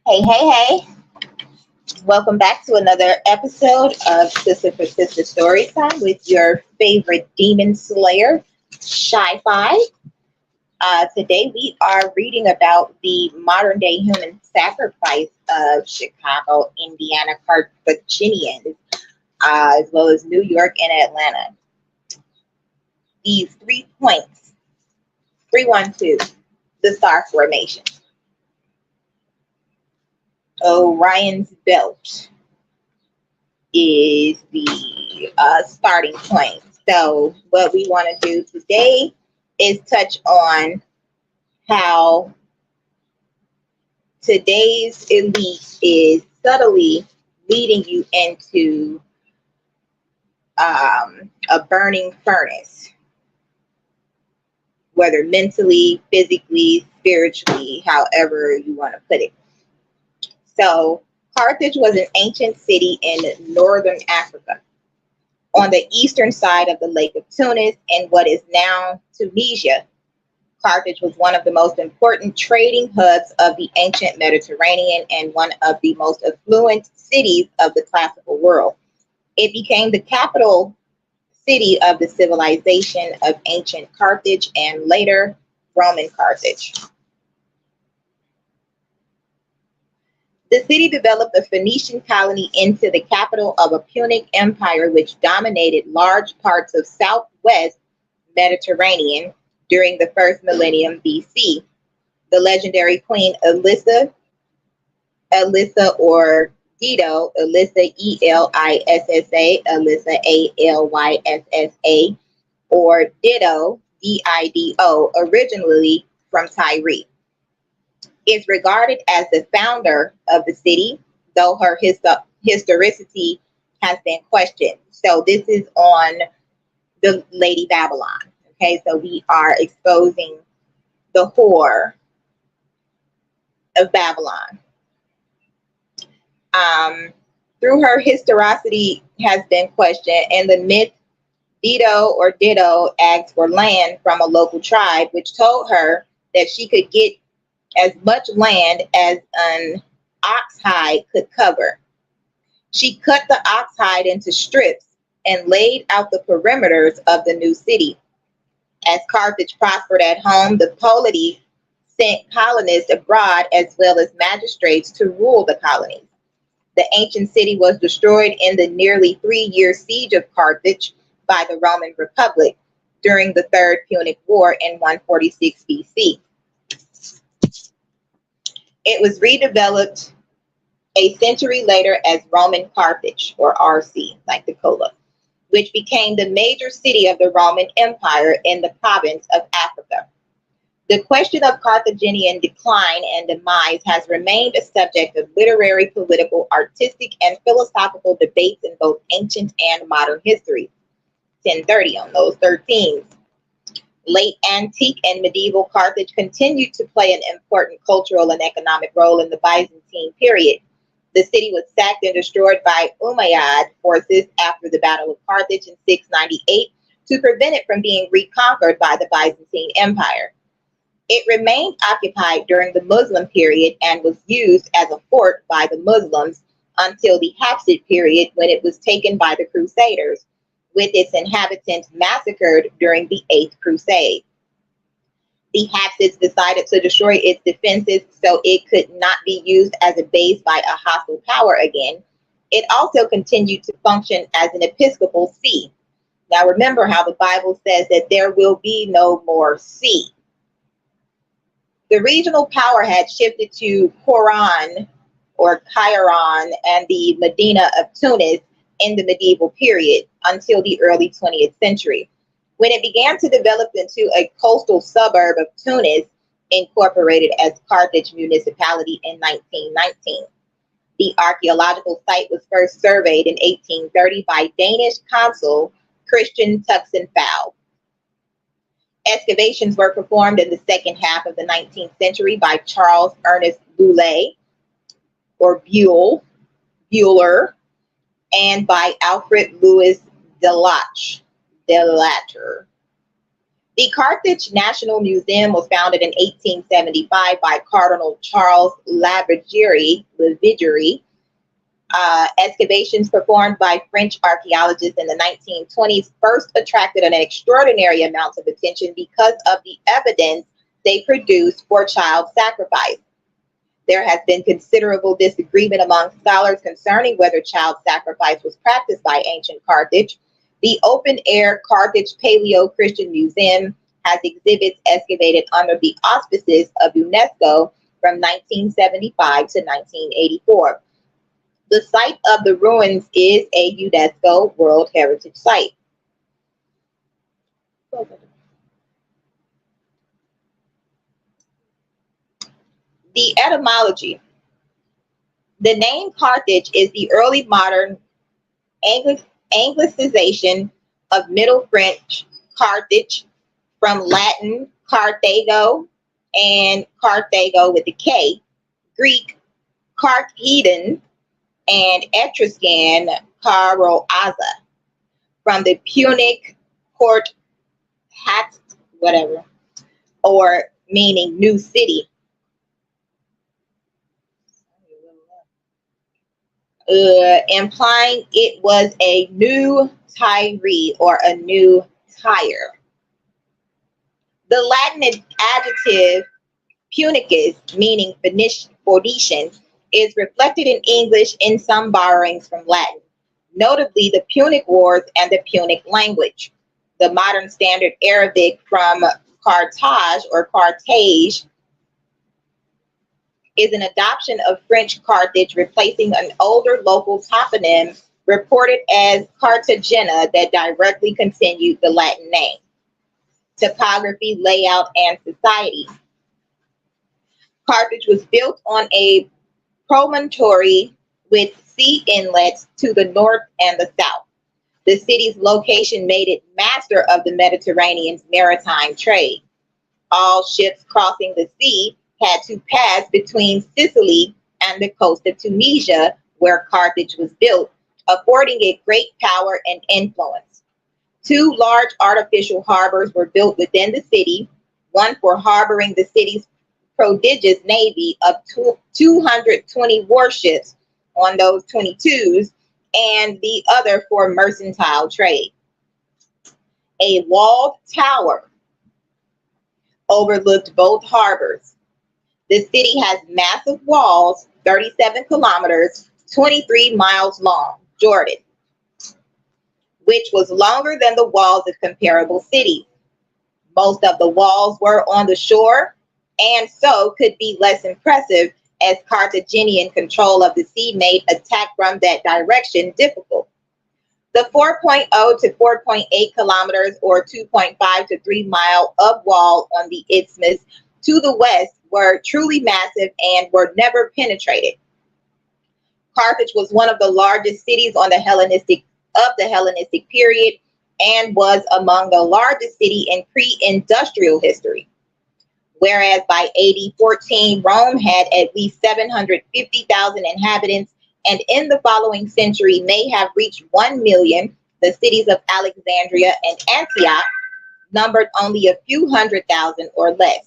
Hey, hey, hey. Welcome back to another episode of Sister for Sister Story Time with your favorite demon slayer, Sci-Fi. Today we are reading about the modern day human sacrifice of Chicago, Indiana Carthaginians, as well as New York and Atlanta. These 3 points, 312, the Star Formation. Orion's Belt is the starting point. So what we want to do today is touch on how today's elite is subtly leading you into a burning furnace, whether mentally, physically, spiritually, however you want to put it. So Carthage was an ancient city in northern Africa on the eastern side of the Lake of Tunis in what is now Tunisia. Carthage was one of the most important trading hubs of the ancient Mediterranean and one of the most affluent cities of the classical world. It became the capital city of the civilization of ancient Carthage and later Roman Carthage. The city developed a Phoenician colony into the capital of a Punic empire which dominated large parts of southwest Mediterranean during the first millennium BC. The legendary Queen Elissa or Dido, Elissa Elissa, Elissa Alyssa, or Dido, Dido, originally from Tyre, is regarded as the founder of the city, though her historicity has been questioned. So this is on the Lady Babylon. Okay, so we are exposing the whore of Babylon. Through her historicity has been questioned, and the myth Dido or Dido asked for land from a local tribe, which told her that she could get as much land as an ox hide could cover. She cut the ox hide into strips and laid out the perimeters of the new city. As Carthage prospered at home, the polity sent colonists abroad as well as magistrates to rule the colonies. The ancient city was destroyed in the nearly 3-year siege of Carthage by the Roman Republic during the Third Punic War in 146 BC. It was redeveloped a century later as Roman Carthage, or RC, like the cola, which became the major city of the Roman Empire in the province of Africa. The question of Carthaginian decline and demise has remained a subject of literary, political, artistic, and philosophical debates in both ancient and modern history. 1030 on those 13s. Late antique and medieval Carthage continued to play an important cultural and economic role in the Byzantine period. The city was sacked and destroyed by Umayyad forces after the Battle of Carthage in 698 to prevent it from being reconquered by the Byzantine Empire. It remained occupied during the Muslim period and was used as a fort by the Muslims until the Hafsid period, when it was taken by the Crusaders, with its inhabitants massacred during the 8th Crusade. The Hafsids decided to destroy its defenses so it could not be used as a base by a hostile power again. It also continued to function as an episcopal see. Now remember how the Bible says that there will be no more sea. The regional power had shifted to Quran or Cairon and the Medina of Tunis in the medieval period until the early 20th century, when it began to develop into a coastal suburb of Tunis, incorporated as Carthage municipality in 1919. The archaeological site was first surveyed in 1830 by Danish consul Christian Tuxenfeld. Excavations were performed in the second half of the 19th century by Charles Ernest Boulay, or Bueller, and by Alfred Louis Delattre. The Carthage National Museum was founded in 1875 by Cardinal Charles Lavigere. Excavations performed by French archaeologists in the 1920s first attracted an extraordinary amount of attention because of the evidence they produced for child sacrifice. There has been considerable disagreement among scholars concerning whether child sacrifice was practiced by ancient Carthage. The open-air Carthage Paleo-Christian Museum has exhibits excavated under the auspices of UNESCO from 1975 to 1984. The site of the ruins is a UNESCO World Heritage Site. The etymology. The name Carthage is the early modern Anglicization of Middle French Carthage from Latin Carthago and Carthago with a K, Greek Carthaginians, and Etruscan Caroaza from the Punic Court hat, whatever, or meaning new city. Implying it was a new Tyre or a new Tyre. The Latin adjective punicus, meaning Phoenician, is reflected in English in some borrowings from Latin, notably the Punic Wars and the Punic language. The modern standard Arabic from Carthage or Carthage is an adoption of French Carthage, replacing an older local toponym reported as Cartagena that directly continued the Latin name. Topography, layout, and society. Carthage was built on a promontory with sea inlets to the north and the south. The city's location made it master of the Mediterranean's maritime trade. All ships crossing the sea had to pass between Sicily and the coast of Tunisia, where Carthage was built, affording it great power and influence. Two large artificial harbors were built within the city, one for harboring the city's prodigious navy of 220 warships on those 22s, and the other for mercantile trade. A walled tower overlooked both harbors. The city has massive walls, 37 kilometers, 23 miles long, Jordan, which was longer than the walls of comparable cities. Most of the walls were on the shore, and so could be less impressive, as Carthaginian control of the sea made attack from that direction difficult. The 4.0 to 4.8 kilometers or 2.5 to 3 mile of wall on the isthmus to the west were truly massive and were never penetrated. Carthage was one of the largest cities on the Hellenistic period and was among the largest city in pre-industrial history. Whereas by AD 14, Rome had at least 750,000 inhabitants, and in the following century may have reached 1 million, the cities of Alexandria and Antioch numbered only a few 100,000 or less.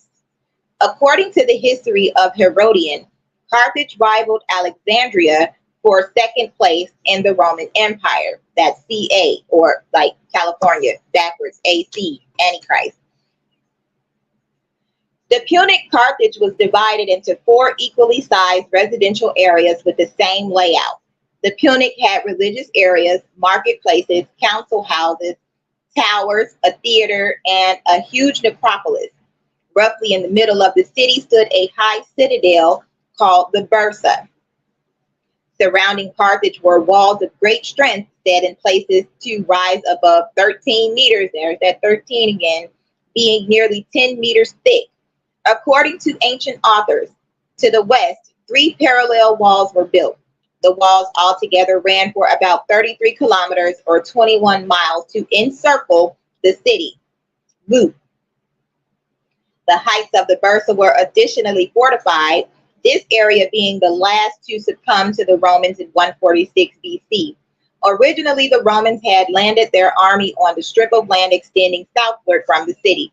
According to the history of Herodian, Carthage rivaled Alexandria for second place in the Roman Empire. That's CA, or like California, backwards, AC, Antichrist. The Punic Carthage was divided into 4 equally sized residential areas with the same layout. The Punic had religious areas, marketplaces, council houses, towers, a theater, and a huge necropolis. Roughly in the middle of the city stood a high citadel called the Bursa. Surrounding Carthage were walls of great strength, set in places to rise above 13 meters. There's that 13 again, being nearly 10 meters thick. According to ancient authors, to the west, 3 parallel walls were built. The walls altogether ran for about 33 kilometers or 21 miles to encircle the city. Loop. The heights of the Bursa were additionally fortified, this area being the last to succumb to the Romans in 146 BC. Originally, the Romans had landed their army on the strip of land extending southward from the city.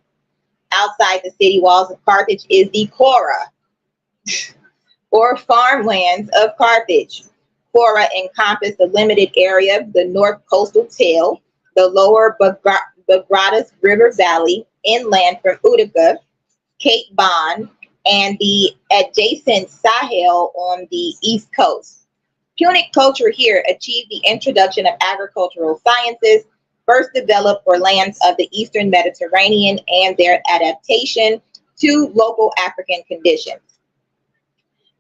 Outside the city walls of Carthage is the Cora, or farmlands of Carthage. Quora encompassed the limited area, the north coastal tail, the lower Bagradas River Valley, inland from Utica, Cape Bon, and the adjacent Sahel on the east coast. Punic culture here achieved the introduction of agricultural sciences, first developed for lands of the eastern Mediterranean, and their adaptation to local African conditions.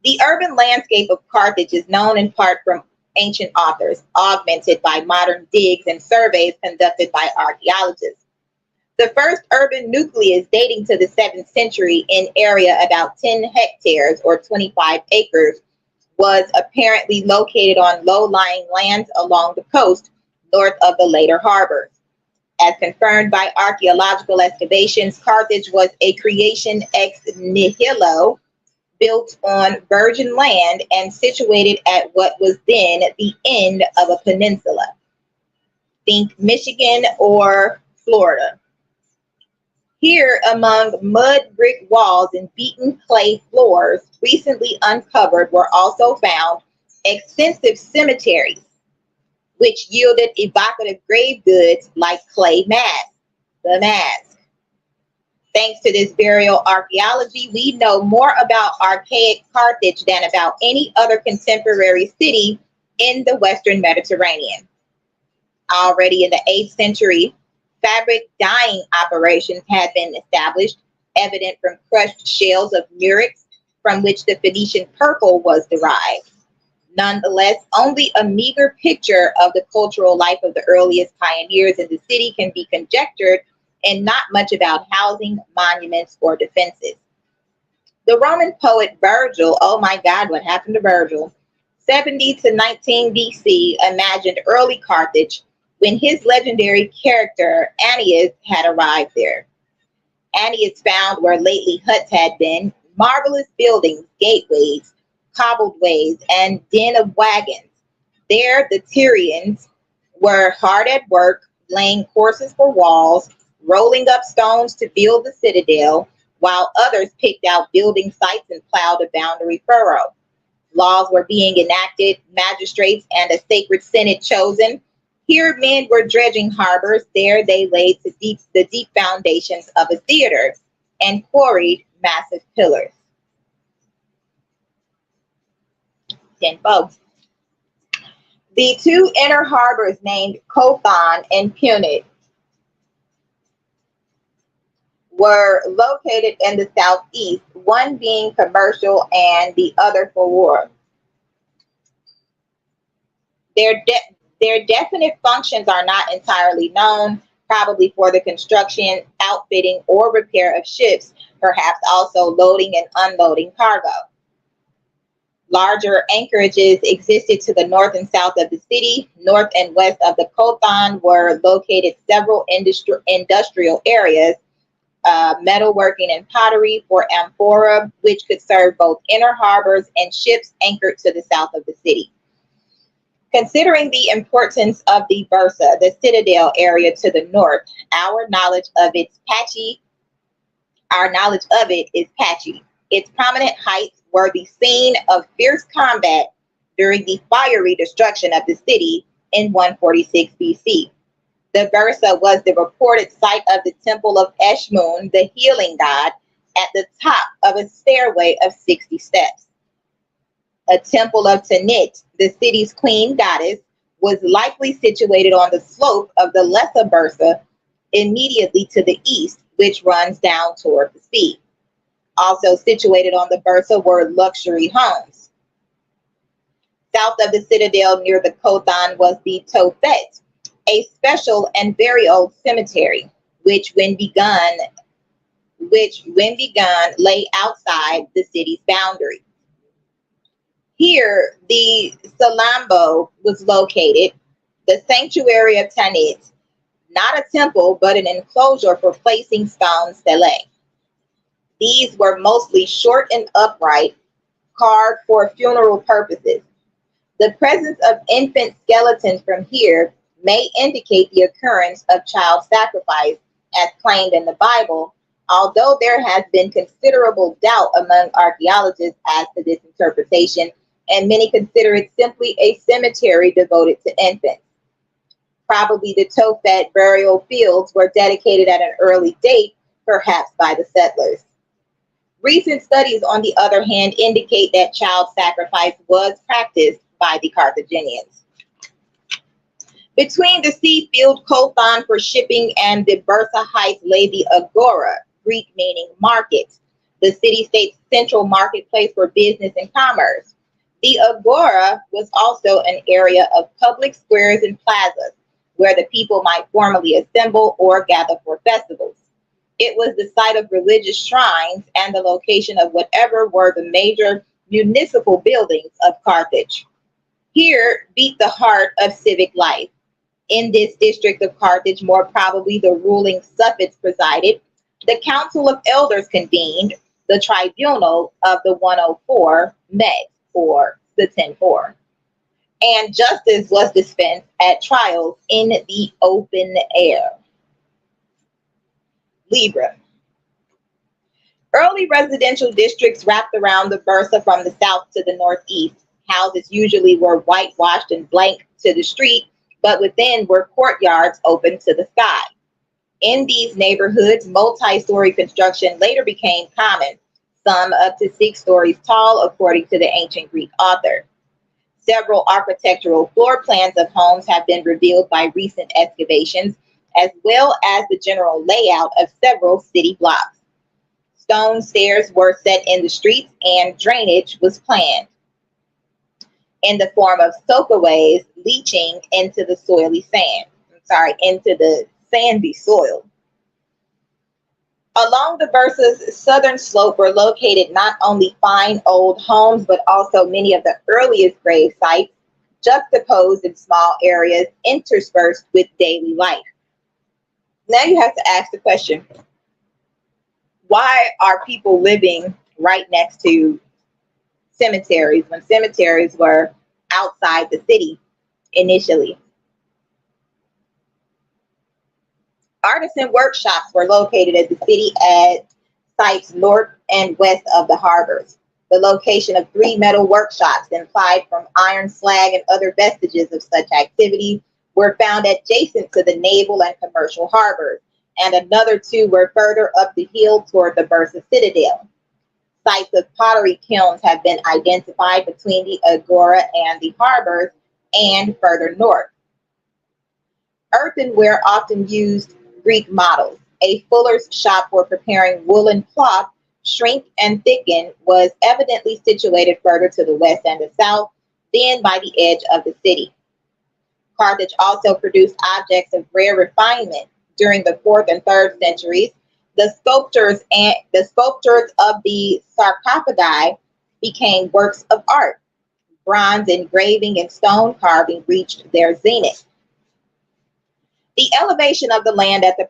The urban landscape of Carthage is known in part from ancient authors, augmented by modern digs and surveys conducted by archaeologists. The first urban nucleus, dating to the 7th century in area about 10 hectares or 25 acres, was apparently located on low-lying lands along the coast north of the later harbors. As confirmed by archaeological excavations, Carthage was a creation ex nihilo, built on virgin land and situated at what was then the end of a peninsula. Think Michigan or Florida. Here, among mud brick walls and beaten clay floors, recently uncovered, were also found extensive cemeteries, which yielded evocative grave goods like clay masks, the mask. Thanks to this burial archaeology, we know more about archaic Carthage than about any other contemporary city in the Western Mediterranean. Already in the 8th century, fabric dyeing operations had been established, evident from crushed shells of murex, from which the Phoenician purple was derived. Nonetheless, only a meager picture of the cultural life of the earliest pioneers in the city can be conjectured, and not much about housing, monuments, or defenses. The Roman poet Virgil, oh my God, what happened to Virgil? 70 to 19 BC, imagined early Carthage when his legendary character Aeneas had arrived there. Aeneas found where lately huts had been, marvelous buildings, gateways, cobbled ways, and den of wagons. There the Tyrians were hard at work, laying courses for walls, rolling up stones to build the citadel, while others picked out building sites and plowed a boundary furrow. Laws were being enacted, magistrates and a sacred senate chosen. Here men were dredging harbors, there they laid the deep foundations of a theater and quarried massive pillars. 10-4. The two inner harbors named Cothon and Punit were located in the southeast, one being commercial and the other for war. Their definite functions are not entirely known, probably for the construction, outfitting, or repair of ships, perhaps also loading and unloading cargo. Larger anchorages existed to the north and south of the city. North and west of the Cothon were located several industrial areas, metalworking and pottery for amphora, which could serve both inner harbors and ships anchored to the south of the city. Considering the importance of the Bursa, the citadel area to the north, our knowledge of it is patchy. Its prominent heights were the scene of fierce combat during the fiery destruction of the city in 146 BC. The Bursa was the reported site of the temple of Eshmun, the healing god, at the top of a stairway of 60 steps. A temple of Tanit, the city's queen goddess, was likely situated on the slope of the lesser Bursa immediately to the east, which runs down toward the sea. Also situated on the Bursa were luxury homes. South of the citadel near the Cothon was the Tophet, a special and very old cemetery, which when begun lay outside the city's boundary. Here, the Salambo was located, the sanctuary of Tanit, not a temple, but an enclosure for placing stone stelae. These were mostly short and upright, carved for funeral purposes. The presence of infant skeletons from here may indicate the occurrence of child sacrifice, as claimed in the Bible, Although there has been considerable doubt among archaeologists as to this interpretation, and many consider it simply a cemetery devoted to infants. Probably the Tophet burial fields were dedicated at an early date, perhaps by the settlers. Recent studies, on the other hand, indicate that child sacrifice was practiced by the Carthaginians. Between the sea-filled Kothon for shipping and the Bursa Heights lay the Agora, Greek meaning market, the city-state's central marketplace for business and commerce. The Agora was also an area of public squares and plazas where the people might formally assemble or gather for festivals. It was the site of religious shrines and the location of whatever were the major municipal buildings of Carthage. Here beat the heart of civic life. In this district of Carthage, more probably the ruling suffets presided, the council of elders convened, the tribunal of the 104 met, or the 10-4. And justice was dispensed at trials in the open air. Libra. Early residential districts wrapped around the Bursa from the south to the northeast. Houses usually were whitewashed and blank to the street, but within were courtyards open to the sky. In these neighborhoods, multi-story construction later became common, some up to 6 stories tall, according to the ancient Greek author. Several architectural floor plans of homes have been revealed by recent excavations, as well as the general layout of several city blocks. Stone stairs were set in the streets and drainage was planned in the form of soakaways leaching into the into the sandy soil. Along the Bursa's southern slope were located not only fine old homes, but also many of the earliest grave sites, juxtaposed in small areas interspersed with daily life. Now you have to ask the question, why are people living right next to cemeteries when cemeteries were outside the city initially? Artisan workshops were located at the city at sites north and west of the harbors. The location of 3 metal workshops implied from iron slag and other vestiges of such activity were found adjacent to the naval and commercial harbors, and another 2 were further up the hill toward the Bursa citadel. Sites of pottery kilns have been identified between the Agora and the harbors and further north. Earthenware often used Greek models. A fuller's shop for preparing woolen cloth, shrink and thicken, was evidently situated further to the west and the south, then by the edge of the city. Carthage also produced objects of rare refinement. During the 4th and 3rd centuries, the sculptures of the sarcophagi became works of art. Bronze engraving and stone carving reached their zenith. The elevation of the land at the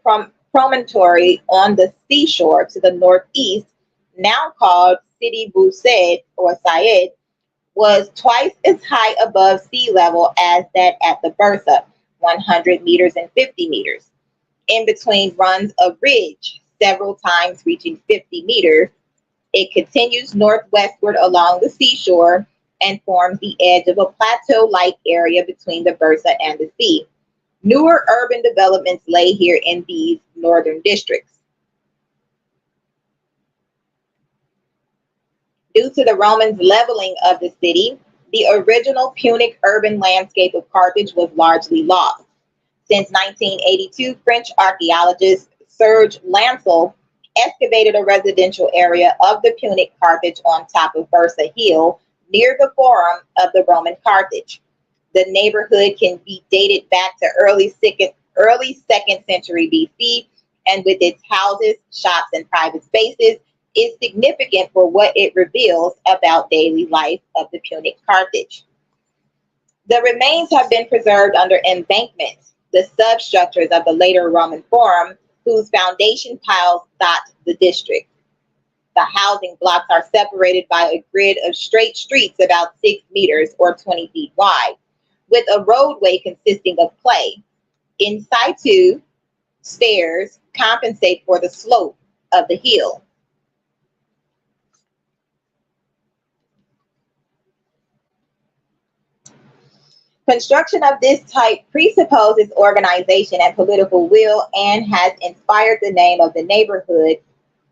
promontory on the seashore to the northeast, now called Sidi Bou Said or Sayed, was twice as high above sea level as that at the Bursa, 100 meters and 50 meters. In between runs a ridge, several times reaching 50 meters. It continues northwestward along the seashore and forms the edge of a plateau-like area between the Bursa and the sea. Newer urban developments lay here in these northern districts. Due to the Romans' leveling of the city, the original Punic urban landscape of Carthage was largely lost. Since 1982, French archaeologist Serge Lancel excavated a residential area of the Punic Carthage on top of Bursa Hill near the Forum of the Roman Carthage. The neighborhood can be dated back to early 2nd century BC, and with its houses, shops, and private spaces, is significant for what it reveals about daily life of the Punic Carthage. The remains have been preserved under embankments, the substructures of the later Roman Forum, whose foundation piles dot the district. The housing blocks are separated by a grid of straight streets about 6 meters or 20 feet wide, with a roadway consisting of clay. In situ, stairs compensate for the slope, of the hill. Construction of this type presupposes organization and political will and has inspired the name of the neighborhood,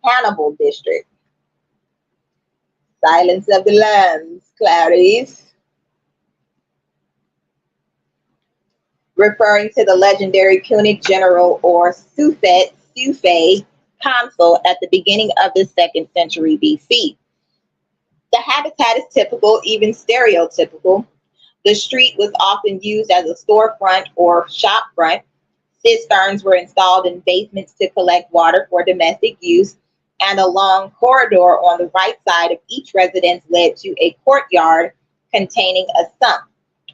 Hannibal District. Silence of the Lambs, Clarice. Referring to the legendary Punic general or Suffet, consul at the beginning of the 2nd century BC. The habitat is typical, even stereotypical. The street was often used as a storefront or shop front. Cisterns were installed in basements to collect water for domestic use, and a long corridor on the right side of each residence led to a courtyard containing a sump,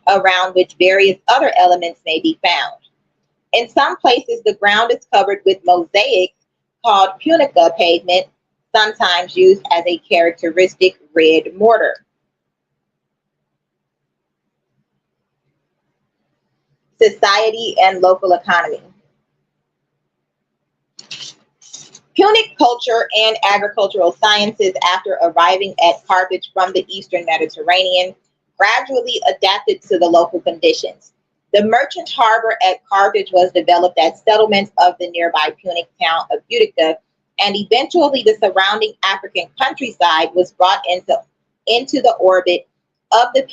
around which various other elements may be found. In some places, the ground is covered with mosaics called punica pavement, sometimes used as a characteristic red mortar. Society and local economy. Punic culture and agricultural sciences, after arriving at Carthage from the eastern Mediterranean, gradually adapted to the local conditions. The merchant harbor at Carthage was developed as settlements of the nearby Punic town of Utica, and eventually the surrounding African countryside was brought into the orbit of the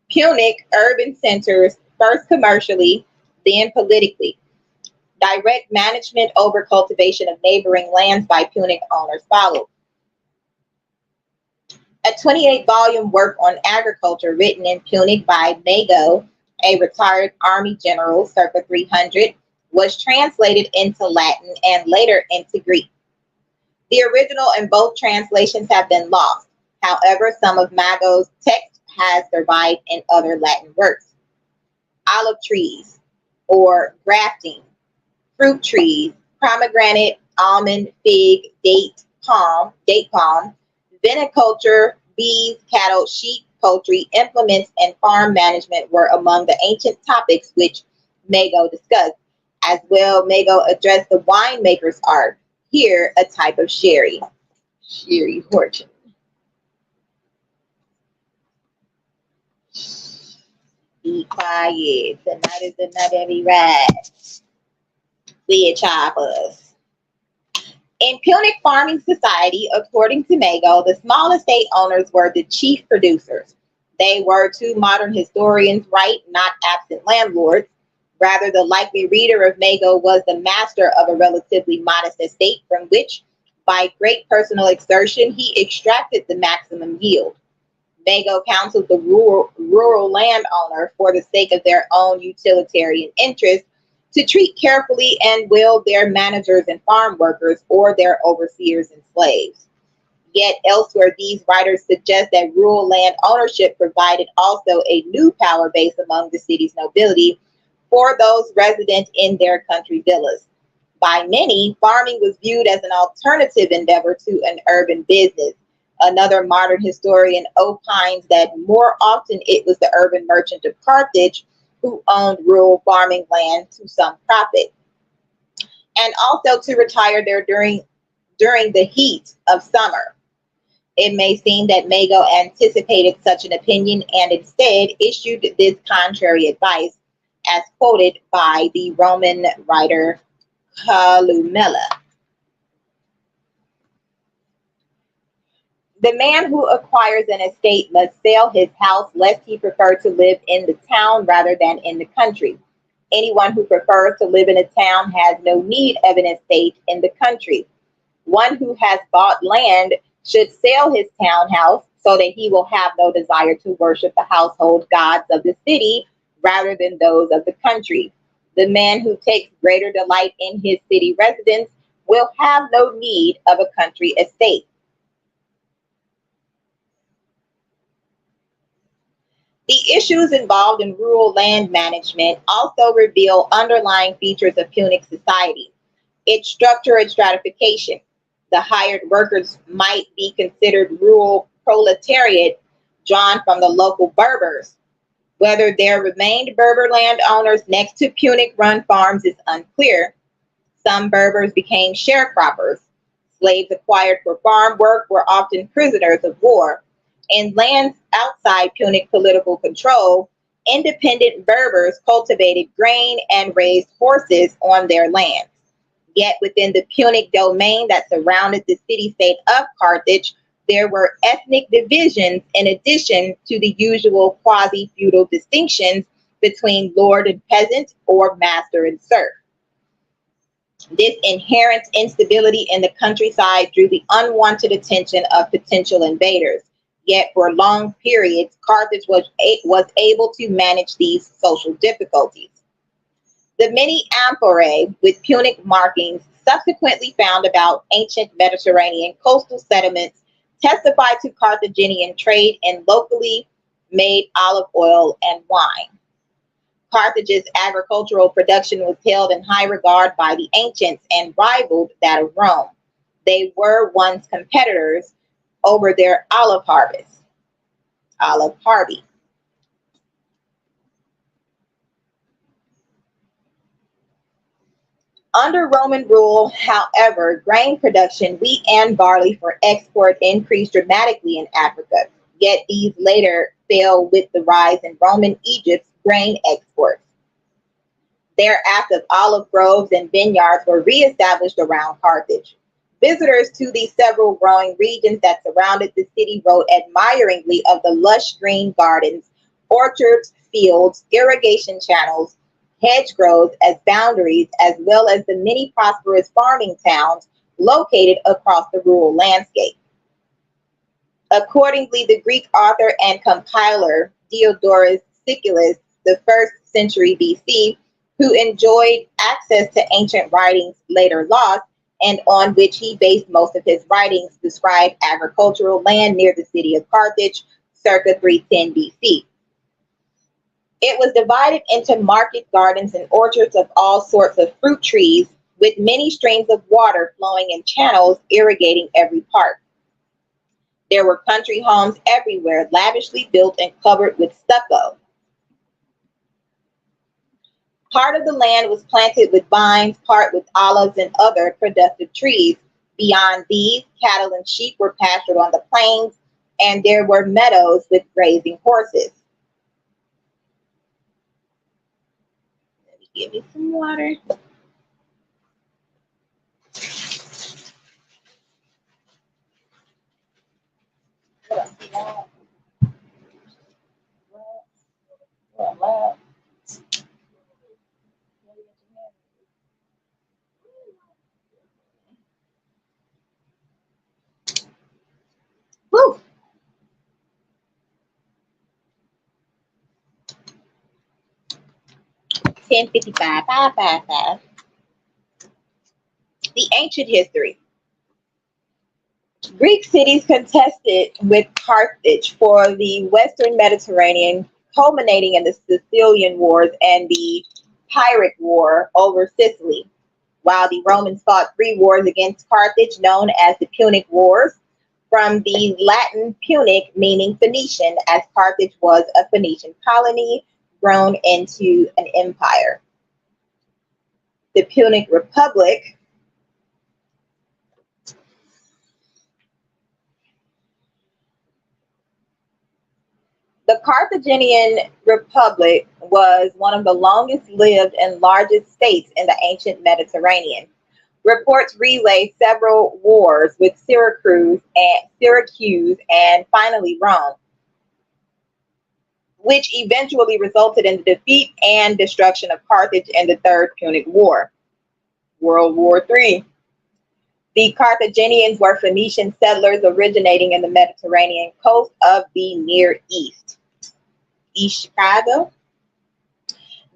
Punic urban centers, first commercially, then politically. Direct management over cultivation of neighboring lands by Punic owners followed. A 28-volume work on agriculture written in Punic by Mago, a retired army general circa 300, was translated into Latin and later into Greek. The original and both translations have been lost. However, some of Mago's text has survived in other Latin works. Olive trees, or grafting, fruit trees, pomegranate, almond, fig, date palm, viniculture, bees, cattle, sheep, poultry, implements, and farm management were among the ancient topics which Mago discussed. As well, Mago addressed the winemaker's art, here a type of sherry orchard. Be quiet. Tonight is the night that we ride. We choppers. In Punic farming society, according to Mago, the small estate owners were the chief producers. They were, to modern historians, right, not absent landlords. Rather, the likely reader of Mago was the master of a relatively modest estate from which, by great personal exertion, he extracted the maximum yield. Mago counseled the rural landowner, for the sake of their own utilitarian interests, to treat carefully and well their managers and farm workers, or their overseers and slaves. Yet elsewhere, these writers suggest that rural land ownership provided also a new power base among the city's nobility for those resident in their country villas. By many, farming was viewed as an alternative endeavor to an urban business. Another modern historian opines that more often it was the urban merchant of Carthage who owned rural farming land to some profit, and also to retire there during the heat of summer. It may seem that Mago anticipated such an opinion and instead issued this contrary advice, as quoted by the Roman writer Columella. The man who acquires an estate must sell his house lest he prefer to live in the town rather than in the country. Anyone who prefers to live in a town has no need of an estate in the country. One who has bought land should sell his townhouse so that he will have no desire to worship the household gods of the city rather than those of the country. The man who takes greater delight in his city residence will have no need of a country estate. The issues involved in rural land management also reveal underlying features of Punic society. Its structure and stratification. The hired workers might be considered rural proletariat drawn from the local Berbers. Whether there remained Berber landowners next to Punic-run farms is unclear. Some Berbers became sharecroppers. Slaves acquired for farm work were often prisoners of war. In lands outside Punic political control, independent Berbers cultivated grain and raised horses on their lands. Yet within the Punic domain that surrounded the city-state of Carthage, there were ethnic divisions in addition to the usual quasi-feudal distinctions between lord and peasant or master and serf. This inherent instability in the countryside drew the unwanted attention of potential invaders. Yet for long periods, Carthage was able to manage these social difficulties. The many amphorae with Punic markings subsequently found about ancient Mediterranean coastal settlements testify to Carthaginian trade in locally made olive oil and wine. Carthage's agricultural production was held in high regard by the ancients and rivaled that of Rome. They were once competitors over their olive harvest. Olive Harvey. Under Roman rule, however, grain production, wheat and barley for export, increased dramatically in Africa. Yet these later fell with the rise in Roman Egypt's grain exports. Thereafter, olive groves and vineyards were reestablished around Carthage. Visitors to the several growing regions that surrounded the city wrote admiringly of the lush green gardens, orchards, fields, irrigation channels, hedge groves as boundaries, as well as the many prosperous farming towns located across the rural landscape. Accordingly, the Greek author and compiler Diodorus Siculus, the 1st century BC, who enjoyed access to ancient writings later lost, and on which he based most of his writings, described agricultural land near the city of Carthage circa 310 BC. It was divided into market gardens and orchards of all sorts of fruit trees, with many streams of water flowing in channels irrigating every part. There were country homes everywhere, lavishly built and covered with stucco. Part of the land was planted with vines, part with olives and other productive trees. Beyond these, cattle and sheep were pastured on the plains, and there were meadows with grazing horses. Let me give me some water. Woo. $10.55, 555. The ancient history. Greek cities contested with Carthage for the Western Mediterranean, culminating in the Sicilian Wars and the Pyrrhic War over Sicily, while the Romans fought 3 wars against Carthage, known as the Punic Wars, from the Latin Punic, meaning Phoenician, as Carthage was a Phoenician colony grown into an empire. The Punic Republic The Carthaginian Republic was one of the longest lived and largest states in the ancient Mediterranean. Reports relay several wars with Syracuse and finally Rome, which eventually resulted in the defeat and destruction of Carthage in the Third Punic War, World War III. The Carthaginians were Phoenician settlers originating in the Mediterranean coast of the Near East. East Chicago.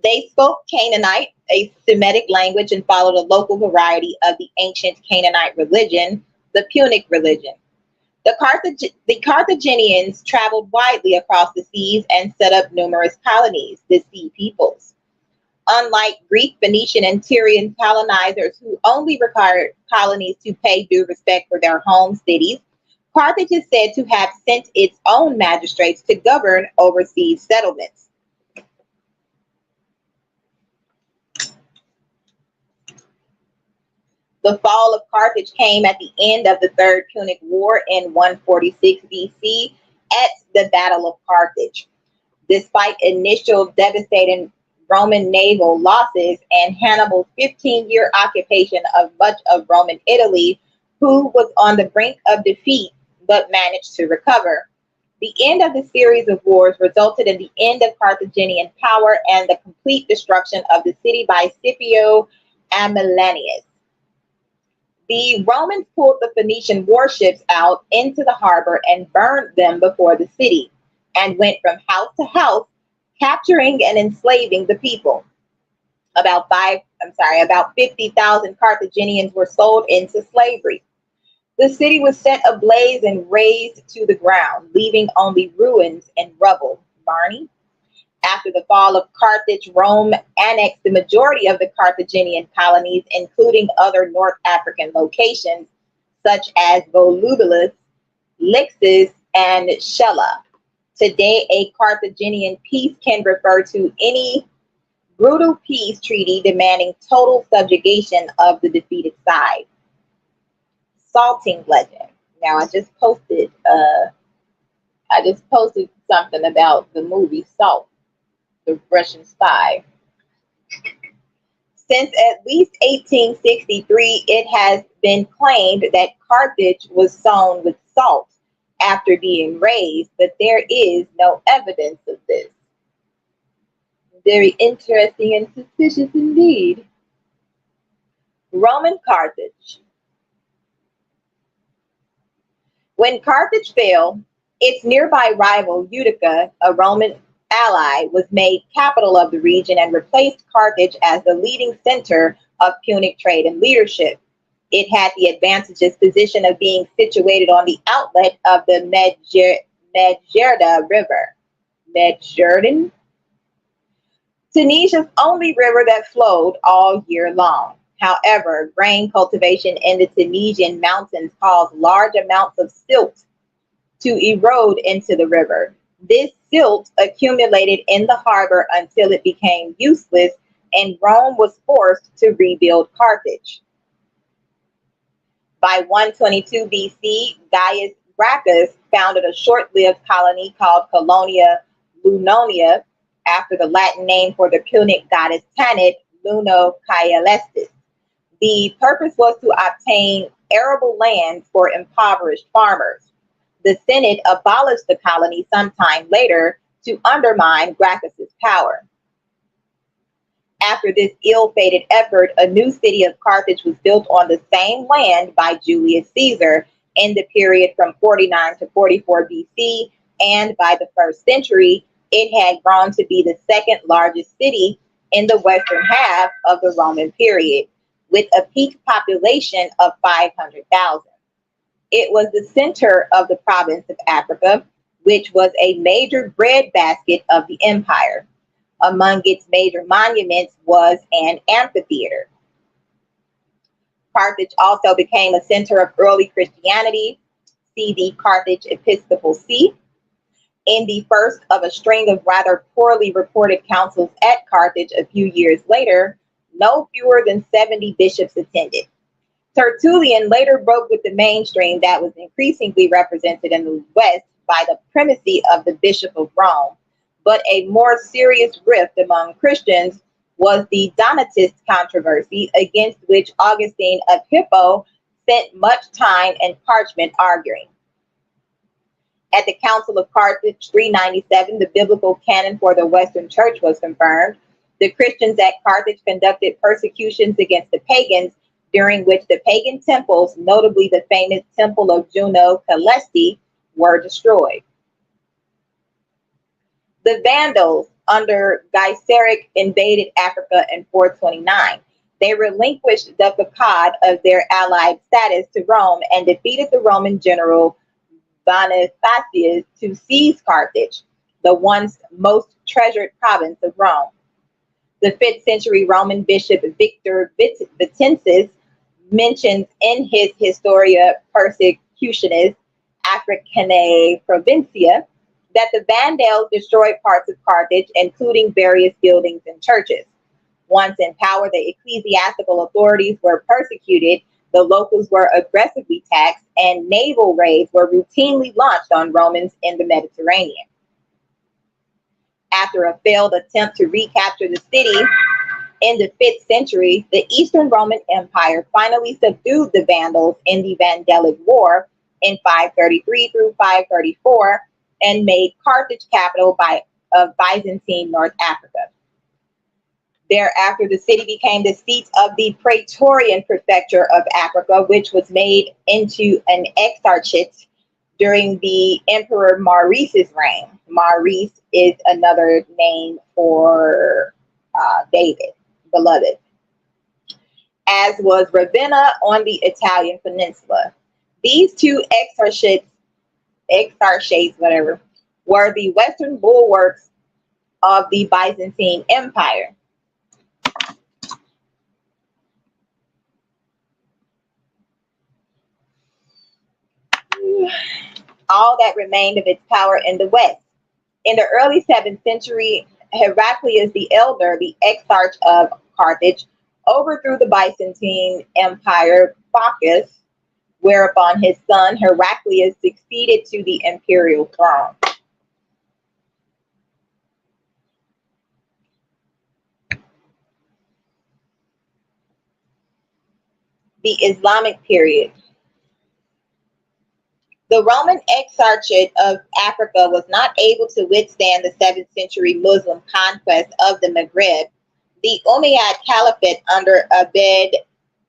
They spoke Canaanite, a Semitic language, and followed a local variety of the ancient Canaanite religion, the Punic religion. The Carthaginians traveled widely across the seas and set up numerous colonies, the Sea Peoples. Unlike Greek, Phoenician, and Tyrian colonizers who only required colonies to pay due respect for their home cities, Carthage is said to have sent its own magistrates to govern overseas settlements. The fall of Carthage came at the end of the Third Punic War in 146 BC at the Battle of Carthage. Despite initial devastating Roman naval losses and Hannibal's 15-year occupation of much of Roman Italy, who was on the brink of defeat but managed to recover. The end of the series of wars resulted in the end of Carthaginian power and the complete destruction of the city by Scipio Aemilianus. The Romans pulled the Phoenician warships out into the harbor and burned them before the city, and went from house to house, capturing and enslaving the people. About 50,000 Carthaginians were sold into slavery. The city was set ablaze and razed to the ground, leaving only ruins and rubble. Barney? After the fall of Carthage, Rome annexed the majority of the Carthaginian colonies, including other North African locations, such as Volubilis, Lixus, and Shella. Today, a Carthaginian peace can refer to any brutal peace treaty demanding total subjugation of the defeated side. Salting legend. Now, I just posted something about the movie Salt, the Russian spy. Since at least 1863, it has been claimed that Carthage was sown with salt after being razed, but there is no evidence of this. Very interesting and suspicious indeed. Roman Carthage. When Carthage fell, its nearby rival Utica, a Roman ally, was made capital of the region and replaced Carthage as the leading center of Punic trade and leadership. It had the advantageous position of being situated on the outlet of the Medjerda River. Medjerden? Tunisia's only river that flowed all year long. However, grain cultivation in the Tunisian mountains caused large amounts of silt to erode into the river. This silt accumulated in the harbor until it became useless, and Rome was forced to rebuild Carthage. By 122 BC, Gaius Gracchus founded a short-lived colony called Colonia Lunonia, after the Latin name for the Punic goddess Tanit, Luno Caelestis. The purpose was to obtain arable lands for impoverished farmers. The Senate abolished the colony sometime later to undermine Gracchus's power. After this ill-fated effort, a new city of Carthage was built on the same land by Julius Caesar in the period from 49 to 44 BC, and by the 1st century, it had grown to be the second largest city in the western half of the Roman period, with a peak population of 500,000. It was the center of the province of Africa, which was a major breadbasket of the empire. Among its major monuments was an amphitheater. Carthage also became a center of early Christianity. See the Carthage Episcopal See. In the first of a string of rather poorly reported councils at Carthage a few years later, no fewer than 70 bishops attended. Tertullian later broke with the mainstream that was increasingly represented in the West by the primacy of the Bishop of Rome. But a more serious rift among Christians was the Donatist controversy, against which Augustine of Hippo spent much time and parchment arguing. At the Council of Carthage 397, the biblical canon for the Western Church was confirmed. The Christians at Carthage conducted persecutions against the pagans, during which the pagan temples, notably the famous Temple of Juno Caelesti, were destroyed. The Vandals under Gaiseric invaded Africa in 429. They relinquished the facade of their allied status to Rome and defeated the Roman general Bonifacius to seize Carthage, the once most treasured province of Rome. The 5th century Roman bishop Victor Vicensis mentions in his Historia Persecutionis Africanae Provincia that the Vandals destroyed parts of Carthage, including various buildings and churches. Once in power, the ecclesiastical authorities were persecuted, The locals were aggressively taxed, and naval raids were routinely launched on Romans in the Mediterranean. After a failed attempt to recapture the city in the 5th century, the Eastern Roman Empire finally subdued the Vandals in the Vandalic War in 533 through 534 and made Carthage capital of Byzantine North Africa. Thereafter, the city became the seat of the Praetorian Prefecture of Africa, which was made into an exarchate during the Emperor Maurice's reign. Maurice is another name for David, beloved, as was Ravenna on the Italian peninsula. These two exarchates, were the western bulwarks of the Byzantine Empire. All that remained of its power in the west. In the early 7th century, Heraclius the Elder, the exarch of Carthage, overthrew the Byzantine Empire Bacchus, whereupon his son Heraclius succeeded to the imperial throne. The Islamic period. The Roman Exarchate of Africa was not able to withstand the 7th century Muslim conquest of the Maghreb. The Umayyad Caliphate under Abd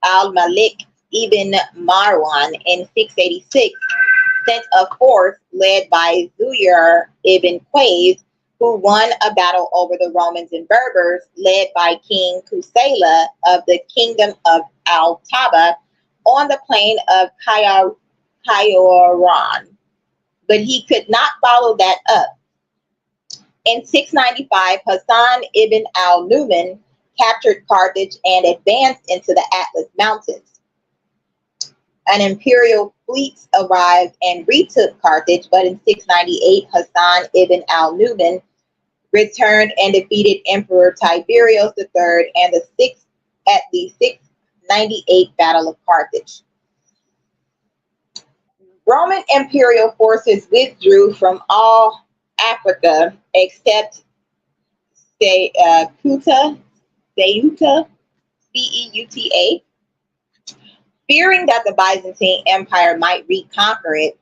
al-Malik ibn Marwan in 686 sent a force led by Zuhair ibn Qais, who won a battle over the Romans and Berbers, led by King Kusela of the Kingdom of Al-Taba on the plain of Kairouan, but he could not follow that up. In 695, Hassan ibn al-Numan captured Carthage and advanced into the Atlas Mountains. An imperial fleet arrived and retook Carthage, but in 698, Hassan ibn al-Numan returned and defeated Emperor Tiberius III at the 698 Battle of Carthage. Roman imperial forces withdrew from all Africa except Ceuta, C-E-U-T-A. Fearing that the Byzantine Empire might reconquer it,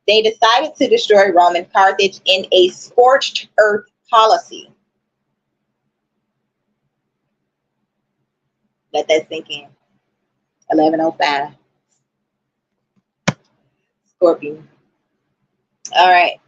they decided to destroy Roman Carthage in a scorched earth policy. Let that sink in. 1105. Scorpion. All right.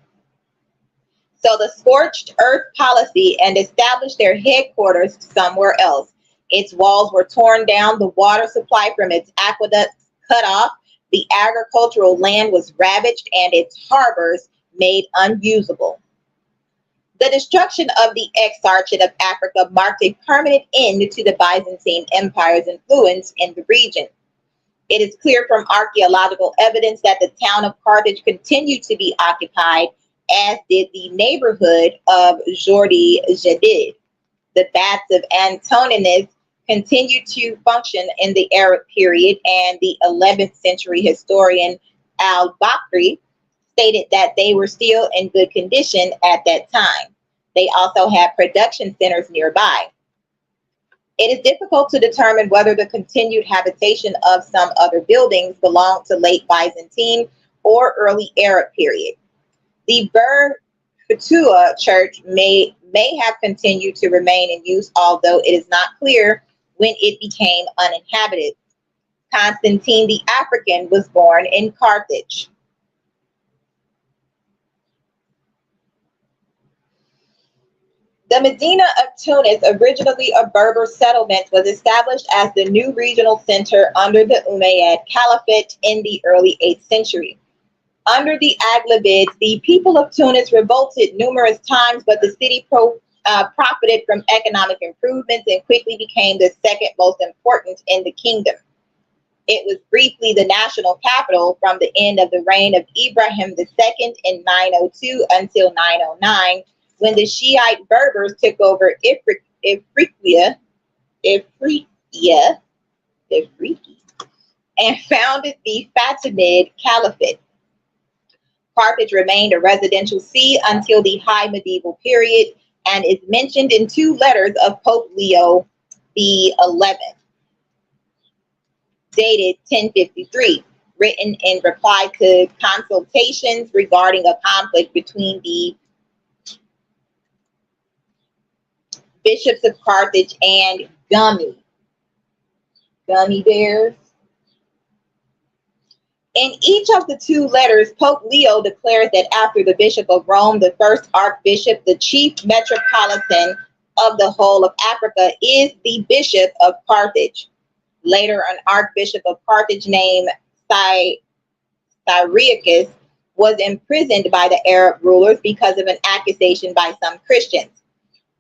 So the scorched earth policy and established their headquarters somewhere else. Its walls were torn down, the water supply from its aqueducts cut off, the agricultural land was ravaged, and its harbors made unusable. The destruction of the Exarchate of Africa marked a permanent end to the Byzantine Empire's influence in the region. It is clear from archaeological evidence that the town of Carthage continued to be occupied, as did the neighborhood of Jordi Jadid. The baths of Antoninus continued to function in the Arab period, and the 11th century historian al-Bakri stated that they were still in good condition at that time. They also had production centers nearby. It is difficult to determine whether the continued habitation of some other buildings belonged to late Byzantine or early Arab period. The Fatua Church may have continued to remain in use, although it is not clear when it became uninhabited. Constantine the African was born in Carthage. The Medina of Tunis, originally a Berber settlement, was established as the new regional center under the Umayyad Caliphate in the early 8th century. Under the Aghlabids, the people of Tunis revolted numerous times, but the city profited from economic improvements and quickly became the second most important in the kingdom. It was briefly the national capital from the end of the reign of Ibrahim II in 902 until 909, when the Shiite Berbers took over Ifriqiya, and founded the Fatimid Caliphate. Carthage remained a residential see until the High Medieval period and is mentioned in two letters of Pope Leo XI, dated 1053, written in reply to consultations regarding a conflict between the bishops of Carthage and gummy bears. In each of the two letters, Pope Leo declares that after the Bishop of Rome, the first Archbishop, the chief metropolitan of the whole of Africa, is the Bishop of Carthage. Later, an Archbishop of Carthage named Cyriacus was imprisoned by the Arab rulers because of an accusation by some Christians.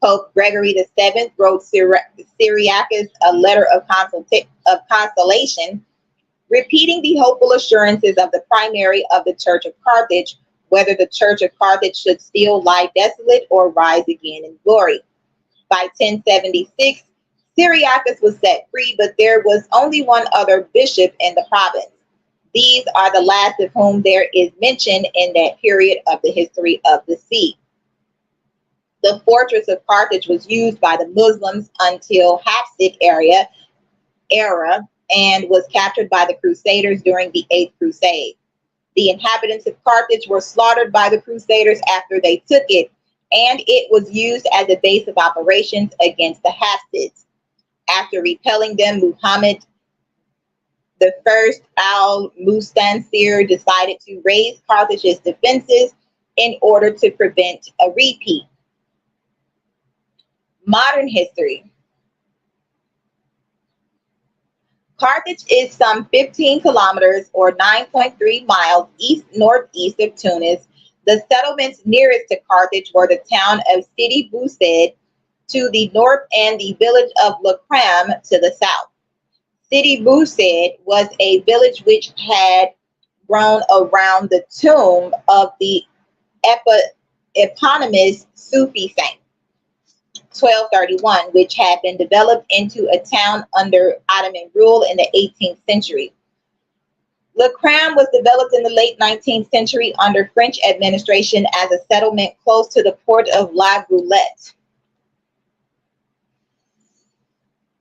Pope Gregory VII wrote Cyriacus a letter of consolation, repeating the hopeful assurances of the primary of the Church of Carthage, whether the Church of Carthage should still lie desolate or rise again in glory. By 1076, Cyriacus was set free, but there was only one other bishop in the province. These are the last of whom there is mention in that period of the history of the see. The fortress of Carthage was used by the Muslims until Hafsid era and was captured by the Crusaders during the Eighth Crusade. The inhabitants of Carthage were slaughtered by the Crusaders after they took it, and it was used as a base of operations against the Hafsids. After repelling them, Muhammad I al-Mustansir decided to raise Carthage's defenses in order to prevent a repeat. Modern history. Carthage is some 15 kilometers or 9.3 miles east-northeast of Tunis. The settlements nearest to Carthage were the town of Sidi Bouzid to the north and the village of Lakram to the south. Sidi Bouzid was a village which had grown around the tomb of the eponymous Sufi saint, 1231, which had been developed into a town under Ottoman rule in the 18th century. Lakram was developed in the late 19th century under French administration as a settlement close to the port of La Goulette.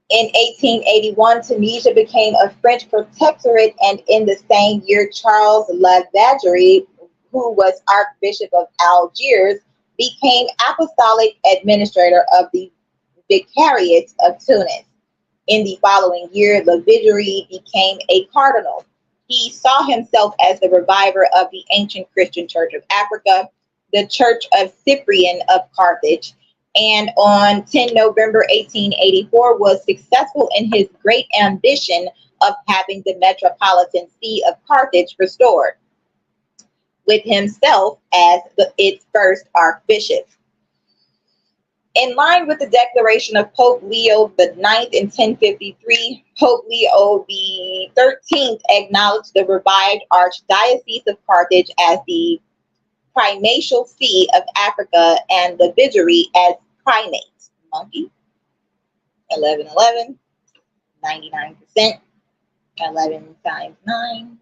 In 1881, Tunisia became a French protectorate, and in the same year, Charles Lavagere, who was Archbishop of Algiers, became apostolic administrator of the Vicariate of Tunis. In the following year, Lavagere became a cardinal. He saw himself as the reviver of the ancient Christian Church of Africa, the Church of Cyprian of Carthage, and on 10 November 1884 was successful in his great ambition of having the metropolitan see of Carthage restored, with himself as its first archbishop. In line with the declaration of Pope Leo IX in 1053, Pope Leo XIII acknowledged the revived Archdiocese of Carthage as the primatial see of Africa and the Vigary as primate. Monkey, 1111, 99%, 11 times 9.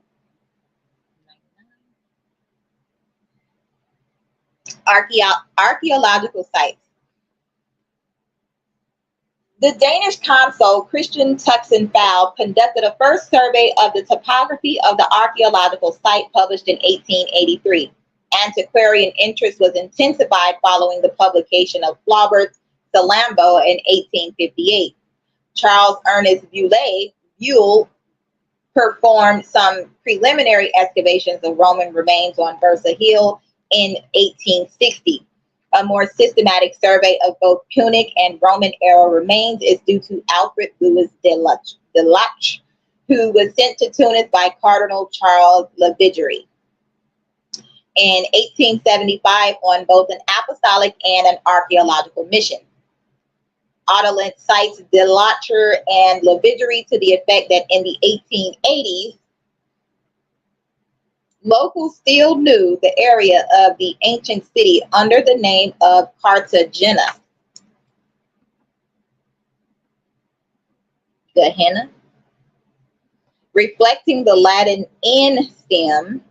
Archaeological sites. The Danish consul Christian Tuxen-Fowl conducted a first survey of the topography of the archaeological site published in 1883. Antiquarian interest was intensified following the publication of Flaubert's Salammbô in 1858. Charles Ernest Buell performed some preliminary excavations of Roman remains on Bursa Hill in 1860. A more systematic survey of both Punic and Roman era remains is due to Alfred Louis de Lache, who was sent to Tunis by Cardinal Charles Lavagere in 1875 on both an apostolic and an archaeological mission. Audouin cites de Lache and Lavagere to the effect that in the 1880s, locals still knew the area of the ancient city under the name of Cartagena. Gehenna. reflecting the Latin N stem,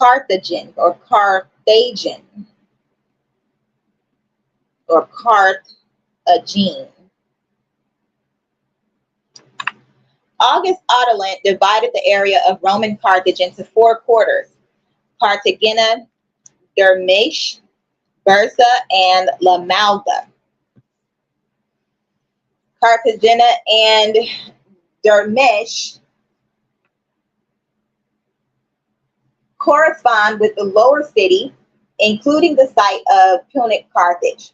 Carthagin or Carthagian or Carthagine. August Autolant divided the area of Roman Carthage into four quarters: Cartagena, Dermish, Bursa, and La Malga. Cartagena and Dermish correspond with the lower city, including the site of Punic Carthage.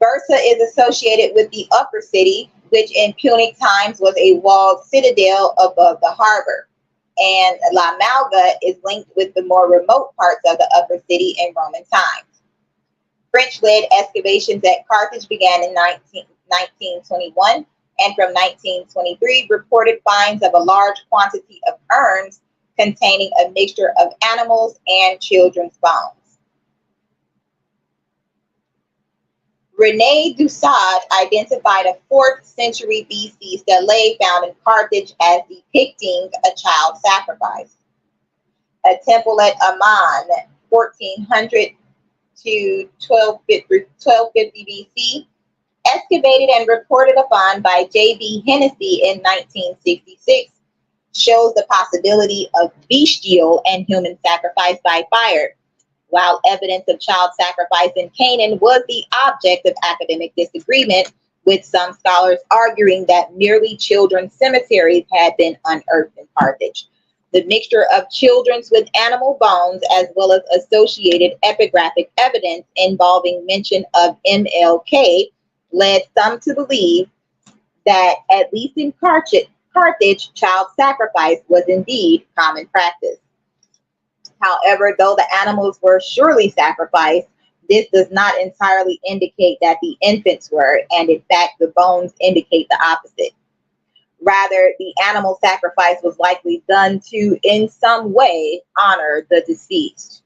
Bursa is associated with the upper city, which in Punic times was a walled citadel above the harbor. And La Malga is linked with the more remote parts of the upper city in Roman times. French-led excavations at Carthage began in 1921, and from 1923 reported finds of a large quantity of urns containing a mixture of animals and children's bones. René Dussaud identified a 4th century BC stele found in Carthage as depicting a child sacrifice. A temple at Amman, 1400 to 1250 BC, excavated and reported upon by J.B. Hennessy in 1966, shows the possibility of bestial and human sacrifice by fire, while evidence of child sacrifice in Canaan was the object of academic disagreement, with some scholars arguing that merely children's cemeteries had been unearthed in Carthage. The mixture of children's with animal bones, as well as associated epigraphic evidence involving mention of MLK, led some to believe that, at least in Carthage, child sacrifice was indeed common practice. However, though the animals were surely sacrificed, this does not entirely indicate that the infants were, and in fact, the bones indicate the opposite. Rather, the animal sacrifice was likely done to, in some way, honor the deceased.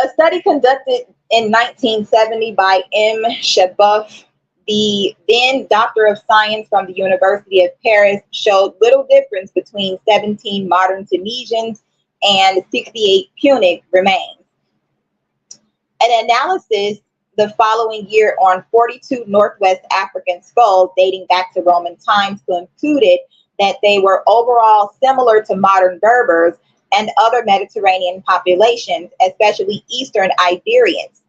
A study conducted in 1970 by M. Shabouf, the then Doctor of Science from the University of Paris, showed little difference between 17 modern Tunisians and 68 Punic remains. An analysis the following year on 42 Northwest African skulls dating back to Roman times concluded that they were overall similar to modern Berbers and other Mediterranean populations, especially Eastern Iberians.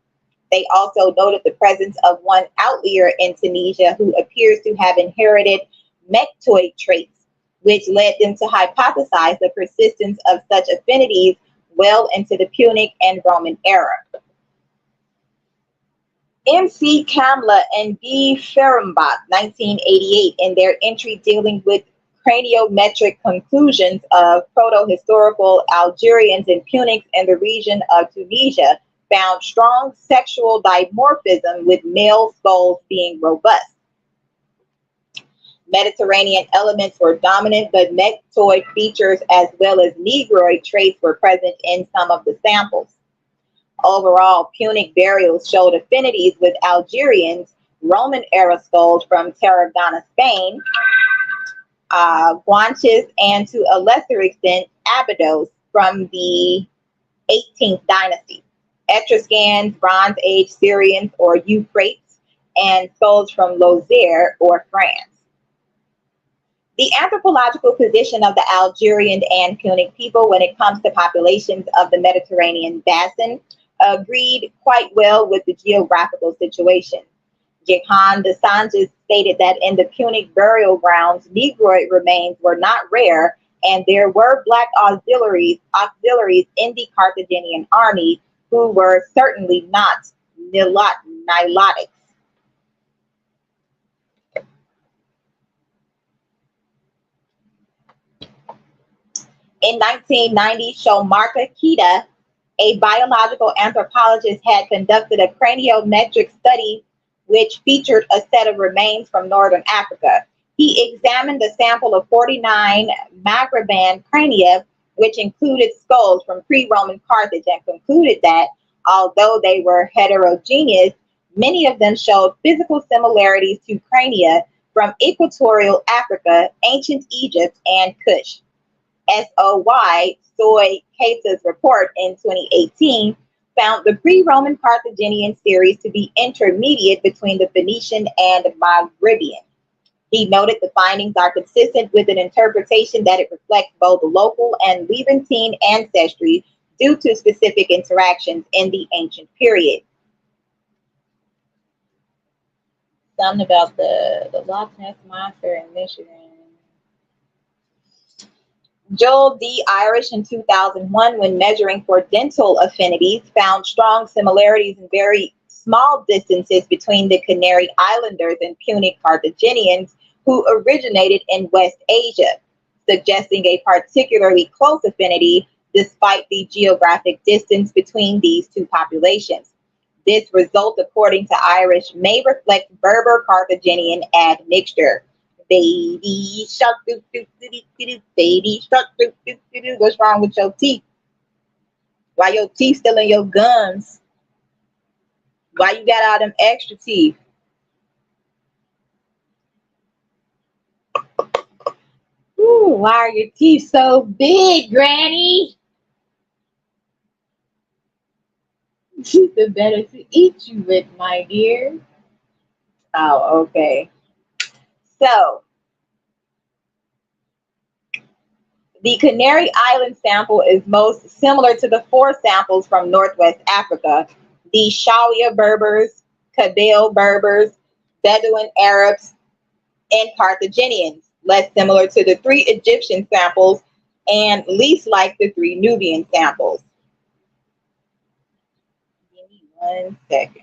They also noted the presence of one outlier in Tunisia who appears to have inherited mectoid traits, which led them to hypothesize the persistence of such affinities well into the Punic and Roman era. M.C. Kamla and B. Fehrenbach, 1988, in their entry dealing with craniometric conclusions of proto-historical Algerians and Punics in the region of Tunisia, found strong sexual dimorphism, with male skulls being robust. Mediterranean elements were dominant, but mectoid features as well as negroid traits were present in some of the samples. Overall, Punic burials showed affinities with Algerians, Roman-era skulls from Tarragona, Spain, Guanches, and to a lesser extent, Abydos from the 18th dynasty, Etruscans, Bronze Age Syrians or Euphrates, and skulls from Lozère or France. The anthropological position of the Algerian and Punic people when it comes to populations of the Mediterranean basin agreed quite well with the geographical situation. Jehan Desanges stated that in the Punic burial grounds, Negroid remains were not rare, and there were black auxiliaries in the Carthaginian army who were certainly not Nilotics. In 1990, Shomarka Kita, a biological anthropologist, had conducted a craniometric study which featured a set of remains from northern Africa. He examined a sample of 49 Maghreban crania, which included skulls from pre-Roman Carthage, and concluded that, although they were heterogeneous, many of them showed physical similarities to crania from equatorial Africa, ancient Egypt, and Kush. Soy Casa's report in 2018 found the pre-Roman Carthaginian series to be intermediate between the Phoenician and Maghrebian. He noted the findings are consistent with an interpretation that it reflects both local and Levantine ancestry due to specific interactions in the ancient period. Something about the Loch Ness Monster in Michigan. Joel D. Irish in 2001, when measuring for dental affinities, found strong similarities and very small distances between the Canary Islanders and Punic Carthaginians who originated in West Asia, suggesting a particularly close affinity despite the geographic distance between these two populations. This result, according to Irish, may reflect Berber Carthaginian admixture. Baby shark, doo doo doo doo doo, baby shark, doo doo doo doo. What's wrong with your teeth? Why your teeth still in your gums? Why you got all them extra teeth? Ooh, why are your teeth so big, Granny? The better to eat you with, my dear. Oh, okay. So, the Canary Island sample is most similar to the four samples from Northwest Africa: the Shawiya Berbers, Kabyle Berbers, Bedouin Arabs, and Carthaginians, less similar to the three Egyptian samples and least like the three Nubian samples. Give me 1 second.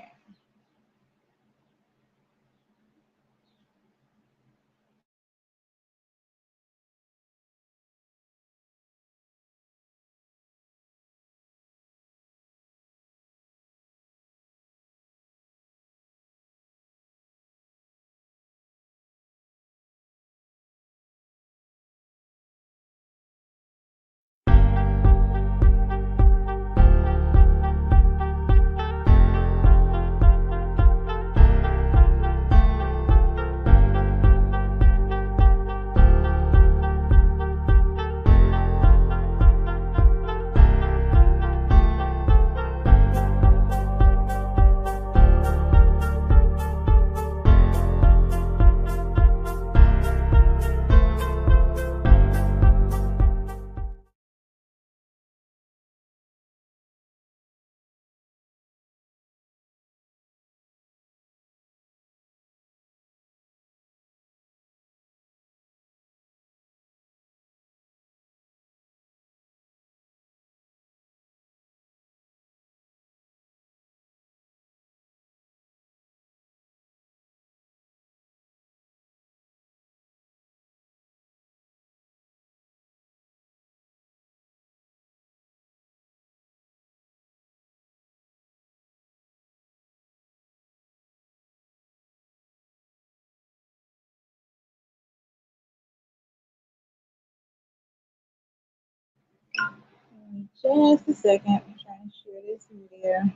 Just a second. I'm trying to share this video.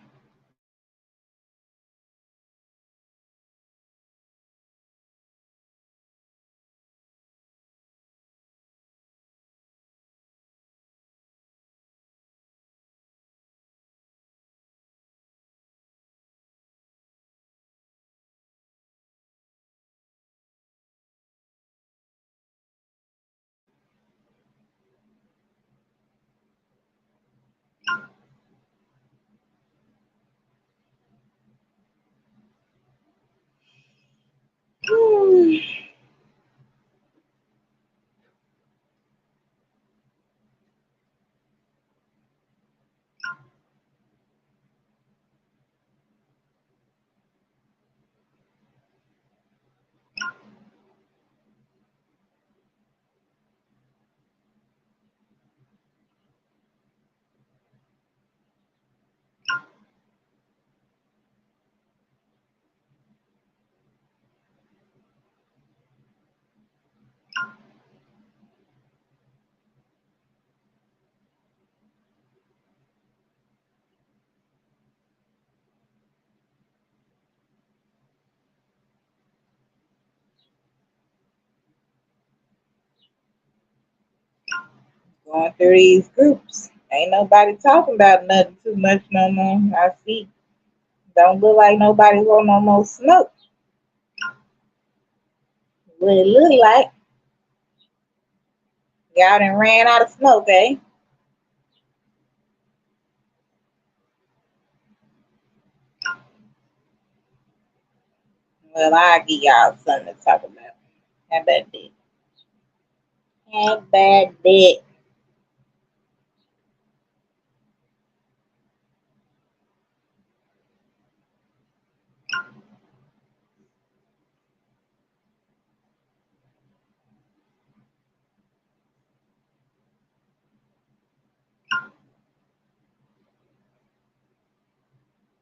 Going through these groups. Ain't nobody talking about nothing too much no more. I see. Don't look like nobody want no more smoke. What it look like, y'all done ran out of smoke, eh? Well, I'll give y'all something to talk about. How about that? How about that?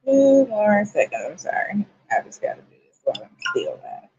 Two more seconds. I'm sorry. I just gotta do this while I'm still live.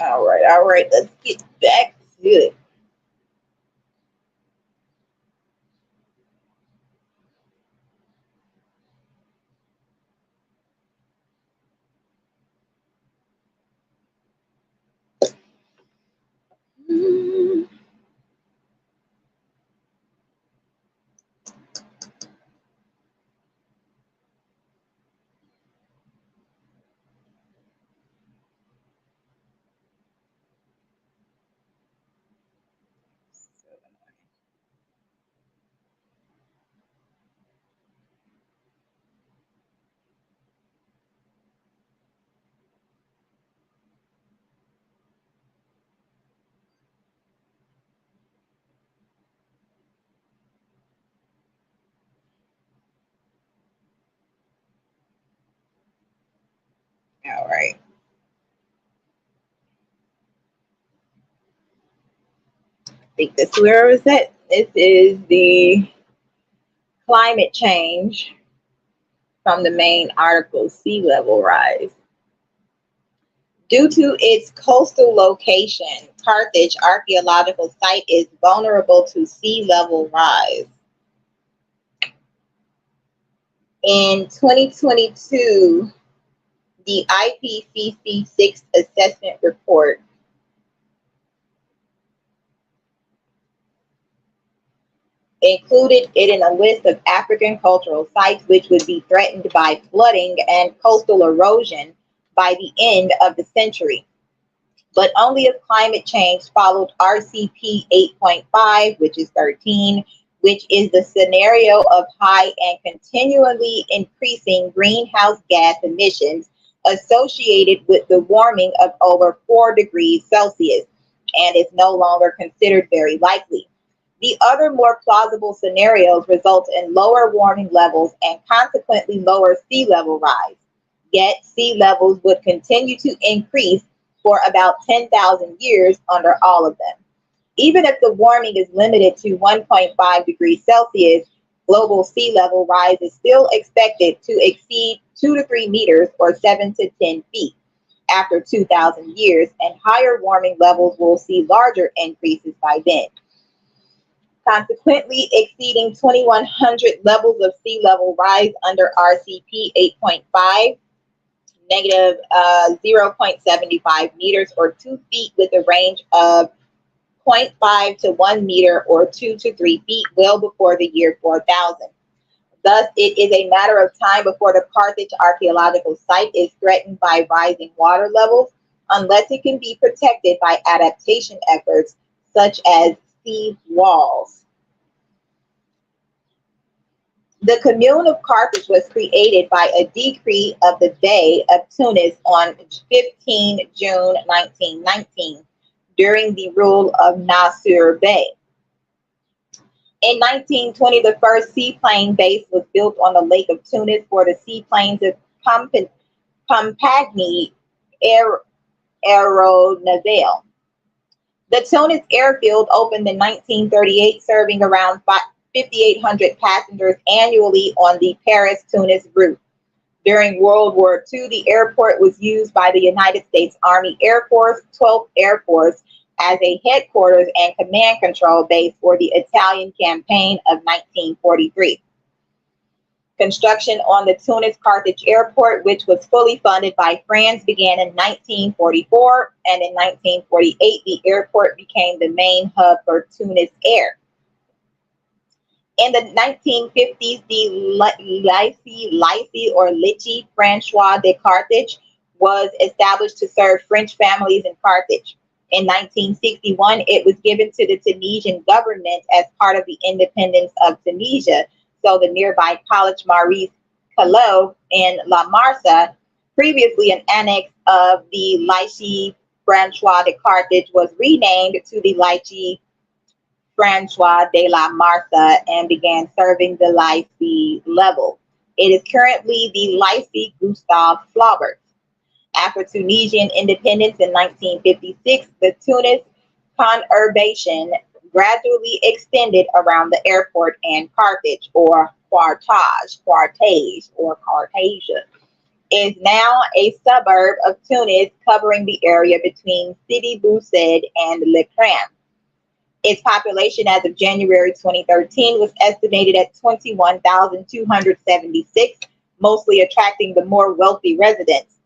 All right, let's get back to it. All right. I think this is where I was at. This is the climate change from the main article, sea level rise. Due to its coastal location, Carthage archaeological site is vulnerable to sea level rise. In 2022, the IPCC 6th assessment report included it in a list of African cultural sites which would be threatened by flooding and coastal erosion by the end of the century. But only if climate change followed RCP 8.5, which is 13, which is the scenario of high and continually increasing greenhouse gas emissions associated with the warming of over 4 degrees Celsius, and is no longer considered very likely. The other more plausible scenarios result in lower warming levels and consequently lower sea level rise. Yet sea levels would continue to increase for about 10,000 years under all of them. Even if the warming is limited to 1.5 degrees Celsius, global sea level rise is still expected to exceed 2 to 3 meters or 7 to 10 feet after 2,000 years, and higher warming levels will see larger increases by then, consequently exceeding 2,100 levels of sea level rise under RCP 8.5. negative 0.75 meters or 2 feet with a range of 0.5 to 1 meter or 2 to 3 feet well before the year 4000. Thus, it is a matter of time before the Carthage archaeological site is threatened by rising water levels, unless it can be protected by adaptation efforts such as sea walls. The commune of Carthage was created by a decree of the Bey of Tunis on 15 June 1919 during the rule of Nasser Bey. In 1920, the first seaplane base was built on the Lake of Tunis for the seaplanes of Compagnie Aeronavale. The Tunis airfield opened in 1938, serving around 5,800 passengers annually on the Paris-Tunis route. During World War II, the airport was used by the United States Army Air Force, 12th Air Force, as a headquarters and command control base for the Italian campaign of 1943. Construction on the Tunis-Carthage airport, which was fully funded by France, began in 1944, and in 1948, the airport became the main hub for Tunis Air. In the 1950s, the Lycée François de Carthage was established to serve French families in Carthage. In 1961, it was given to the Tunisian government as part of the independence of Tunisia. So the nearby College Maurice Callot in La Marsa, previously an annex of the Lycée François de Carthage, was renamed to the Lycée François de la Marsa and began serving the Lycée level. It is currently the Lycée Gustave Flaubert. After Tunisian independence in 1956, the Tunis conurbation gradually extended around the airport, and Carthage, or Carthage, or Carthasia, is now a suburb of Tunis, covering the area between Sidi Bou Said and Le Cram. Its population as of January 2013 was estimated at 21,276, mostly attracting the more wealthy residents.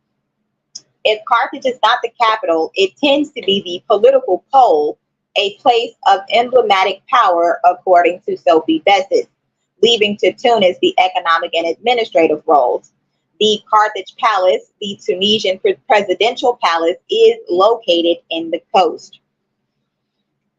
If Carthage is not the capital, it tends to be the political pole, a place of emblematic power, according to Sophie Bessis, leaving to Tunis the economic and administrative roles. The Carthage Palace, the Tunisian presidential palace, is located in the coast.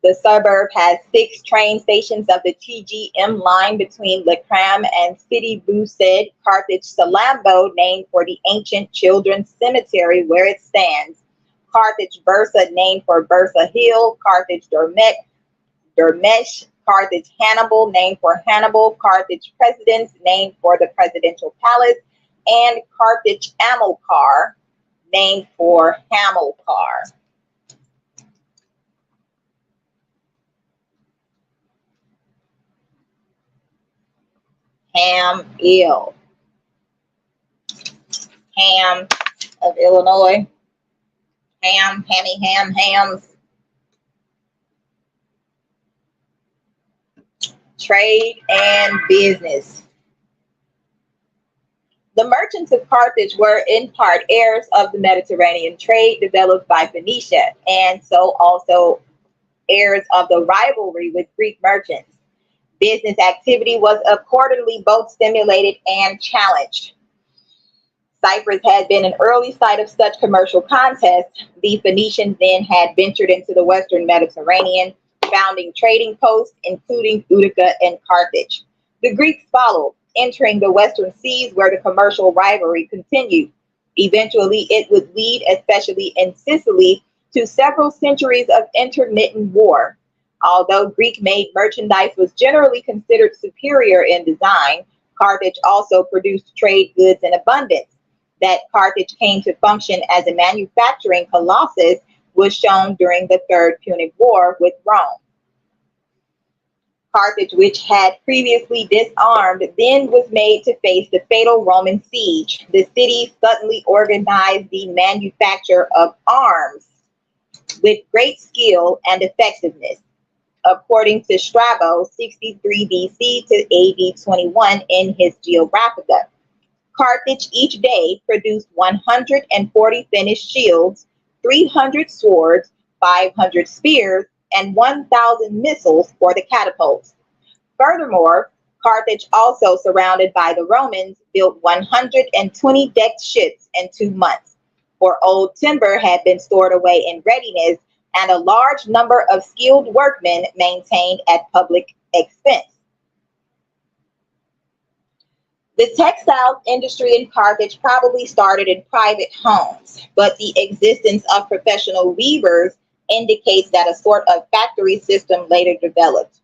The suburb has 6 train stations of the TGM line between Le Cram and Sidi Bou Said. Carthage Salambo, named for the ancient children's cemetery where it stands. Carthage Bursa, named for Bursa Hill. Carthage Dermesh. Carthage Hannibal, named for Hannibal. Carthage Presidents, named for the presidential palace. And Carthage Hamilcar, named for Hamilcar. Ham of Illinois. Hams. Trade and business. The merchants of Carthage were in part heirs of the Mediterranean trade developed by Phoenicia, and so also heirs of the rivalry with Greek merchants. Business activity was accordingly both stimulated and challenged. Cyprus had been an early site of such commercial contests. The Phoenicians then had ventured into the Western Mediterranean, founding trading posts, including Utica and Carthage. The Greeks followed, entering the Western seas where the commercial rivalry continued. Eventually, it would lead, especially in Sicily, to several centuries of intermittent war. Although Greek-made merchandise was generally considered superior in design, Carthage also produced trade goods in abundance. That Carthage came to function as a manufacturing colossus was shown during the Third Punic War with Rome. Carthage, which had previously disarmed, then was made to face the fatal Roman siege. The city suddenly organized the manufacture of arms with great skill and effectiveness. According to Strabo, 63 BC to AD 21 in his Geographica. Carthage each day produced 140 finished shields, 300 swords, 500 spears, and 1,000 missiles for the catapults. Furthermore, Carthage, also surrounded by the Romans, built 120 decked ships in 2 months, for old timber had been stored away in readiness, and a large number of skilled workmen maintained at public expense. The textile industry in Carthage probably started in private homes, but the existence of professional weavers indicates that a sort of factory system later developed.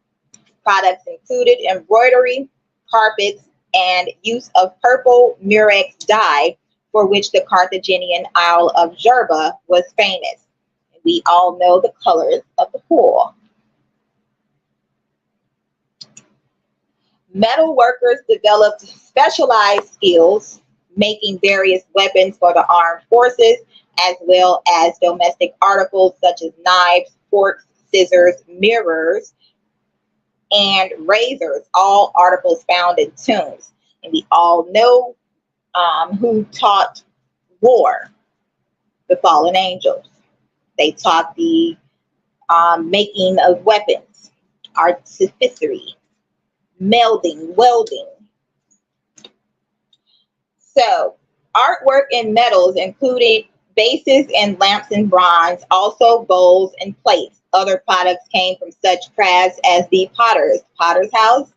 Products included embroidery, carpets, and use of purple murex dye, for which the Carthaginian Isle of Jerba was famous. We all know the colors of the pool. Metal workers developed specialized skills, making various weapons for the armed forces, as well as domestic articles such as knives, forks, scissors, mirrors, and razors, all articles found in tombs. And we all know who taught war, the fallen angels. They taught the making of weapons, artificery, melding, welding. So, artwork in metals included vases and lamps in bronze, also bowls and plates. Other products came from such crafts as the Potter's House,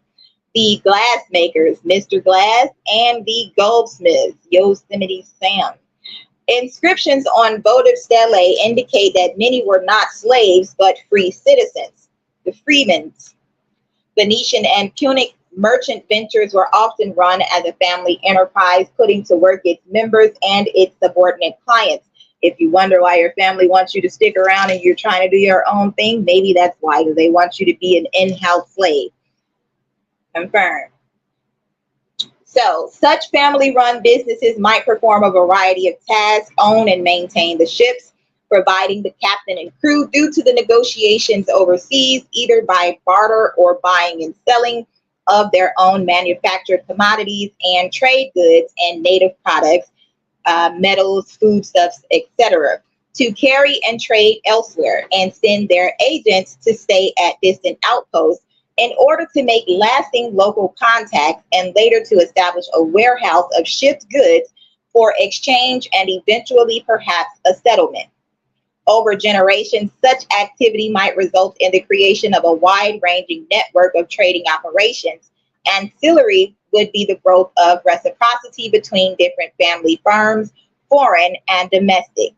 the glass makers, Mr. Glass, and the goldsmiths, Yosemite Sam. Inscriptions on votive stelae indicate that many were not slaves but free citizens, the freedmen. Phoenician and Punic merchant ventures were often run as a family enterprise, putting to work its members and its subordinate clients. If you wonder why your family wants you to stick around and you're trying to do your own thing, maybe that's why. They want you to be an in-house slave. Confirmed. So, such family-run businesses might perform a variety of tasks, own and maintain the ships, providing the captain and crew due to the negotiations overseas, either by barter or buying and selling of their own manufactured commodities and trade goods and native products, metals, foodstuffs, etc., to carry and trade elsewhere and send their agents to stay at distant outposts in order to make lasting local contacts and later to establish a warehouse of shipped goods for exchange and eventually perhaps a settlement. Over generations, such activity might result in the creation of a wide-ranging network of trading operations. Ancillary would be the growth of reciprocity between different family firms, foreign and domestic.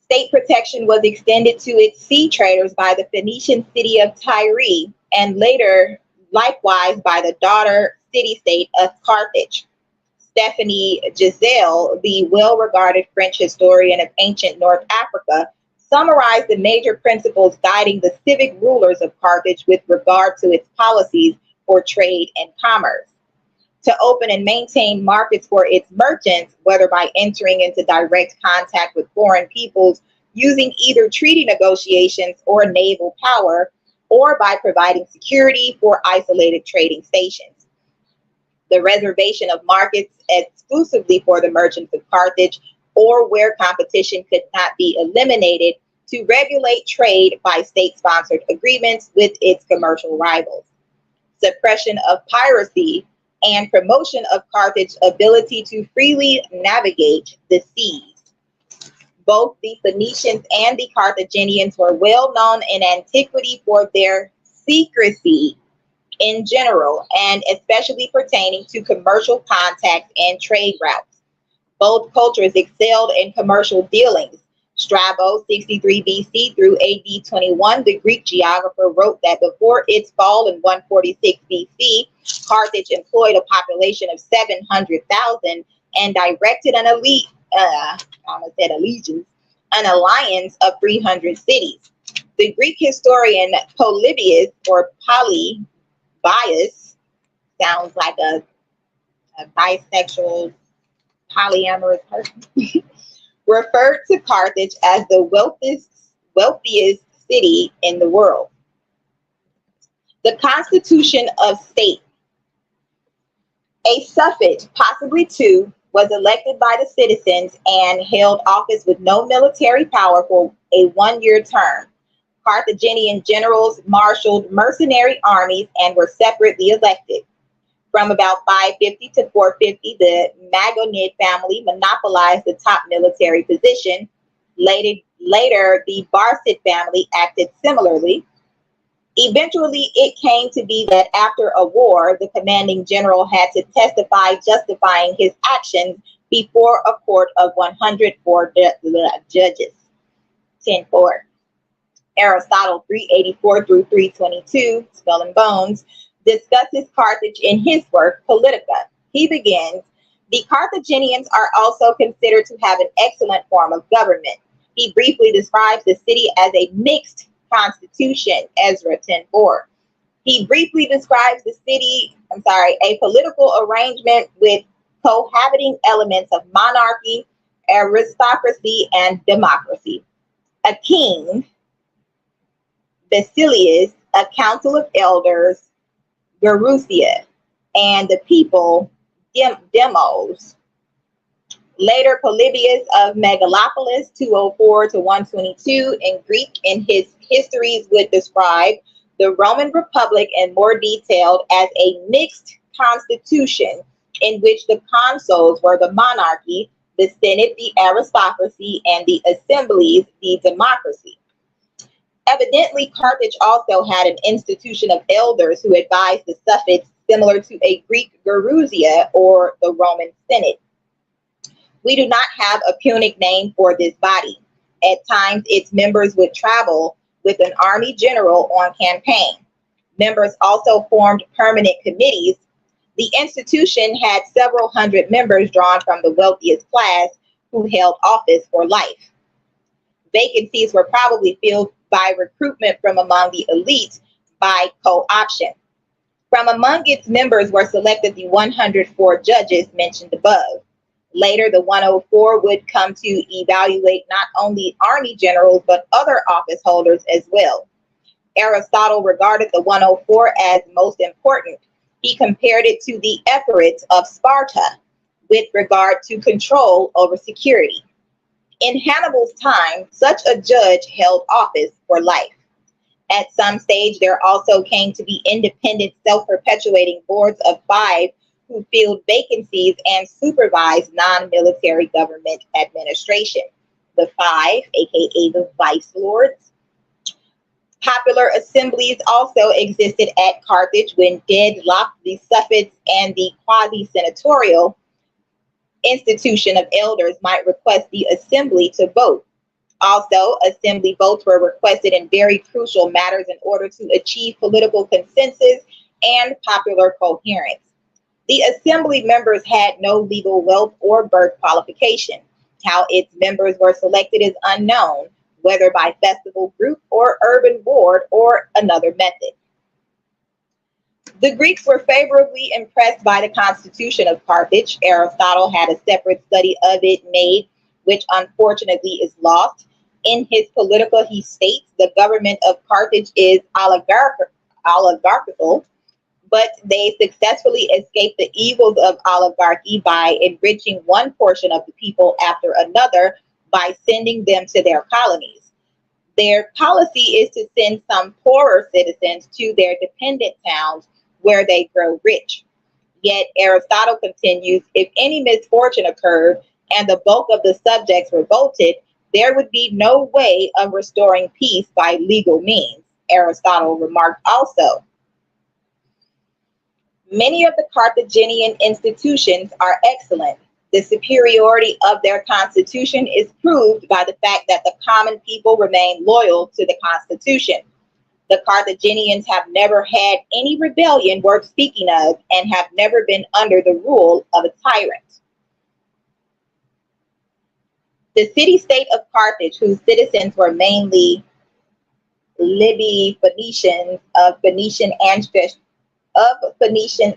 State protection was extended to its sea traders by the Phoenician city of Tyre, and later likewise by the daughter city-state of Carthage. Stephanie Giselle, the well-regarded French historian of ancient North Africa, summarized the major principles guiding the civic rulers of Carthage with regard to its policies for trade and commerce. To open and maintain markets for its merchants, whether by entering into direct contact with foreign peoples using either treaty negotiations or naval power, or by providing security for isolated trading stations. The reservation of markets exclusively for the merchants of Carthage, or where competition could not be eliminated, to regulate trade by state-sponsored agreements with its commercial rivals. Suppression of piracy and promotion of Carthage's ability to freely navigate the seas. Both the Phoenicians and the Carthaginians were well known in antiquity for their secrecy in general, and especially pertaining to commercial contacts and trade routes. Both cultures excelled in commercial dealings. Strabo, 63 BC through AD 21, the Greek geographer, wrote that before its fall in 146 BC, Carthage employed a population of 700,000 and directed an alliance of 300 cities. The Greek historian Polybius, or Polybius, sounds like a bisexual, polyamorous person, referred to Carthage as the wealthiest city in the world. The constitution of state. A suffet, possibly two, was elected by the citizens and held office with no military power for a one-year term. Carthaginian generals marshaled mercenary armies and were separately elected. From about 550 to 450, the Magonid family monopolized the top military position. Later, the Barcid family acted similarly. Eventually, it came to be that after a war, the commanding general had to testify justifying his actions before a court of 104 judges. 10:4. Aristotle 384 through 322, Skull and Bones, discusses Carthage in his work Politica. He begins, the Carthaginians are also considered to have an excellent form of government. He briefly describes the city as a mixed constitution, Ezra 10:4. He briefly describes the city, a political arrangement with cohabiting elements of monarchy, aristocracy, and democracy. A king, Basilius, a council of elders, Gerousia, and the people, Demos. Later, Polybius of Megalopolis, 204 to 122, in Greek, in his histories would describe the Roman Republic in more detail as a mixed constitution in which the consuls were the monarchy, the Senate the aristocracy, and the assemblies the democracy. Evidently, Carthage also had an institution of elders who advised the suffets, similar to a Greek Gerousia or the Roman Senate. We do not have a Punic name for this body. At times, its members would travel with an army general on campaign. Members also formed permanent committees. The institution had several hundred members drawn from the wealthiest class who held office for life. Vacancies were probably filled by recruitment from among the elite by co-option. From among its members were selected the 104 judges mentioned above. Later, the 104 would come to evaluate not only army generals, but other office holders as well. Aristotle regarded the 104 as most important. He compared it to the ephorets of Sparta with regard to control over security. In Hannibal's time, such a judge held office for life. At some stage, there also came to be independent, self-perpetuating boards of 5 who filled vacancies and supervised non-military government administration. The 5, aka the vice lords. Popular assemblies also existed at Carthage when deadlocked the suffets and the quasi-senatorial institution of elders might request the assembly to vote. Also, assembly votes were requested in very crucial matters in order to achieve political consensus and popular coherence. The assembly members had no legal wealth or birth qualification. How its members were selected is unknown, whether by festival group or urban board or another method. The Greeks were favorably impressed by the constitution of Carthage. Aristotle had a separate study of it made, which unfortunately is lost. In his Politica, he states the government of Carthage is oligarchical, but they successfully escaped the evils of oligarchy by enriching one portion of the people after another by sending them to their colonies. Their policy is to send some poorer citizens to their dependent towns where they grow rich. Yet Aristotle continues, if any misfortune occurred and the bulk of the subjects revolted, there would be no way of restoring peace by legal means. Aristotle remarked also, many of the Carthaginian institutions are excellent. The superiority of their constitution is proved by the fact that the common people remain loyal to the constitution. The Carthaginians have never had any rebellion worth speaking of and have never been under the rule of a tyrant. The city-state of Carthage, whose citizens were mainly Libyan Phoenicians of Phoenician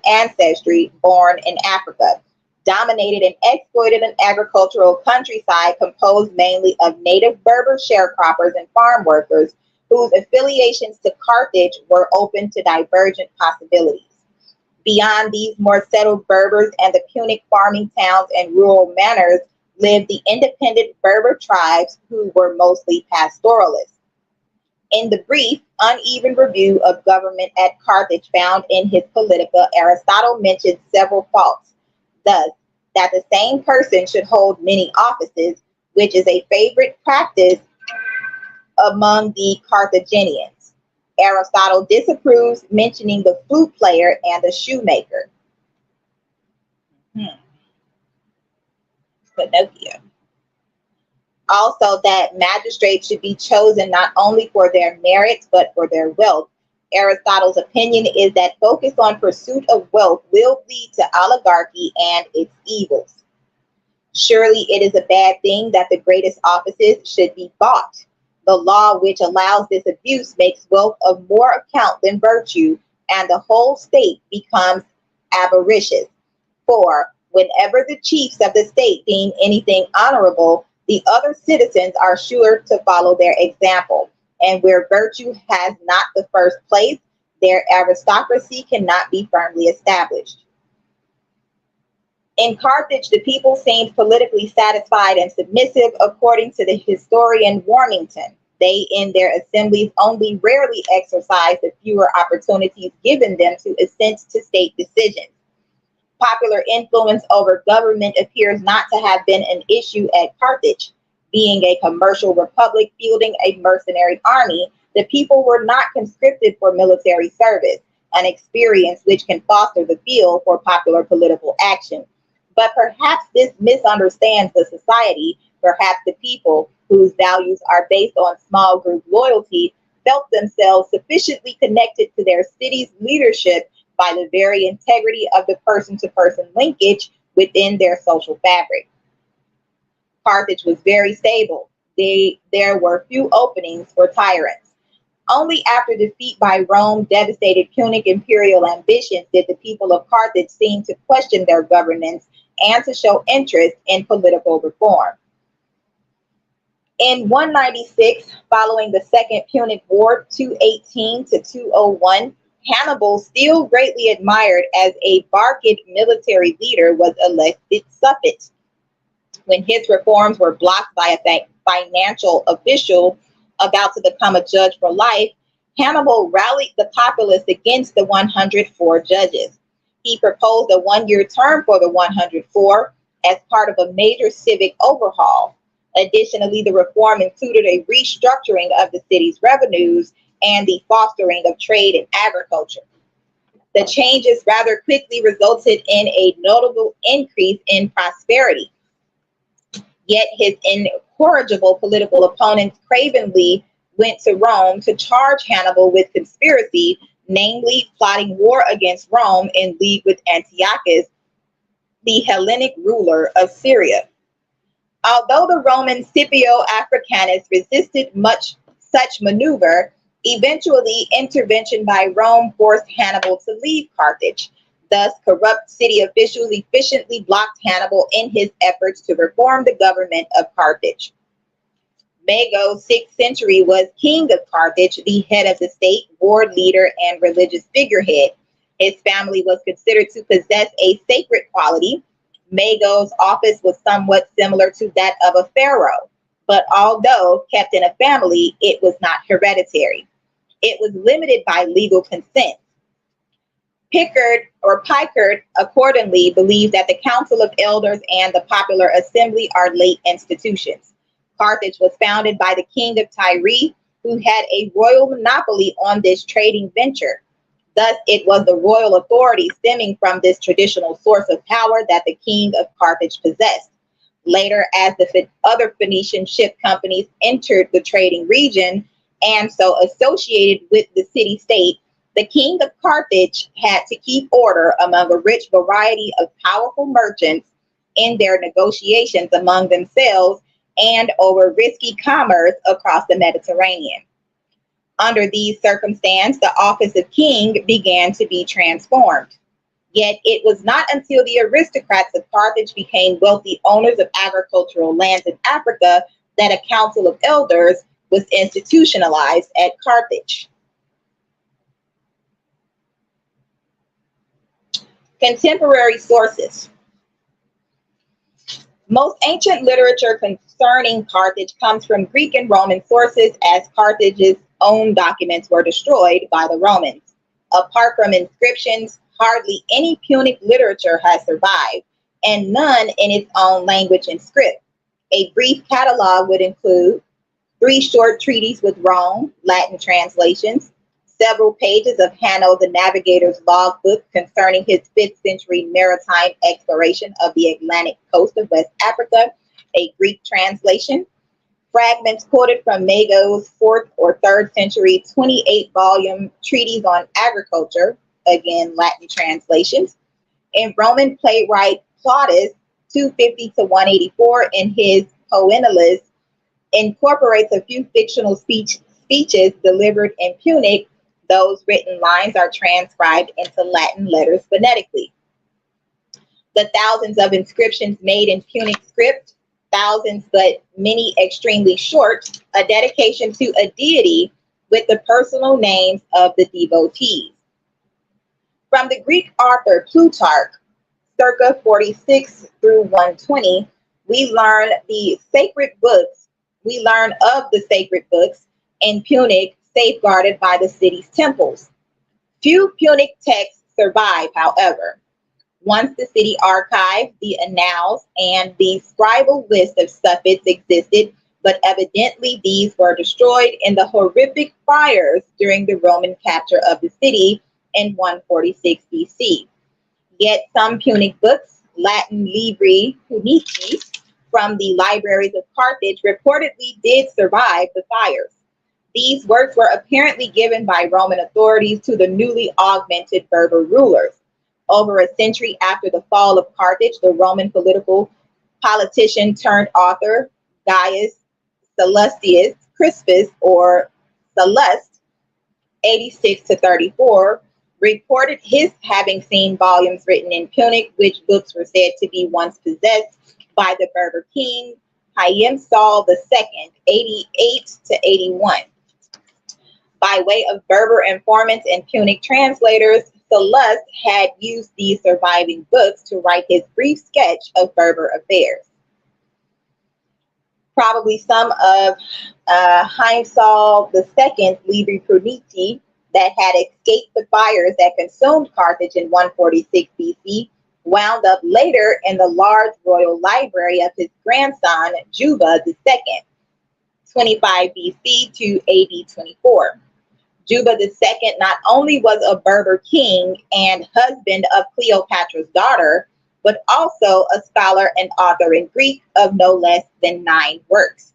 ancestry born in Africa, dominated and exploited an agricultural countryside composed mainly of native Berber sharecroppers and farm workers whose affiliations to Carthage were open to divergent possibilities. Beyond these more settled Berbers and the Punic farming towns and rural manors lived the independent Berber tribes who were mostly pastoralists. In the brief, uneven review of government at Carthage found in his Politica, Aristotle mentioned several faults, thus, that the same person should hold many offices, which is a favorite practice among the Carthaginians. Aristotle disapproves mentioning the flute player and the shoemaker. Pinocchio. Also, that magistrates should be chosen not only for their merits but for their wealth. Aristotle's opinion is that focus on pursuit of wealth will lead to oligarchy and its evils. Surely it is a bad thing that the greatest offices should be bought. The law which allows this abuse makes wealth of more account than virtue, and the whole state becomes avaricious. For whenever the chiefs of the state deem anything honorable, the other citizens are sure to follow their example. And where virtue has not the first place, their aristocracy cannot be firmly established. In Carthage, the people seemed politically satisfied and submissive, according to the historian Warmington. They, in their assemblies, only rarely exercised the fewer opportunities given them to assent to state decisions. Popular influence over government appears not to have been an issue at Carthage. Being a commercial republic fielding a mercenary army, the people were not conscripted for military service, an experience which can foster the feel for popular political action. But perhaps this misunderstands the society. Perhaps the people, whose values are based on small group loyalty, felt themselves sufficiently connected to their city's leadership by the very integrity of the person-to-person linkage within their social fabric. Carthage was very stable. There were few openings for tyrants. Only after defeat by Rome devastated Punic imperial ambitions did the people of Carthage seem to question their governance and to show interest in political reform. In 196, following the Second Punic War, 218 to 201, Hannibal, still greatly admired as a Barcid military leader, was elected suffet. When his reforms were blocked by a financial official about to become a judge for life, Hannibal rallied the populace against the 104 judges. He proposed a one-year term for the 104 as part of a major civic overhaul. Additionally, the reform included a restructuring of the city's revenues and the fostering of trade and agriculture. The changes rather quickly resulted in a notable increase in prosperity. Yet his incorrigible political opponents cravenly went to Rome to charge Hannibal with conspiracy, namely plotting war against Rome in league with Antiochus, the Hellenic ruler of Syria. Although the Roman Scipio Africanus resisted much such maneuver, eventually intervention by Rome forced Hannibal to leave Carthage. Thus, corrupt city officials efficiently blocked Hannibal in his efforts to reform the government of Carthage. Mago, 6th century, was king of Carthage, the head of the state, ward leader, and religious figurehead. His family was considered to possess a sacred quality. Mago's office was somewhat similar to that of a pharaoh, but although kept in a family, it was not hereditary. It was limited by legal consent. Picard accordingly believed that the Council of Elders and the Popular Assembly are late institutions. Carthage was founded by the King of Tyre, who had a royal monopoly on this trading venture. Thus, it was the royal authority stemming from this traditional source of power that the King of Carthage possessed. Later, as the other Phoenician ship companies entered the trading region and so associated with the city-state, the King of Carthage had to keep order among a rich variety of powerful merchants in their negotiations among themselves and over risky commerce across the Mediterranean. Under these circumstances, the office of king began to be transformed. Yet it was not until the aristocrats of Carthage became wealthy owners of agricultural lands in Africa that a council of elders was institutionalized at Carthage. Contemporary sources. Most ancient literature concerning Carthage comes from Greek and Roman sources, as Carthage's own documents were destroyed by the Romans. Apart from inscriptions, hardly any Punic literature has survived, and none in its own language and script. A brief catalog would include 3 short treaties with Rome, Latin translations, several pages of Hanno the Navigator's logbook concerning his 5th century maritime exploration of the Atlantic coast of West Africa, a Greek translation, fragments quoted from Mago's 4th or 3rd century 28-volume treatise on agriculture, again Latin translations, and Roman playwright Plautus 250 to 184 in his Poenilus incorporates a few fictional speeches delivered in Punic. Those written lines are transcribed into Latin letters phonetically. The thousands of inscriptions made in Punic script, thousands but many extremely short, a dedication to a deity with the personal names of the devotees. From the Greek author Plutarch, circa 46 through 120, we learn of the sacred books in Punic safeguarded by the city's temples. Few Punic texts survive, however. Once the city archive, the annals, and the scribal list of suffix existed, but evidently these were destroyed in the horrific fires during the Roman capture of the city in 146 BC. Yet some Punic books, Latin Libri Punici, from the libraries of Carthage reportedly did survive the fires. These works were apparently given by Roman authorities to the newly augmented Berber rulers. Over a century after the fall of Carthage, the Roman politician turned author Gaius Sallustius Crispus, or Sallust, 86 to 34, reported his having seen volumes written in Punic, which books were said to be once possessed by the Berber king Hayem Saul II, 88 to 81. By way of Berber informants and Punic translators, Sallust had used these surviving books to write his brief sketch of Berber affairs. Probably some of Hayem Saul II's Libri Punici that had escaped the fires that consumed Carthage in 146 BC wound up later in the large royal library of his grandson, Juba II, 25 BC to AD 24. Juba II not only was a Berber king and husband of Cleopatra's daughter, but also a scholar and author in Greek of no less than 9 works.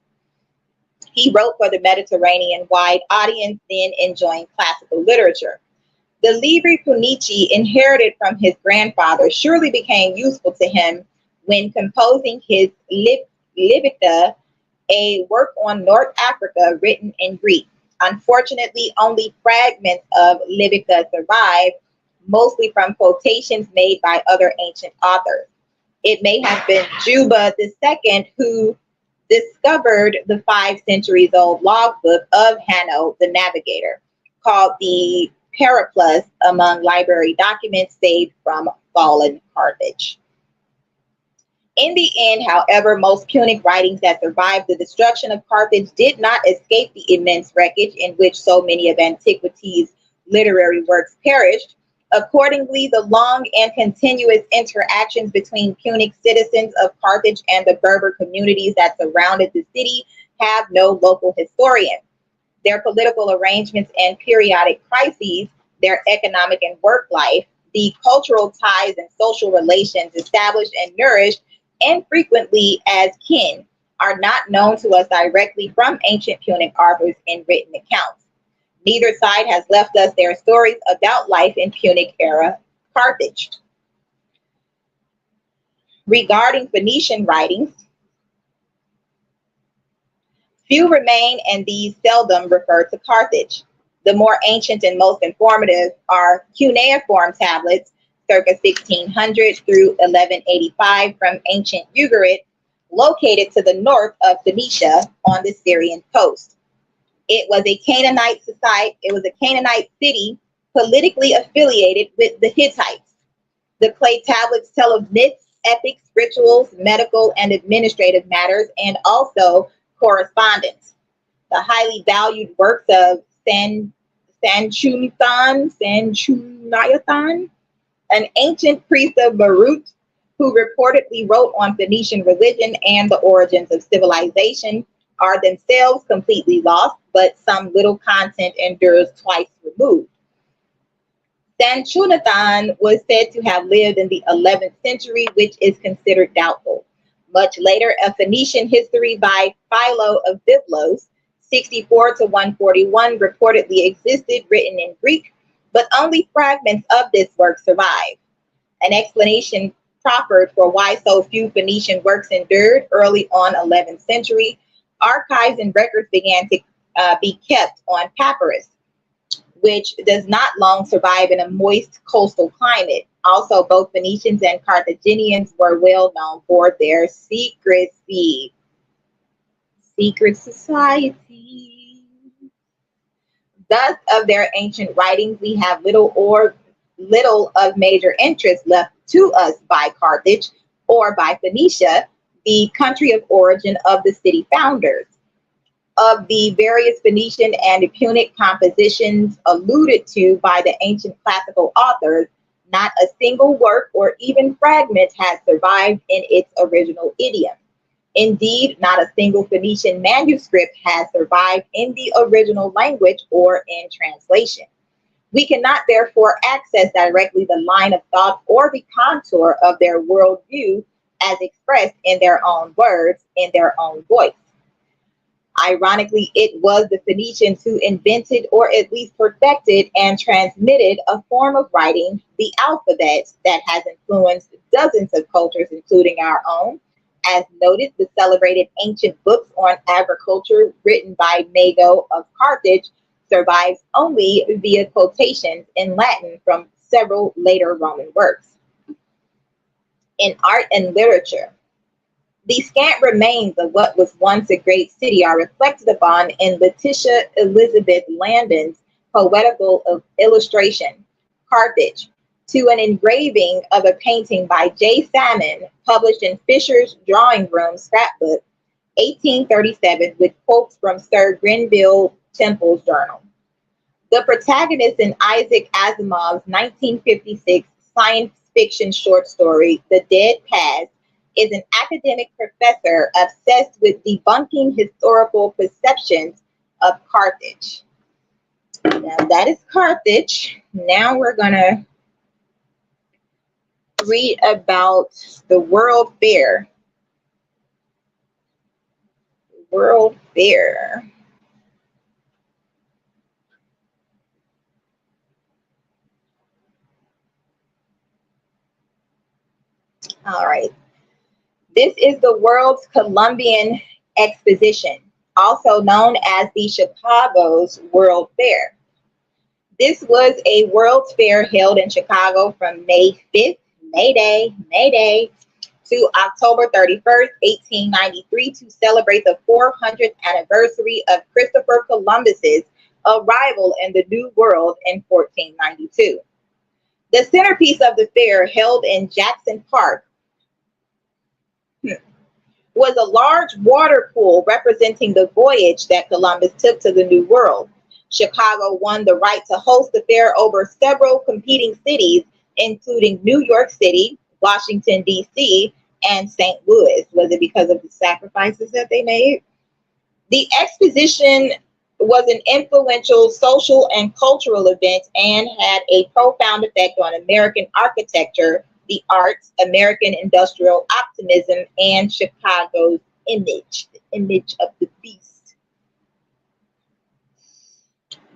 He wrote for the Mediterranean-wide audience then enjoying classical literature. The Libri Punici, inherited from his grandfather, surely became useful to him when composing his Libica, a work on North Africa written in Greek. Unfortunately, only fragments of Libica survive, mostly from quotations made by other ancient authors. It may have been Juba II who discovered the 5 centuries old logbook of Hanno the Navigator, called the Periplus, among library documents saved from fallen Carthage. In the end, however, most Punic writings that survived the destruction of Carthage did not escape the immense wreckage in which so many of antiquity's literary works perished. Accordingly, the long and continuous interactions between Punic citizens of Carthage and the Berber communities that surrounded the city have no local historian. Their political arrangements and periodic crises, their economic and work life, the cultural ties and social relations established and nourished, and frequently as kin, are not known to us directly from ancient Punic authors in written accounts. Neither side has left us their stories about life in Punic era Carthage. Regarding Phoenician writings, few remain, and these seldom refer to Carthage. The more ancient and most informative are cuneiform tablets, circa 1600 through 1185, from ancient Ugarit, located to the north of Phoenicia on the Syrian coast. It was a Canaanite society. It was a Canaanite city politically affiliated with the Hittites. The clay tablets tell of myths, epics, rituals, medical and administrative matters, and also correspondence. The highly valued works of Sanchuniathon, an ancient priest of Beirut who reportedly wrote on Phoenician religion and the origins of civilization, are themselves completely lost, but some little content endures twice removed. Sanchuniathon was said to have lived in the 11th century, which is considered doubtful. Much later, a Phoenician history by Philo of Byblos, 64 to 141, reportedly existed, written in Greek, but only fragments of this work survive. An explanation proffered for why so few Phoenician works endured early on 11th century, archives and records began to be kept on papyrus, which does not long survive in a moist coastal climate. Also, both Phoenicians and Carthaginians were well known for their secrecy. Secret society. Thus, of their ancient writings, we have little of major interest left to us by Carthage or by Phoenicia, the country of origin of the city founders. Of the various Phoenician and Punic compositions alluded to by the ancient classical authors, not a single work or even fragment has survived in its original idiom. Indeed, not a single Phoenician manuscript has survived in the original language or in translation. We cannot therefore access directly the line of thought or the contour of their worldview as expressed in their own words, in their own voice. Ironically, it was the Phoenicians who invented or at least perfected and transmitted a form of writing, the alphabet, that has influenced dozens of cultures, including our own. As noted, the celebrated ancient books on agriculture written by Mago of Carthage survives only via quotations in Latin from several later Roman works. In art and literature, the scant remains of what was once a great city are reflected upon in Letitia Elizabeth Landon's poetical illustration, Carthage, to an engraving of a painting by J. Salmon, published in Fisher's Drawing Room Scrapbook, 1837, with quotes from Sir Grenville Temple's journal. The protagonist in Isaac Asimov's 1956 science fiction short story, The Dead Past, is an academic professor obsessed with debunking historical perceptions of Carthage. Now that is Carthage. Now we're going to read about the World Fair. World Fair. All right. This is the World's Columbian Exposition, also known as the Chicago's World Fair. This was a World's Fair held in Chicago from May 5th, May Day, to October 31st, 1893, to celebrate the 400th anniversary of Christopher Columbus's arrival in the New World in 1492. The centerpiece of the fair, held in Jackson Park, was a large water pool representing the voyage that Columbus took to the New World. Chicago won the right to host the fair over several competing cities, including New York City, Washington, D.C., and St. Louis. Was it because of the sacrifices that they made? The exposition was an influential social and cultural event and had a profound effect on American architecture, the arts, American industrial optimism, and Chicago's image, the image of the beast.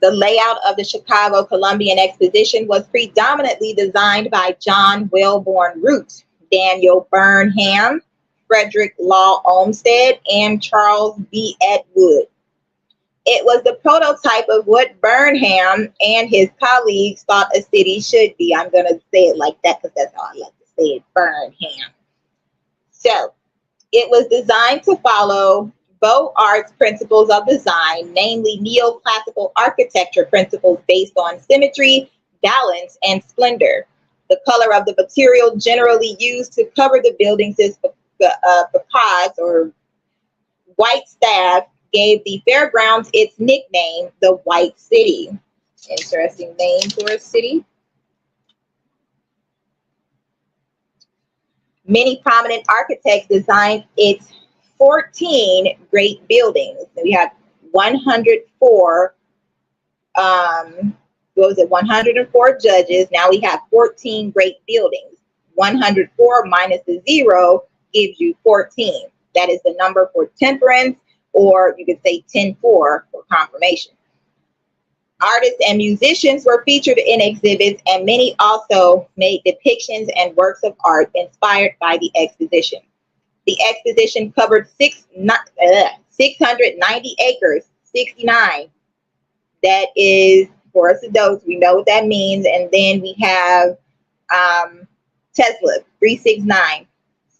The layout of the Chicago Columbian Exposition was predominantly designed by John Wellborn Root, Daniel Burnham, Frederick Law Olmsted, and Charles B. Atwood. It was the prototype of what Burnham and his colleagues thought a city should be. I'm going to say it like that because that's how I like to say it, Burnham. So, it was designed to follow Beaux Arts principles of design, namely neoclassical architecture principles based on symmetry, balance, and splendor. The color of the material generally used to cover the buildings is facades or white staff, gave the fairgrounds its nickname, the White City. Interesting name for a city. Many prominent architects designed its 14 great buildings. We have 104, what was it, 104 judges. Now we have 14 great buildings. 104 minus the 0 gives you 14. That is the number for temperance, or you could say 10-4 for confirmation. Artists and musicians were featured in exhibits, and many also made depictions and works of art inspired by the exposition. The exposition covered 690 acres, 69. That is, for us adults, we know what that means. And then we have Tesla, 369.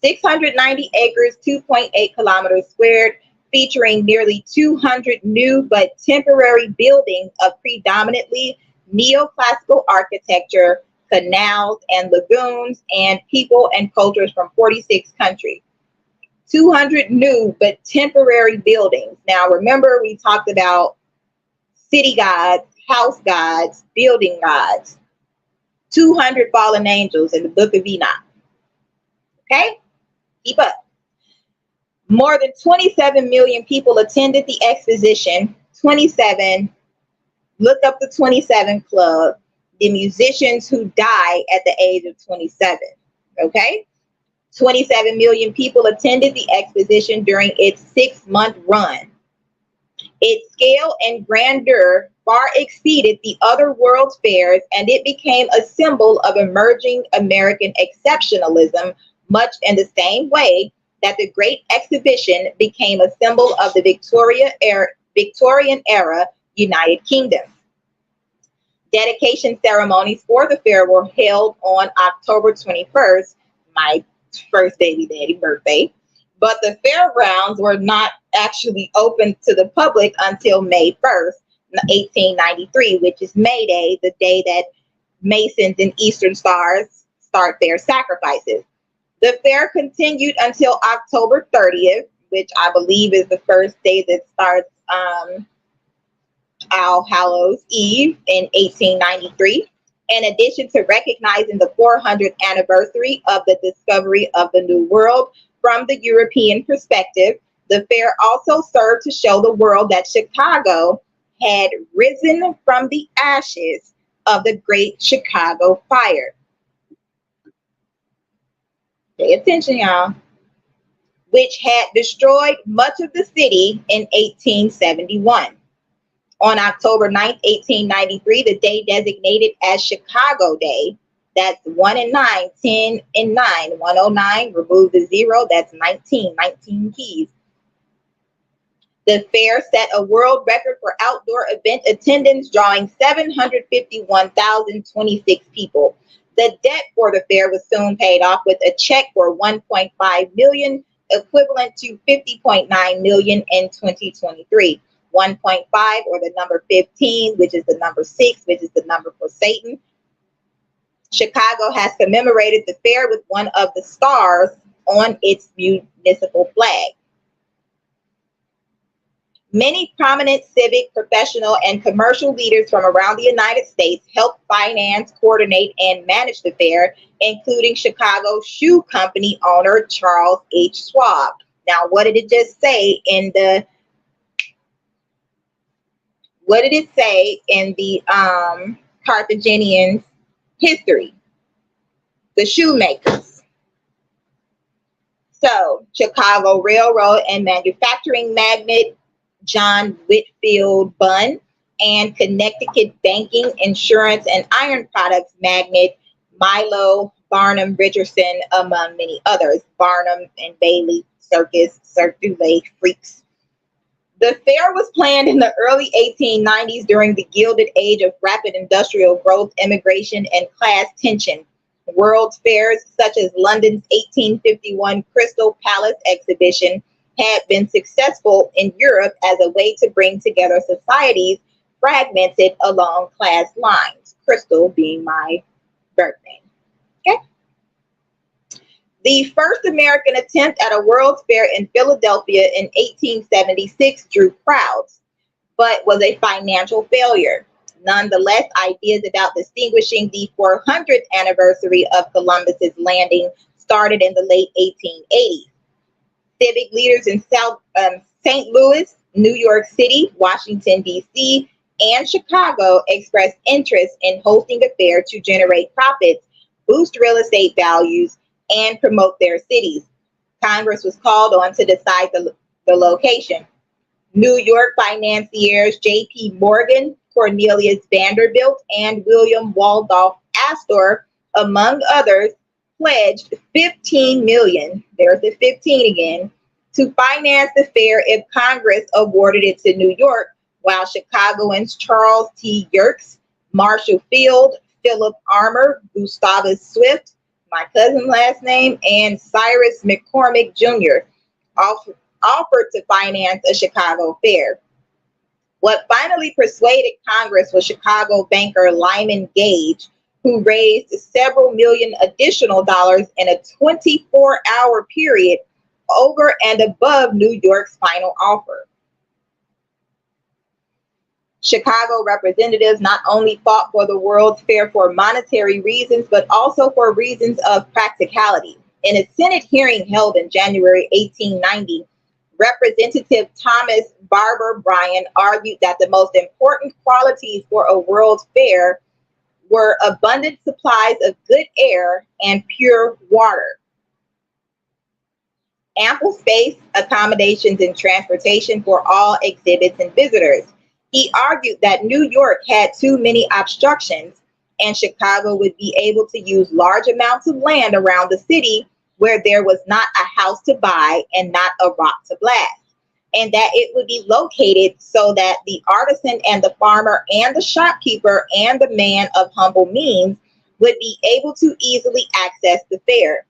690 acres, 2.8 kilometers squared, featuring nearly 200 new but temporary buildings of predominantly neoclassical architecture, canals and lagoons, and people and cultures from 46 countries. 200 new but temporary buildings. Now, remember, we talked about city gods, house gods, building gods. 200 fallen angels in the book of Enoch. Okay? Keep up. More than 27 million people attended the exposition. 27, look up the 27 Club, the musicians who die at the age of 27. Okay? 27 million people attended the exposition during its 6-month run. Its scale and grandeur far exceeded the other world's fairs, and it became a symbol of emerging American exceptionalism, much in the same way that the Great Exhibition became a symbol of the Victorian era United Kingdom. Dedication ceremonies for the fair were held on October 21st, my first baby daddy birthday, but the fairgrounds were not actually open to the public until May 1st, 1893, which is May Day, the day that Masons and Eastern Stars start their sacrifices. The fair continued until October 30th, which I believe is the first day that starts All Hallows Eve in 1893. In addition to recognizing the 400th anniversary of the discovery of the New World from the European perspective, the fair also served to show the world that Chicago had risen from the ashes of the Great Chicago Fire. Pay attention, y'all. Which had destroyed much of the city in 1871. On October 9th, 1893, the day designated as Chicago Day, that's 1 and 9, 10 and 9, 109, remove the 0, that's 19 keys. The fair set a world record for outdoor event attendance, drawing 751,026 people. The debt for the fair was soon paid off with a check for $1.5 million, equivalent to $50.9 million in 2023. 1.5, or the number 15, which is the number 6, which is the number for Satan. Chicago has commemorated the fair with one of the stars on its municipal flag. Many prominent civic, professional, and commercial leaders from around the United States helped finance, coordinate, and manage the fair, including Chicago Shoe Company owner Charles H. Schwab. Now, what did it just say in the Carthaginians history? The shoemakers. So, Chicago Railroad and manufacturing magnate John Whitfield Bunn, and Connecticut banking, insurance, and iron products magnate Milo Barnum Richardson, among many others. Barnum and Bailey, Circus, Cirque du freaks. The fair was planned in the early 1890s during the Gilded Age of rapid industrial growth, immigration, and class tension. World's fairs, such as London's 1851 Crystal Palace exhibition, had been successful in Europe as a way to bring together societies fragmented along class lines. Crystal being my birth name. The first American attempt at a World's Fair in Philadelphia in 1876 drew crowds, but was a financial failure. Nonetheless, ideas about distinguishing the 400th anniversary of Columbus's landing started in the late 1880s. Civic leaders in St. Louis, New York City, Washington, D.C., and Chicago expressed interest in hosting a fair to generate profits, boost real estate values, and promote their cities. Congress was called on to decide the location. New York financiers J.P. Morgan, Cornelius Vanderbilt, and William Waldorf Astor, among others, pledged $15 million, there's the 15 again, to finance the fair if Congress awarded it to New York, while Chicagoans Charles T. Yerkes, Marshall Field, Philip Armour, Gustavus Swift, my cousin's last name, and Cyrus McCormick Jr. offered to finance a Chicago fair. What finally persuaded Congress was Chicago banker Lyman Gage, who raised several million additional dollars in a 24-hour period over and above New York's final offer. Chicago representatives not only fought for the World's Fair for monetary reasons, but also for reasons of practicality. In a Senate hearing held in January 1890, Representative Thomas Barber Bryan argued that the most important qualities for a World's Fair were abundant supplies of good air and pure water, ample space, accommodations, and transportation for all exhibits and visitors. He argued that New York had too many obstructions, and Chicago would be able to use large amounts of land around the city where there was not a house to buy and not a rock to blast, and that it would be located so that the artisan and the farmer and the shopkeeper and the man of humble means would be able to easily access the fair.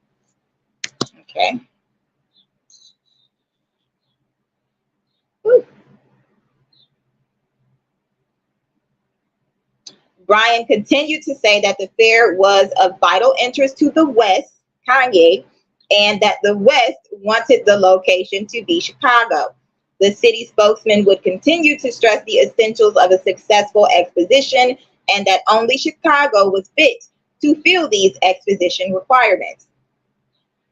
Okay. Whew. Bryan continued to say that the fair was of vital interest to the West, Kanye, and that the West wanted the location to be Chicago. The city spokesman would continue to stress the essentials of a successful exposition and that only Chicago was fit to fill these exposition requirements.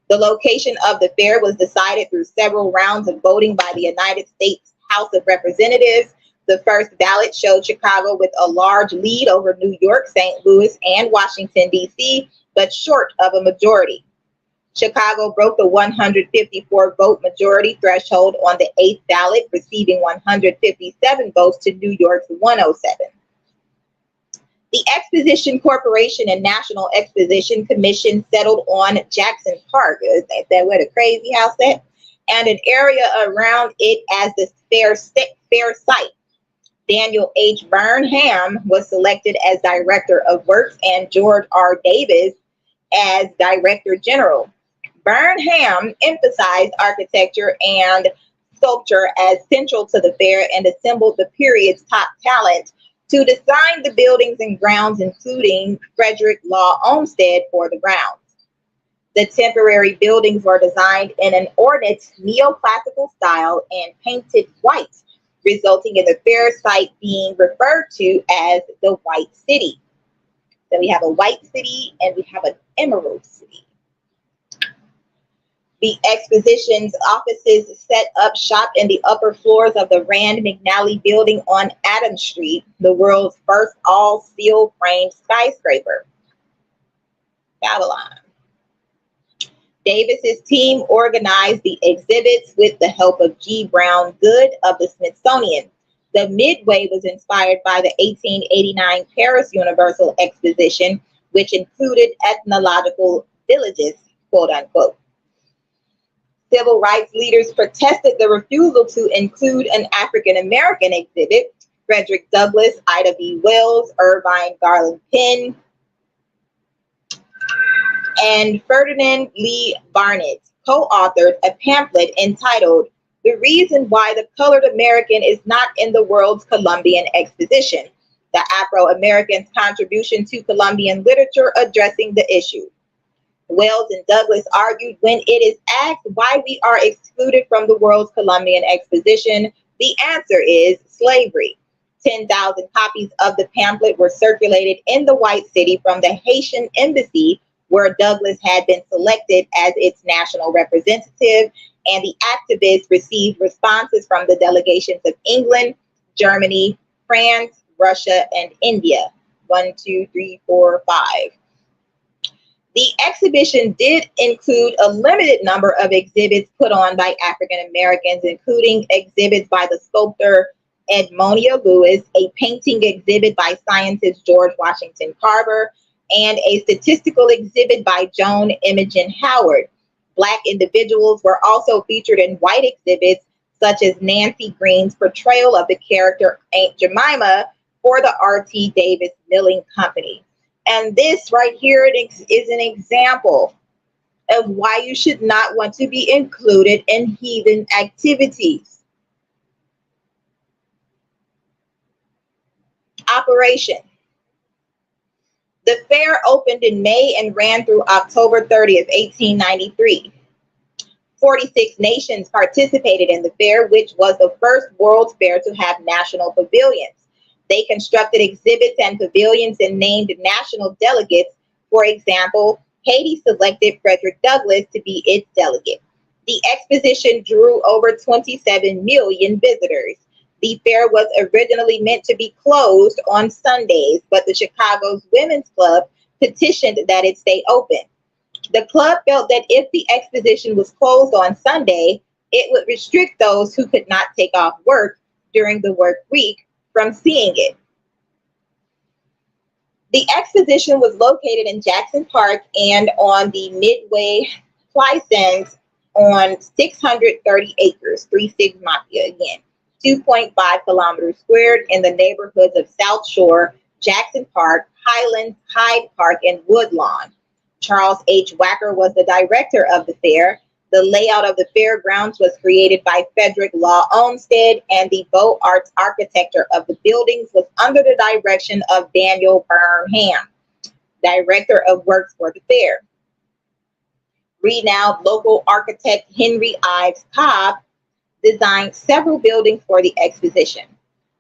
The location of the fair was decided through several rounds of voting by the United States House of Representatives. The first ballot showed Chicago with a large lead over New York, St. Louis, and Washington, D.C., but short of a majority. Chicago broke the 154 vote majority threshold on the 8th ballot, receiving 157 votes to New York's 107. The Exposition Corporation and National Exposition Commission settled on Jackson Park, is that where the crazy house at, and an area around it as the fair site. Daniel H. Burnham was selected as Director of Works and George R. Davis as Director General. Burnham emphasized architecture and sculpture as central to the fair and assembled the period's top talent to design the buildings and grounds, including Frederick Law Olmsted for the grounds. The temporary buildings were designed in an ornate neoclassical style and painted white, resulting in the fair site being referred to as the White City. So we have a White City and we have an Emerald City. The exposition's offices set up shop in the upper floors of the Rand McNally building on Adams Street, the world's first all-steel framed skyscraper. Babylon. Davis's team organized the exhibits with the help of G. Brown Good of the Smithsonian. The Midway was inspired by the 1889 Paris Universal Exposition, which included ethnological villages, quote unquote. Civil rights leaders protested the refusal to include an African American exhibit. Frederick Douglass, Ida B. Wells, Irvine Garland Penn, and Ferdinand Lee Barnett co-authored a pamphlet entitled "The Reason Why the Colored American is Not in the World's Columbian Exposition: The Afro-Americans' Contribution to Columbian Literature Addressing the Issue." Wells and Douglas argued, when it is asked why we are excluded from the World's Columbian Exposition, the answer is slavery. 10,000 copies of the pamphlet were circulated in the White City from the Haitian embassy, where Douglas had been selected as its national representative, and the activists received responses from the delegations of England, Germany, France, Russia, and India. 1, 2, 3, 4, 5. The exhibition did include a limited number of exhibits put on by African Americans, including exhibits by the sculptor Edmonia Lewis, a painting exhibit by scientist George Washington Carver, and a statistical exhibit by Joan Imogen Howard. Black individuals were also featured in white exhibits, such as Nancy Green's portrayal of the character Aunt Jemima for the R.T. Davis Milling Company. And this right here is an example of why you should not want to be included in heathen activities. Operation. The fair opened in May and ran through October 30th, 1893. 46 nations participated in the fair, which was the first World's Fair to have national pavilions. They constructed exhibits and pavilions and named national delegates. For example, Haiti selected Frederick Douglass to be its delegate. The exposition drew over 27 million visitors. The fair was originally meant to be closed on Sundays, but the Chicago's Women's Club petitioned that it stay open. The club felt that if the exposition was closed on Sunday, it would restrict those who could not take off work during the work week from seeing it. The exposition was located in Jackson Park and on the Midway Plaisance on 630 acres, 36 Mafia again, 2.5 kilometers squared in the neighborhoods of South Shore, Jackson Park, Highlands, Hyde Park, and Woodlawn. Charles H. Wacker was the director of the fair. The layout of the fairgrounds was created by Frederick Law Olmsted, and the Beaux Arts architecture of the buildings was under the direction of Daniel Burnham, director of works for the fair. Renowned local architect Henry Ives Cobb designed several buildings for the exposition.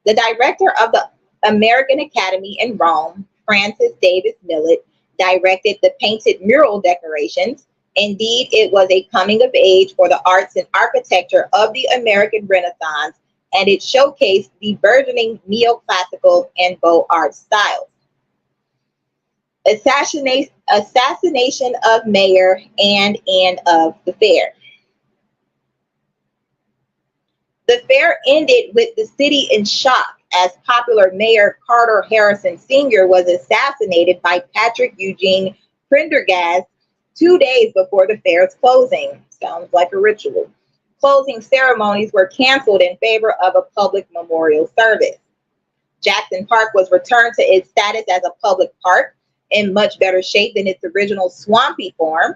The director of the American Academy in Rome, Francis Davis Millet, directed the painted mural decorations. Indeed, it was a coming of age for the arts and architecture of the American Renaissance, and it showcased the burgeoning neoclassical and Beaux Arts styles. Assassination of mayor and of the fair. The fair ended with the city in shock as popular Mayor Carter Harrison Sr. was assassinated by Patrick Eugene Prendergast 2 days before the fair's closing. Sounds like a ritual. Closing ceremonies were canceled in favor of a public memorial service. Jackson Park was returned to its status as a public park in much better shape than its original swampy form.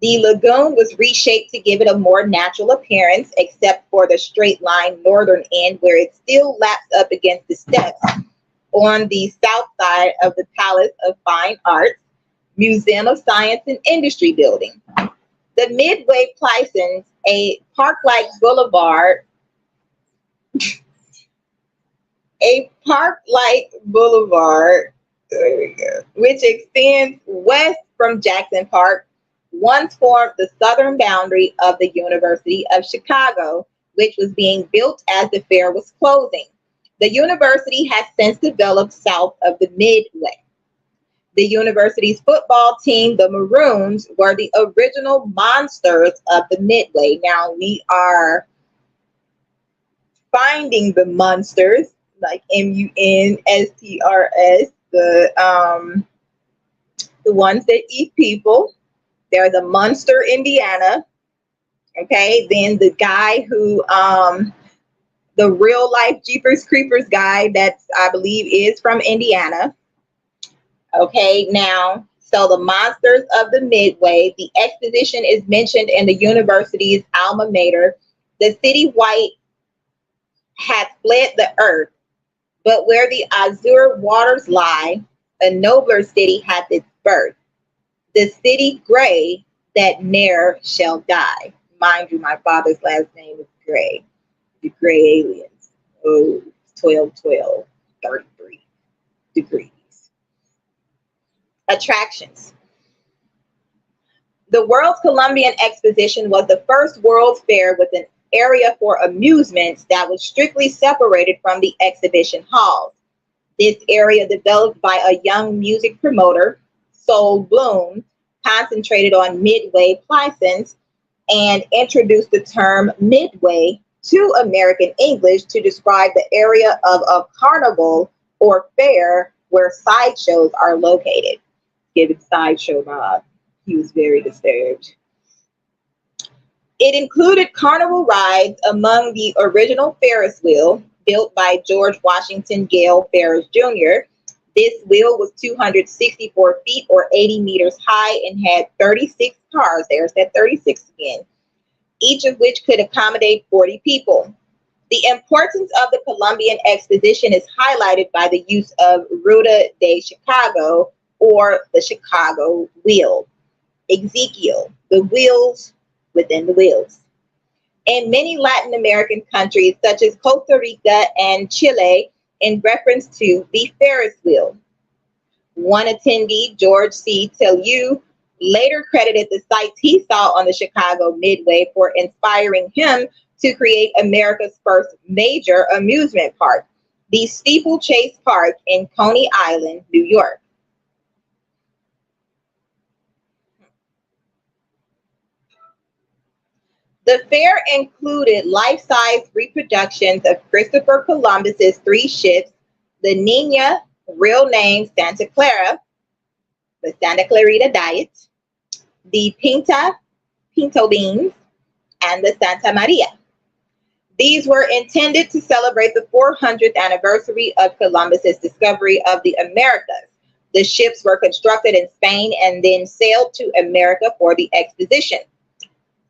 The lagoon was reshaped to give it a more natural appearance, except for the straight line northern end where it still laps up against the steps on the south side of the Palace of Fine Arts, Museum of Science and Industry building. The Midway Plaisance, a park-like boulevard, there we go, which extends west from Jackson Park, once formed the southern boundary of the University of Chicago, which was being built as the fair was closing. The university has since developed south of the Midway. The university's football team, the Maroons, were the original monsters of the Midway. Now we are finding the monsters, like MUNSTRS, the ones that eat people. There's a Munster, Indiana. Okay, then the guy who, the real life Jeepers Creepers guy, that's I believe is from Indiana. Okay, now, so the monsters of the Midway. The exposition is mentioned in the university's alma mater. The city white had fled the earth, but where the azure waters lie, a nobler city hath its birth. The city gray that ne'er shall die. Mind you, my father's last name is Gray. The gray aliens. Oh, 12, 33 degrees. Attractions. The World's Columbian Exposition was the first World's Fair with an area for amusements that was strictly separated from the exhibition halls. This area, developed by a young music promoter, Sol Bloom, concentrated on Midway Plaisance and introduced the term Midway to American English to describe the area of a carnival or fair where sideshows are located. Give it sideshow Bob. He was very disturbed. It included carnival rides among the original Ferris wheel, built by George Washington Gale Ferris Jr. This wheel was 264 feet or 80 meters high and had 36 cars. There's that 36 again, each of which could accommodate 40 people. The importance of the Columbian Exposition is highlighted by the use of Ruta de Chicago, or the Chicago wheel. Ezekiel, the wheels within the wheels. In many Latin American countries, such as Costa Rica and Chile, in reference to the Ferris wheel. One attendee, George C. Tellieu, later credited the sights he saw on the Chicago Midway for inspiring him to create America's first major amusement park, the Steeplechase Park in Coney Island, New York. The fair included life-size reproductions of Christopher Columbus's 3 ships, the Nina, real name Santa Clara, the Santa Clarita Diet, the Pinto Beans, and the Santa Maria. These were intended to celebrate the 400th anniversary of Columbus's discovery of the Americas. The ships were constructed in Spain and then sailed to America for the exposition.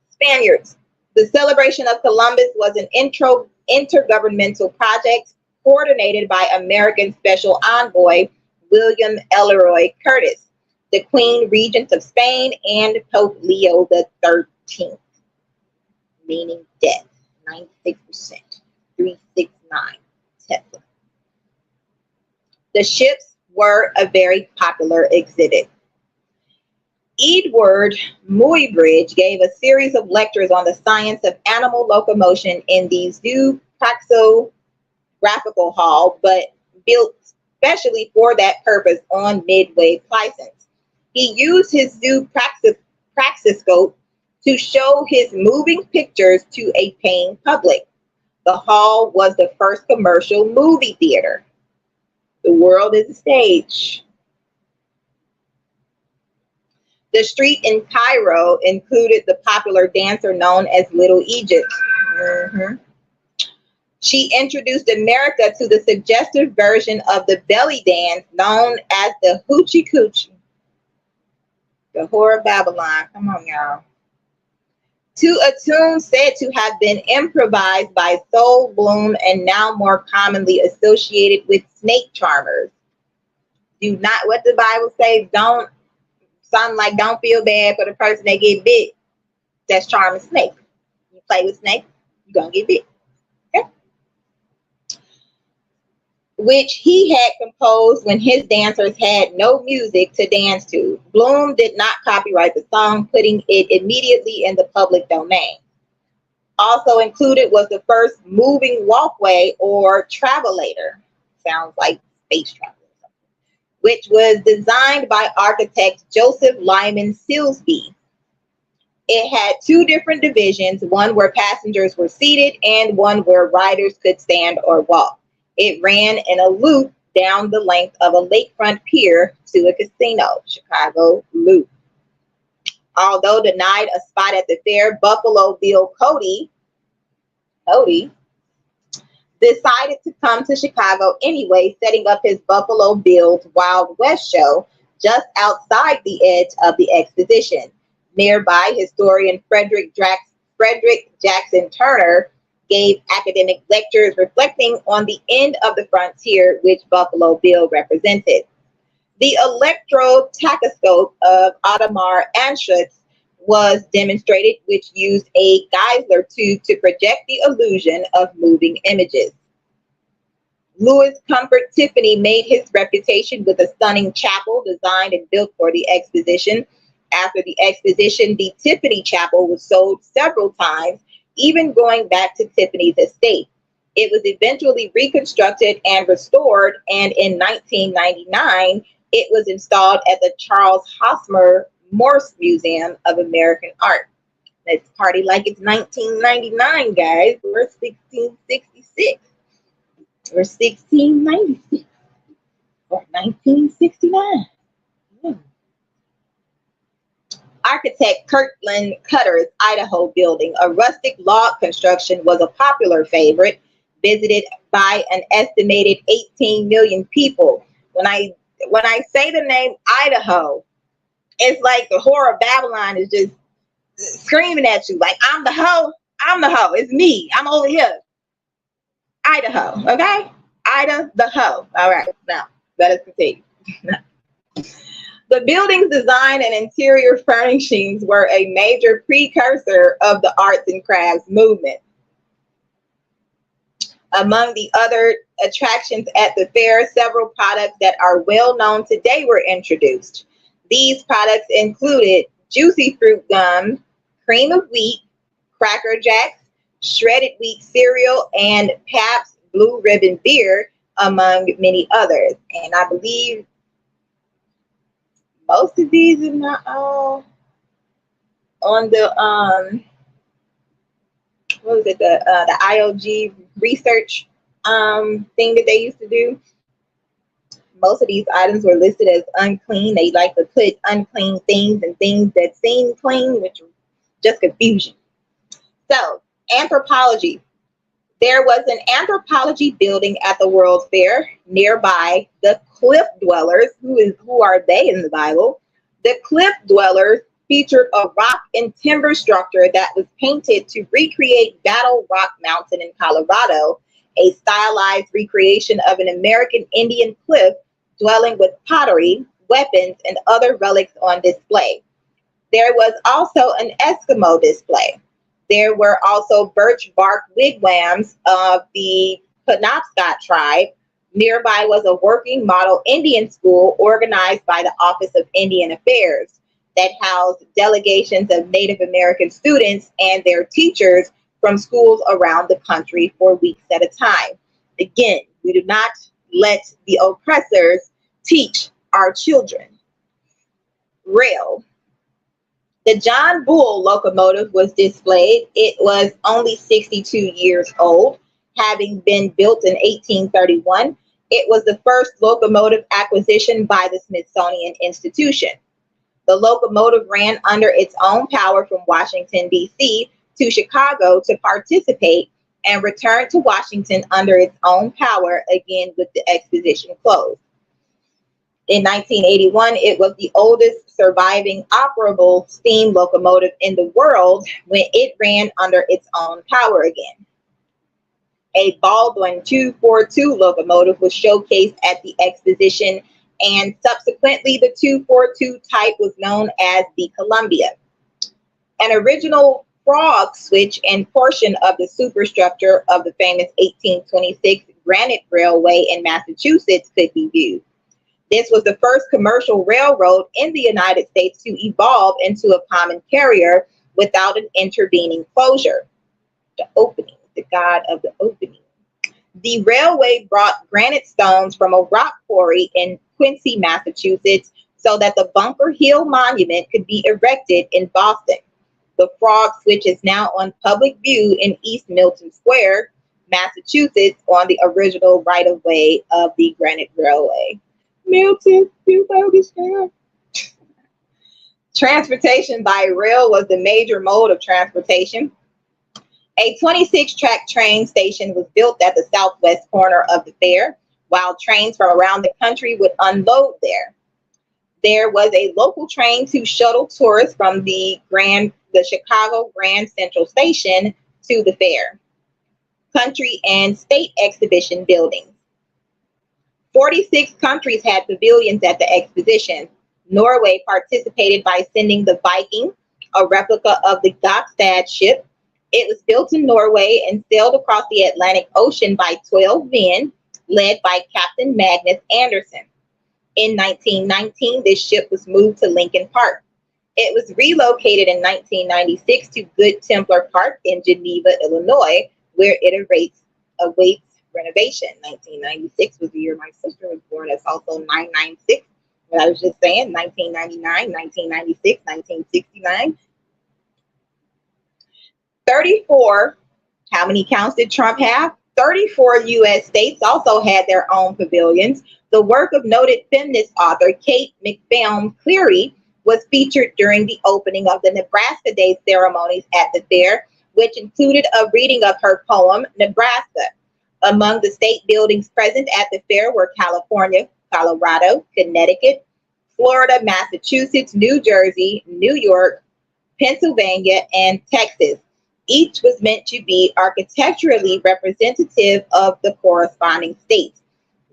Spaniards. The celebration of Columbus was an intergovernmental project coordinated by American Special Envoy William Ellery Curtis, the Queen Regent of Spain, and Pope Leo XIII, meaning death, 96%, 369 Tesla. The ships were a very popular exhibit. Edward Muybridge gave a series of lectures on the science of animal locomotion in the Zoo Praxographical Hall, but built specially for that purpose on Midway Plaisance. He used his Zoo Praxiscope to show his moving pictures to a paying public. The hall was the first commercial movie theater. The world is a stage. The street in Cairo included the popular dancer known as Little Egypt. She introduced America to the suggestive version of the belly dance known as the Hoochie Coochie. The Whore of Babylon. Come on, y'all. To a tune said to have been improvised by Sol Bloom and now more commonly associated with snake charmers. Do not, what the Bible says, don't, something like don't feel bad for the person that get bit. That's charming snake. You play with snake, you're gonna get bit. Okay? Which he had composed when his dancers had no music to dance to. Bloom did not copyright the song, putting it immediately in the public domain. Also included was the first moving walkway or travelator. Sounds like space travel. Which was designed by architect Joseph Lyman Silsby. It had 2 different divisions, one where passengers were seated and one where riders could stand or walk. It ran in a loop down the length of a lakefront pier to a casino, Chicago Loop. Although denied a spot at the fair, Buffalo Bill Cody decided to come to Chicago anyway, setting up his Buffalo Bill's Wild West show just outside the edge of the exposition. Nearby, historian Frederick Jackson Turner gave academic lectures reflecting on the end of the frontier which Buffalo Bill represented. The electrotachoscope of Audemars Anschutz was demonstrated, which used a Geissler tube to project the illusion of moving images. Louis Comfort Tiffany made his reputation with a stunning chapel designed and built for the exposition. After the exposition, the Tiffany Chapel was sold several times, even going back to Tiffany's estate. It was eventually reconstructed and restored, and in 1999, it was installed at the Charles Hosmer Morse Museum of American Art. Let's party like it's 1999, guys. We're 1666. We're 1696. Or 1969. Yeah. Architect Kirtland Cutter's Idaho building, a rustic log construction, was a popular favorite, visited by an estimated 18 million people. When I say the name Idaho, it's like the horror of Babylon is just screaming at you, like, I'm the hoe, it's me, I'm over here. Idaho, okay? Ida the hoe. All right, now let us continue. The building's design and interior furnishings were a major precursor of the arts and crafts movement. Among the other attractions at the fair, several products that are well known today were introduced. These products included juicy fruit gum, cream of wheat, Cracker Jacks, shredded wheat cereal, and Pabst Blue Ribbon beer, among many others. And I believe most of these are not all on the what was it, the IOG research thing that they used to do. Most of these items were listed as unclean. They like to put unclean things and things that seem clean, which was just confusion. So, anthropology. There was an anthropology building at the World's Fair nearby. The Cliff Dwellers, who are they in the Bible? The Cliff Dwellers featured a rock and timber structure that was painted to recreate Battle Rock Mountain in Colorado, a stylized recreation of an American Indian cliff dwelling with pottery, weapons, and other relics on display. There was also an Eskimo display. There were also birch bark wigwams of the Penobscot tribe. Nearby was a working model Indian school organized by the Office of Indian Affairs that housed delegations of Native American students and their teachers from schools around the country for weeks at a time. Again, we do not let the oppressors teach our children. Rail. The John Bull locomotive was displayed. It was only 62 years old, having been built in 1831. It was the first locomotive acquisition by the Smithsonian Institution. The locomotive ran under its own power from Washington, D.C. to Chicago to participate and returned to Washington under its own power, again with the exposition closed. In 1981, it was the oldest surviving operable steam locomotive in the world when it ran under its own power again. A Baldwin 242 locomotive was showcased at the exposition, and subsequently the 242 type was known as the Columbia. An original frog switch and portion of the superstructure of the famous 1826 Granite Railway in Massachusetts could be viewed. This was the first commercial railroad in the United States to evolve into a common carrier without an intervening closure. The opening, the god of the opening. The railway brought granite stones from a rock quarry in Quincy, Massachusetts, so that the Bunker Hill Monument could be erected in Boston. The frog switch is now on public view in East Milton Square, Massachusetts, on the original right-of-way of the Granite Railway. Milton, you understand? Transportation by rail was the major mode of transportation. A 26-track train station was built at the southwest corner of the fair, while trains from around the country would unload there. There was a local train to shuttle tourists from the Chicago Grand Central Station to the fair. Country and state exhibition buildings. 46 countries had pavilions at the exposition. Norway participated by sending the Viking, a replica of the Gokstad ship. It was built in Norway and sailed across the Atlantic Ocean by 12 men, led by Captain Magnus Anderson. In 1919, this ship was moved to Lincoln Park. It was relocated in 1996 to Good Templar Park in Geneva, Illinois, where it awaits renovation. 1996 was the year my sister was born. That's also 996. What I was just saying, 1999, 1996, 1969. 34, how many counts did Trump have? 34 U.S. states also had their own pavilions. The work of noted feminist author Kate McFadden Cleary was featured during the opening of the Nebraska Day ceremonies at the fair, which included a reading of her poem, Nebraska. Among the state buildings present at the fair were California, Colorado, Connecticut, Florida, Massachusetts, New Jersey, New York, Pennsylvania, and Texas. Each was meant to be architecturally representative of the corresponding states.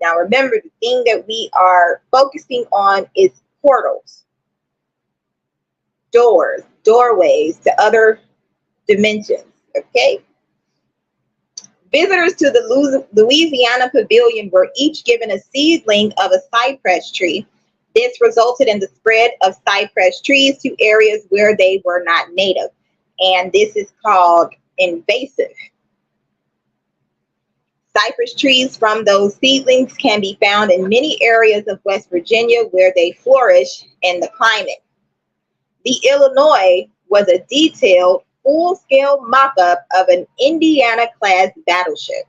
Now remember, the thing that we are focusing on is portals, doors, doorways to other dimensions, okay? Visitors to the Louisiana Pavilion were each given a seedling of a cypress tree. This resulted in the spread of cypress trees to areas where they were not native, and this is called invasive. Cypress trees from those seedlings can be found in many areas of West Virginia where they flourish in the climate. The Illinois was a detailed, full-scale mock-up of an Indiana-class battleship.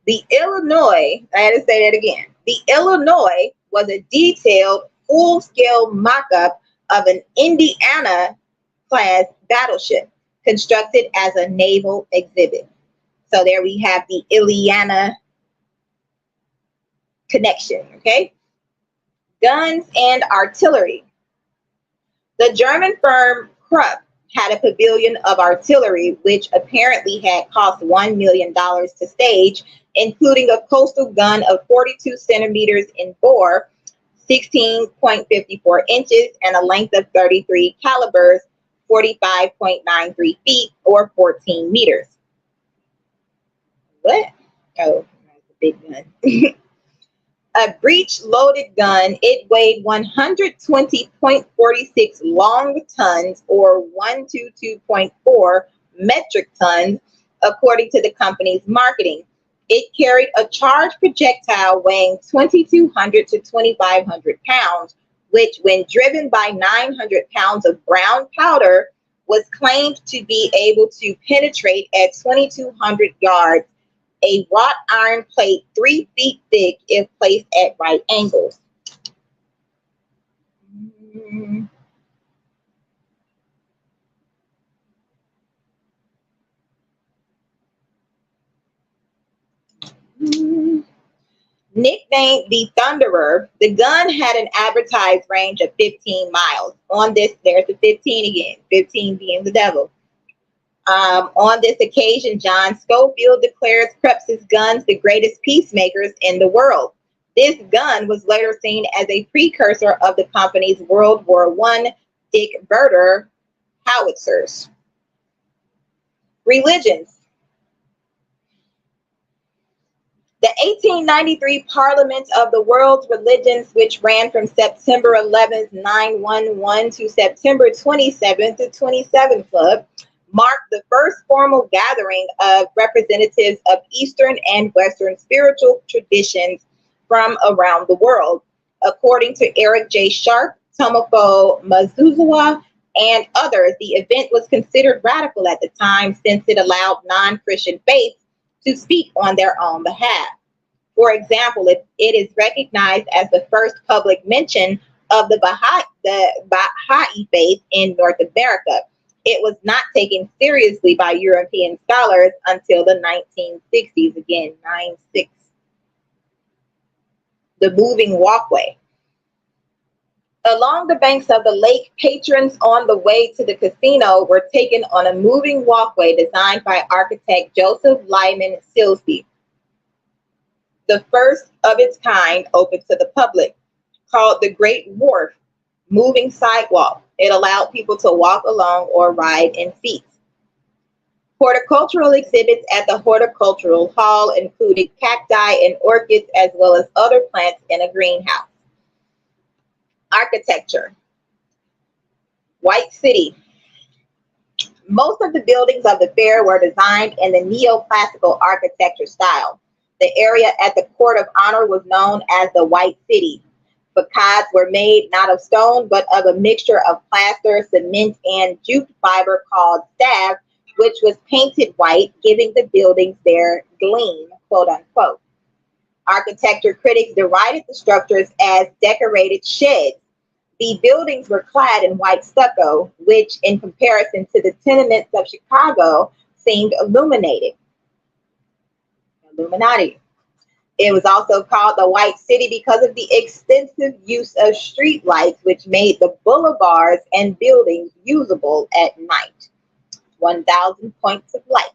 The Illinois, I had to say that again. The Illinois was a detailed, full-scale mock-up of an Indiana-class battleship constructed as a naval exhibit. So there we have the Indiana connection, okay? Guns and artillery. The German firm Krupp had a pavilion of artillery, which apparently had cost $1 million to stage, including a coastal gun of 42 centimeters in bore, 16.54 inches, and a length of 33 calibers, 45.93 feet, or 14 meters. What? Oh, that's a big gun. A breech-loaded gun, it weighed 120.46 long tons, or 122.4 metric tons, according to the company's marketing. It carried a charged projectile weighing 2,200 to 2,500 pounds, which, when driven by 900 pounds of brown powder, was claimed to be able to penetrate at 2,200 yards. A wrought iron plate 3 feet thick if placed at right angles. Nicknamed the Thunderer, the gun had an advertised range of 15 miles. On this, there's the 15 again, 15 being the devil. On this occasion, John Schofield declares Krupp's guns the greatest peacemakers in the world. This gun was later seen as a precursor of the company's World War I Dick Verter howitzers. Religions. The 1893 Parliament of the World's Religions, which ran from September 11th, 911 to September 27th to 27 Club, marked the first formal gathering of representatives of Eastern and Western spiritual traditions from around the world. According to Eric J. Sharp, Tomoko Mazuzawa, and others, the event was considered radical at the time since it allowed non-Christian faiths to speak on their own behalf. For example, it is recognized as the first public mention of the Baha'i faith in North America. It was not taken seriously by European scholars until the 1960s, again, 9-6. The moving walkway. Along the banks of the lake, patrons on the way to the casino were taken on a moving walkway designed by architect Joseph Lyman Silsby. the first of its kind open to the public, called the Great Wharf Moving Sidewalk. It allowed people to walk along or ride in seats. Horticultural exhibits at the Horticultural Hall included cacti and orchids as well as other plants in a greenhouse. Architecture. White City. Most of the buildings of the fair were designed in the neoclassical architecture style. The area at the Court of Honor was known as the White City. Facades were made not of stone but of a mixture of plaster, cement, and jute fiber called staff, which was painted white, giving the buildings their gleam, quote unquote. Architecture critics derided the structures as decorated sheds. The buildings were clad in white stucco, which in comparison to the tenements of Chicago seemed illuminated. Illuminati. It was also called the White City because of the extensive use of street lights, which made the boulevards and buildings usable at night. 1,000 points of light.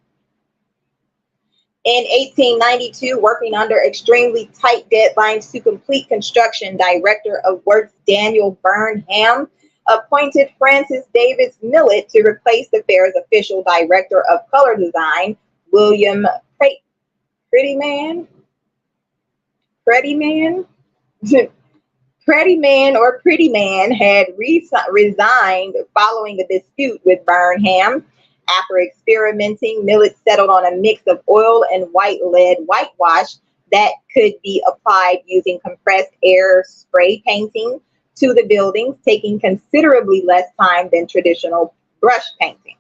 In 1892, working under extremely tight deadlines to complete construction, Director of Works Daniel Burnham appointed Francis Davis Millet to replace the fair's official Director of Color Design, William Prettyman had resigned following a dispute with Burnham. After experimenting, Millet settled on a mix of oil and white lead whitewash that could be applied using compressed air spray painting to the buildings, taking considerably less time than traditional brush painting.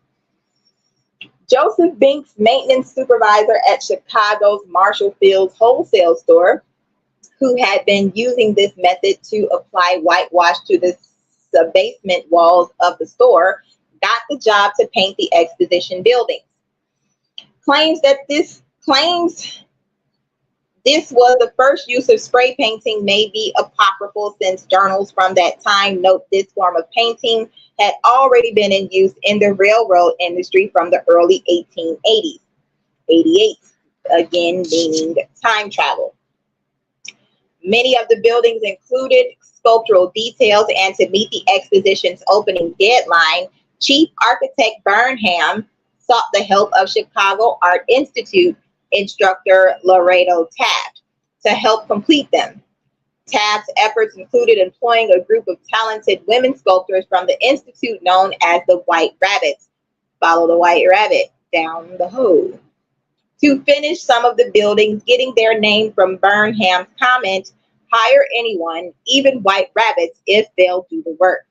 Joseph Binks, maintenance supervisor at Chicago's Marshall Field's wholesale store, who had been using this method to apply whitewash to the basement walls of the store, got the job to paint the exposition buildings. Claims this was the first use of spray painting may be apocryphal, since journals from that time note this form of painting had already been in use in the railroad industry from the early 1880s. 88, again meaning time travel. Many of the buildings included sculptural details, and to meet the exposition's opening deadline, Chief Architect Burnham sought the help of Chicago Art Institute instructor Laredo Taft to help complete them. Taft's efforts included employing a group of talented women sculptors from the institute known as the White Rabbits. Follow the White Rabbit down the hole. To finish some of the buildings, getting their name from Burnham's comment, "Hire anyone, even white rabbits, if they'll do the work."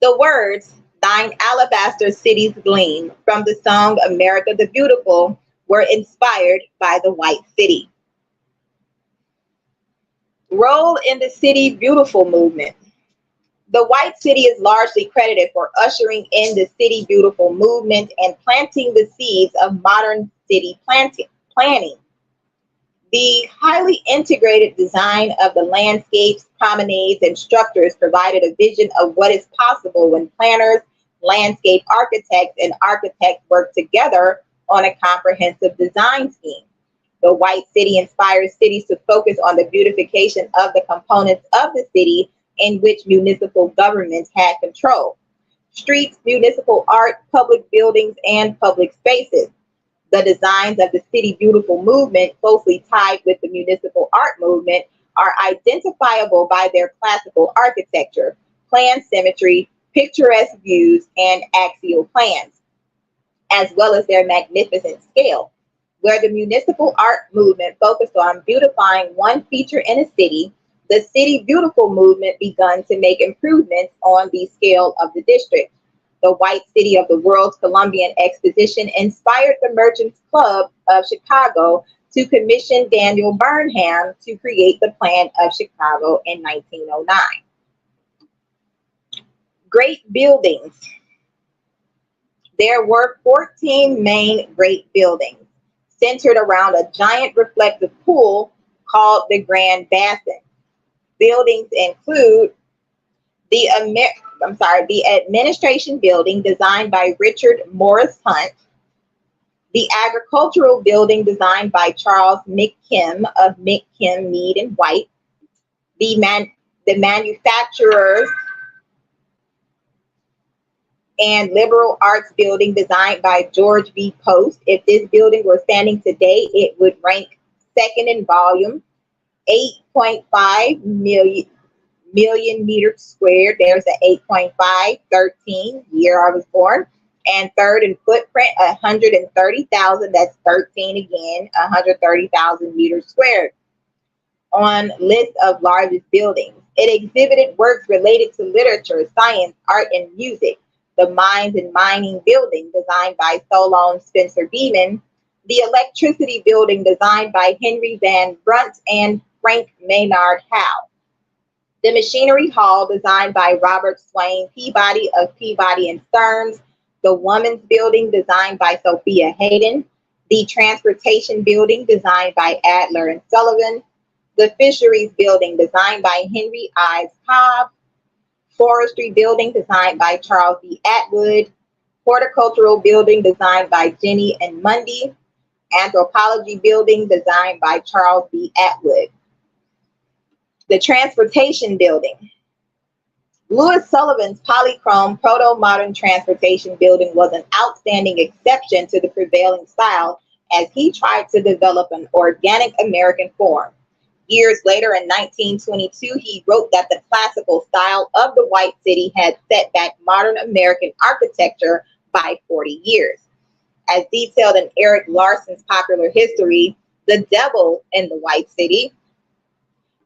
The words, "Thine alabaster cities gleam," from the song America the Beautiful, were inspired by the White City. Role in the City Beautiful movement. The White City is largely credited for ushering in the City Beautiful movement and planting the seeds of modern city planning. The highly integrated design of the landscapes, promenades, and structures provided a vision of what is possible when planners, landscape architects, and architects work together on a comprehensive design scheme. The White City inspires cities to focus on the beautification of the components of the city in which municipal governments had control: streets, municipal art, public buildings, and public spaces. The designs of the City Beautiful movement, closely tied with the municipal art movement, are identifiable by their classical architecture, plan symmetry, picturesque views, and axial plans, as well as their magnificent scale. Where the municipal art movement focused on beautifying one feature in a city, the City Beautiful movement began to make improvements on the scale of the district. The White City of the World's Columbian Exposition inspired the Merchants Club of Chicago to commission Daniel Burnham to create the plan of Chicago in 1909. Great buildings. There were 14 main great buildings centered around a giant reflective pool called the Grand Basin. Buildings include the Administration Building, designed by Richard Morris Hunt, The agricultural building designed by Charles McKim of McKim, Mead and White. The manufacturers and liberal arts building designed by George B. Post. If this building were standing today, it would rank second in volume, 8.5 million meters squared. There's a 8.5, 13, year I was born. And third in footprint, 130,000. That's 13 again, 130,000 meters squared. On list of largest buildings, it exhibited works related to literature, science, art, and music. The Mines and Mining Building, designed by Solon Spencer Beeman. The Electricity Building, designed by Henry Van Brunt and Frank Maynard Howe. The Machinery Hall, designed by Robert Swain Peabody of Peabody and Stearns. The Women's Building, designed by Sophia Hayden. The Transportation Building, designed by Adler and Sullivan. The Fisheries Building, designed by Henry Ives Cobb. Forestry Building, designed by Charles B. Atwood. Horticultural Building, designed by Jenny and Mundy. Anthropology Building, designed by Charles B. Atwood. The Transportation Building. Louis Sullivan's polychrome proto-modern transportation building was an outstanding exception to the prevailing style as he tried to develop an organic American form. Years later, in 1922, he wrote that the classical style of the White City had set back modern American architecture by 40 years. As detailed in Eric Larson's popular history, The Devil in the White City,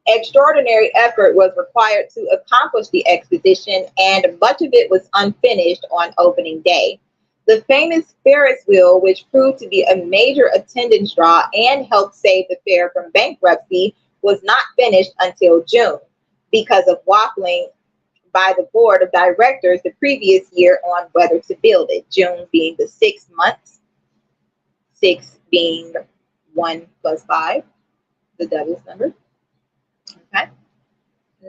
extraordinary effort was required to accomplish the exposition, and much of it was unfinished on opening day. The famous Ferris wheel, which proved to be a major attendance draw and helped save the fair from bankruptcy, was not finished until June because of waffling by the board of directors the previous year on whether to build it. June being the 6 months, 6 being 1 plus 5, the devil's number. Okay.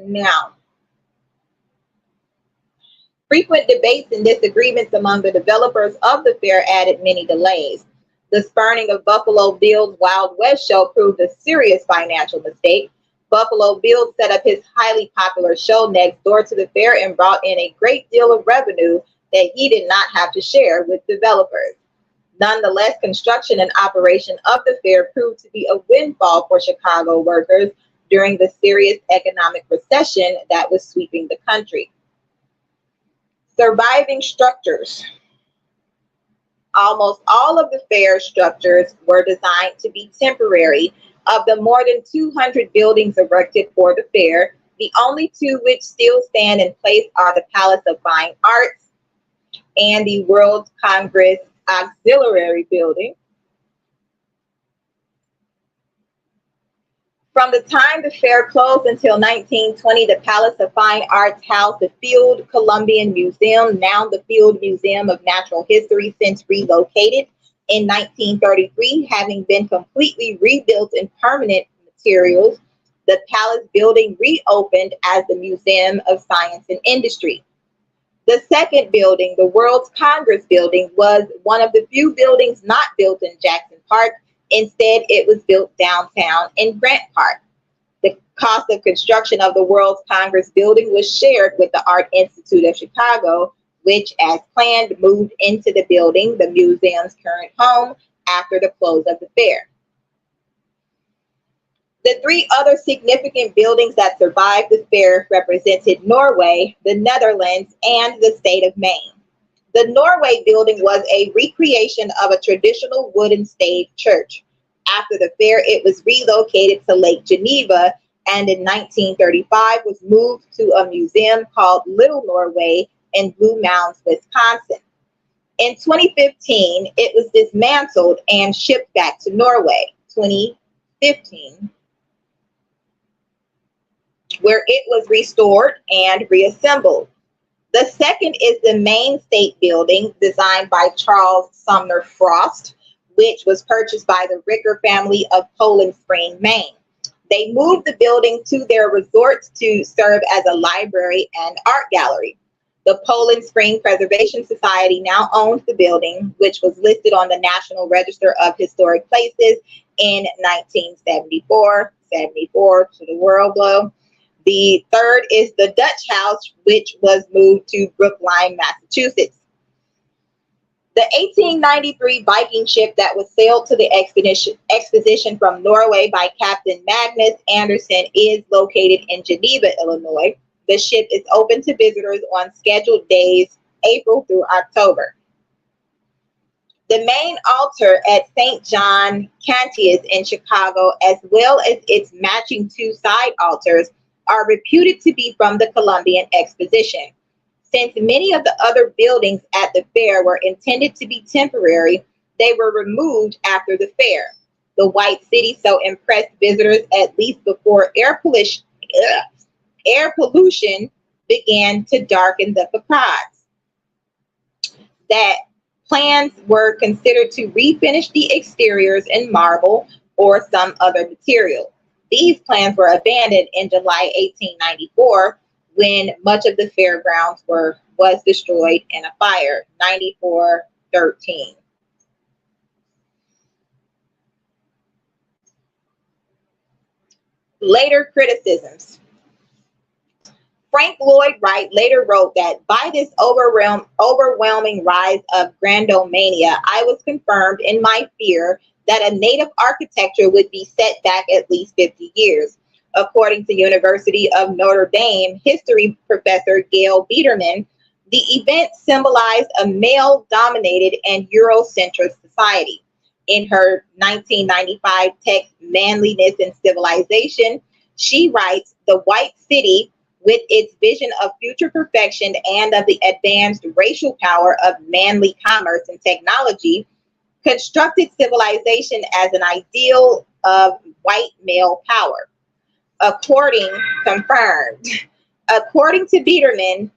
Now, frequent debates and disagreements among the developers of the fair added many delays. The spurning of Buffalo Bill's Wild West show proved a serious financial mistake. Buffalo Bill set up his highly popular show next door to the fair and brought in a great deal of revenue that he did not have to share with developers. Nonetheless, construction and operation of the fair proved to be a windfall for Chicago workers during the serious economic recession that was sweeping the country. Surviving structures. Almost all of the fair structures were designed to be temporary. Of the more than 200 buildings erected for the fair, the only two which still stand in place are the Palace of Fine Arts and the World Congress Auxiliary Building. From the time the fair closed until 1920, the Palace of Fine Arts housed the Field Columbian Museum, now the Field Museum of Natural History, since relocated in 1933, having been completely rebuilt in permanent materials. The Palace building reopened as the Museum of Science and Industry. The second building, the World's Congress Building, was one of the few buildings not built in Jackson Park. Instead, it was built downtown in Grant Park. The cost of construction of the World's Congress Building was shared with the Art Institute of Chicago, which, as planned, moved into the building, the museum's current home, after the close of the fair. The three other significant buildings that survived the fair represented Norway, the Netherlands, and the state of Maine. The Norway building was a recreation of a traditional wooden stave church. After the fair, it was relocated to Lake Geneva, and in 1935 was moved to a museum called Little Norway in Blue Mounds, Wisconsin. In 2015, it was dismantled and shipped back to Norway. 2015, where it was restored and reassembled. The second is the Maine State Building, designed by Charles Sumner Frost, which was purchased by the Ricker family of Poland Spring, Maine. They moved the building to their resort to serve as a library and art gallery. The Poland Spring Preservation Society now owns the building, which was listed on the National Register of Historic Places in 1974. 74 to the world blow. The third is the Dutch House, which was moved to Brookline, Massachusetts. The 1893 Viking ship that was sailed to the expedition from Norway by Captain Magnus Anderson is located in Geneva, Illinois. The ship is open to visitors on scheduled days, April through October. The main altar at St. John Cantius in Chicago, as well as its matching two side altars, are reputed to be from the Columbian Exposition. Since many of the other buildings at the fair were intended to be temporary, they were removed after the fair. The White City so impressed visitors, at least before air pollution began to darken the facades, that plans were considered to refinish the exteriors in marble or some other material. These plans were abandoned in July 1894 when much of the fairgrounds was destroyed in a fire, 94-13. Later criticisms. Frank Lloyd Wright later wrote that by this overwhelming rise of grandomania, I was confirmed in my fear that a native architecture would be set back at least 50 years. According to University of Notre Dame history professor Gail Biederman, the event symbolized a male-dominated and Eurocentric society. In her 1995 text, Manliness and Civilization, she writes, the white city, with its vision of future perfection and of the advanced racial power of manly commerce and technology, constructed civilization as an ideal of white male power. According to Biederman,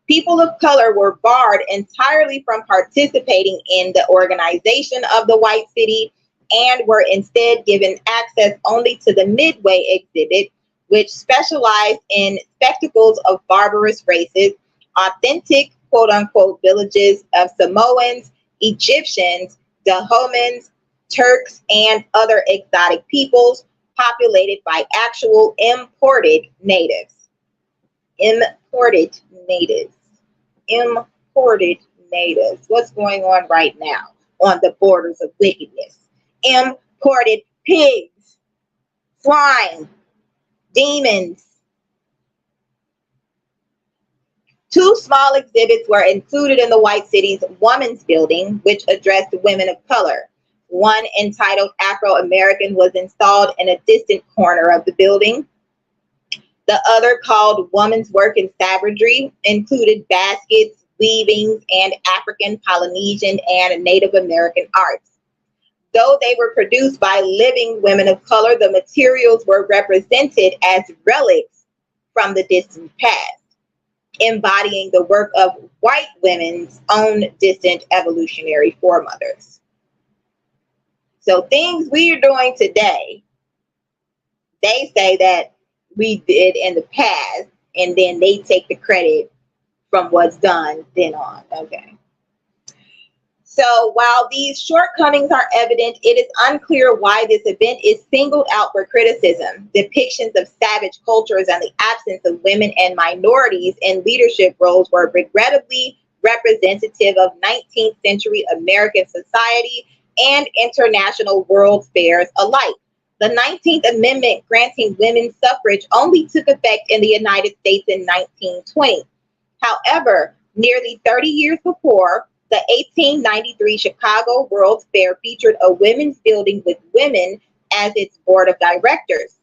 people of color were barred entirely from participating in the organization of the white city and were instead given access only to the Midway exhibit, which specialized in spectacles of barbarous races, authentic quote-unquote villages of Samoans, Egyptians, Dahomeyans, Turks, and other exotic peoples populated by actual imported natives. Imported natives. What's going on right now on the borders of wickedness? Imported pigs, swine, demons. Two small exhibits were included in the White City's Women's Building, which addressed women of color. One, entitled Afro-American, was installed in a distant corner of the building. The other, called Woman's Work in Savagery, included baskets, weavings, and African, Polynesian, and Native American arts. Though they were produced by living women of color, the materials were represented as relics from the distant past, embodying the work of white women's own distant evolutionary foremothers. So things we are doing today, they say that we did in the past, and then they take the credit from what's done then on. Okay. So while these shortcomings are evident, it is unclear why this event is singled out for criticism. Depictions of savage cultures and the absence of women and minorities in leadership roles were regrettably representative of 19th century American society and international world fairs alike. The 19th Amendment granting women suffrage only took effect in the United States in 1920. However, nearly 30 years before, the 1893 Chicago World's Fair featured a women's building with women as its board of directors.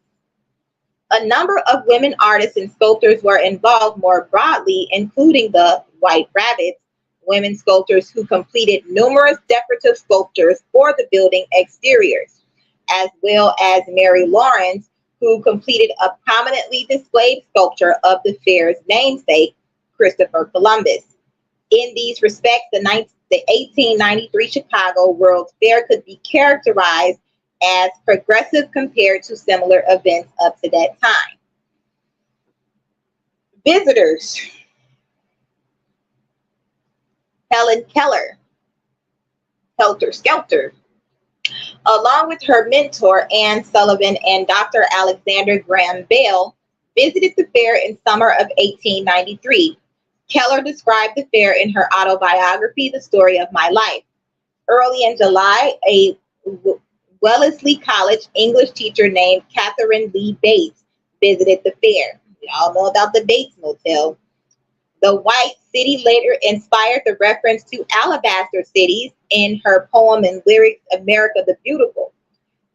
A number of women artists and sculptors were involved more broadly, including the White Rabbits, women sculptors who completed numerous decorative sculptures for the building exteriors, as well as Mary Lawrence, who completed a prominently displayed sculpture of the fair's namesake, Christopher Columbus. In these respects, the 1893 Chicago World's Fair could be characterized as progressive compared to similar events up to that time. Visitors. Helen Keller, Helter Skelter, along with her mentor Anne Sullivan and Dr. Alexander Graham Bell, visited the fair in summer of 1893. Keller described the fair in her autobiography, The Story of My Life. Early in July, a Wellesley College English teacher named Catherine Lee Bates visited the fair. We all know about the Bates Motel. The White City later inspired the reference to alabaster cities in her poem and lyrics, America the Beautiful.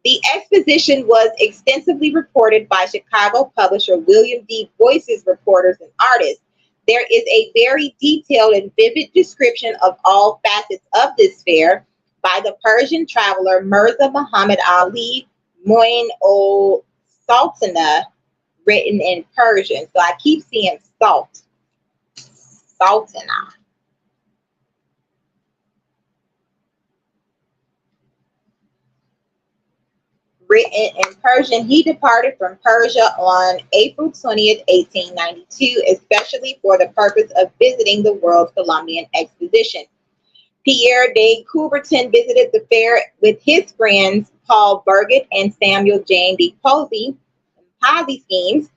The exposition was extensively reported by Chicago publisher William D. Boyce's reporters and artists. There is a very detailed and vivid description of all facets of this fair by the Persian traveler Mirza Muhammad Ali Moin ol Sultana, written in Persian. So I keep seeing Sultana. Written in Persian. He departed from Persia on April 20th, 1892, especially for the purpose of visiting the World Columbian Exposition. Pierre de Coubertin visited the fair with his friends Paul Burgett and Samuel Jane de Posey schemes.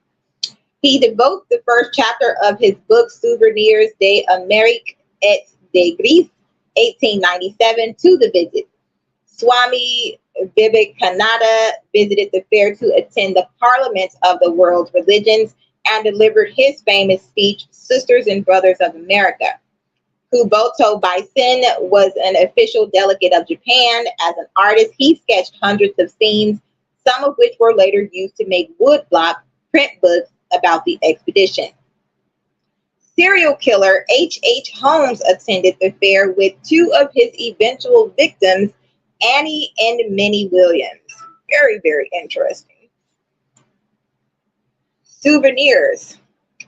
He devotes the first chapter of his book Souvenirs d'Amérique et de Greece, 1897, to the visit. Swami Vivekananda visited the fair to attend the parliaments of the world's religions and delivered his famous speech, Sisters and Brothers of America. Kuboto Bison was an official delegate of Japan. As an artist, he sketched hundreds of scenes, some of which were later used to make woodblock print books about the expedition. Serial killer H.H. Holmes attended the fair with two of his eventual victims, Annie and Minnie Williams. Very, very interesting. Souvenirs.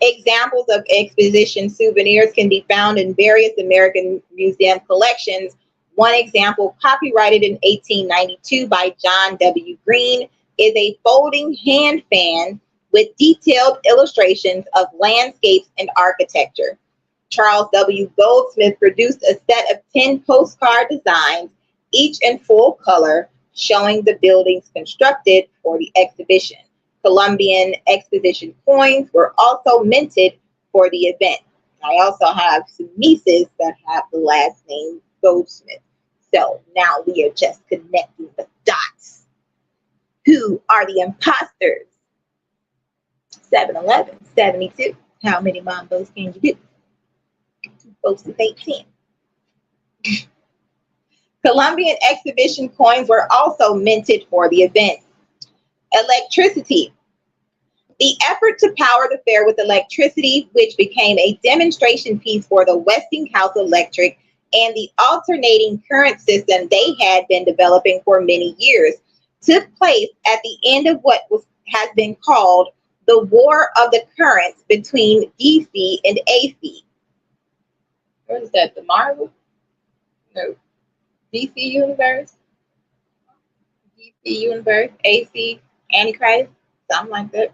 Examples of exposition souvenirs can be found in various American museum collections. One example, copyrighted in 1892 by John W. Green, is a folding hand fan with detailed illustrations of landscapes and architecture. Charles W. Goldsmith produced a set of 10 postcard designs, each in full color, showing the buildings constructed for the exhibition. Columbian Exposition coins were also minted for the event. I also have some nieces that have the last name Goldsmith. So now we are just connecting the dots. Who are the imposters? 7-Eleven, 72. How many mambos can you do? 2 folks is 18. Columbian Exhibition coins were also minted for the event. Electricity. The effort to power the fair with electricity, which became a demonstration piece for the Westinghouse Electric and the alternating current system they had been developing for many years, took place at the end of what has been called the War of the Currents between DC and AC. What is that, the Marvel? No. DC Universe? DC Universe, AC, Antichrist, something like that.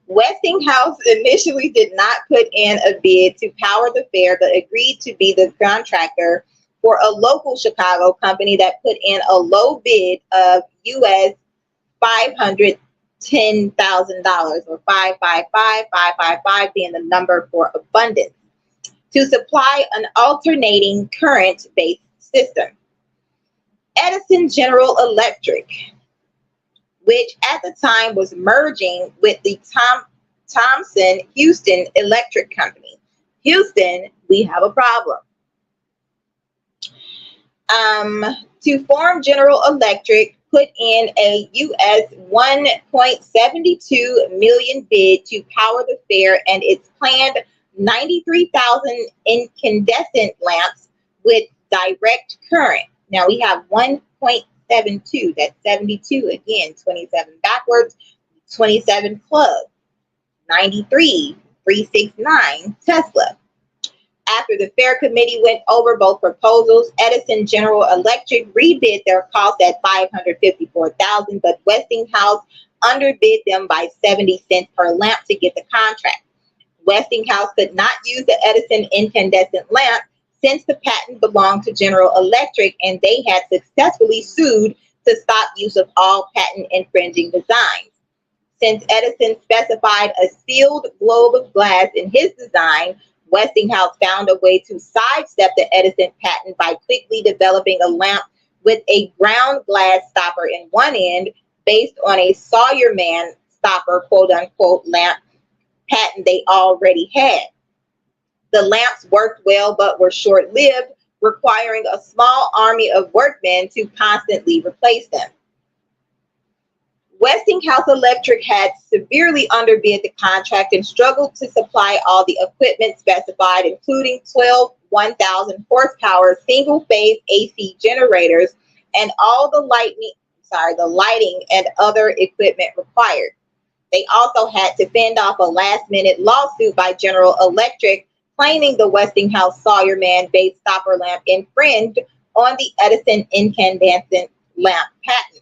Westinghouse initially did not put in a bid to power the fair, but agreed to be the contractor for a local Chicago company that put in a low bid of US $510,000, or 555 being the number for abundance, to supply an alternating current-based system. Edison General Electric, which at the time was merging with the Thomson Houston Electric Company. Houston, we have a problem. To form General Electric, put in a US $1.72 million bid to power the fair and its planned 93,000 incandescent lamps with direct current. Now we have 1.72, that's 72 again, 27 backwards, 27 club, 93, 369 Tesla. After the fair committee went over both proposals, Edison General Electric rebid their cost at $554,000, but Westinghouse underbid them by 70 cents per lamp to get the contract. Westinghouse could not use the Edison incandescent lamp since the patent belonged to General Electric and they had successfully sued to stop use of all patent infringing designs. Since Edison specified a sealed globe of glass in his design, Westinghouse found a way to sidestep the Edison patent by quickly developing a lamp with a ground glass stopper in one end based on a Sawyerman stopper, quote unquote, lamp patent they already had. The lamps worked well but were short-lived, requiring a small army of workmen to constantly replace them. Westinghouse Electric had severely underbid the contract and struggled to supply all the equipment specified, including 12 1,000 horsepower single-phase AC generators and all the lighting and other equipment required. They also had to fend off a last-minute lawsuit by General Electric claiming the Westinghouse Sawyerman-based stopper lamp infringed on the Edison incandescent lamp patent.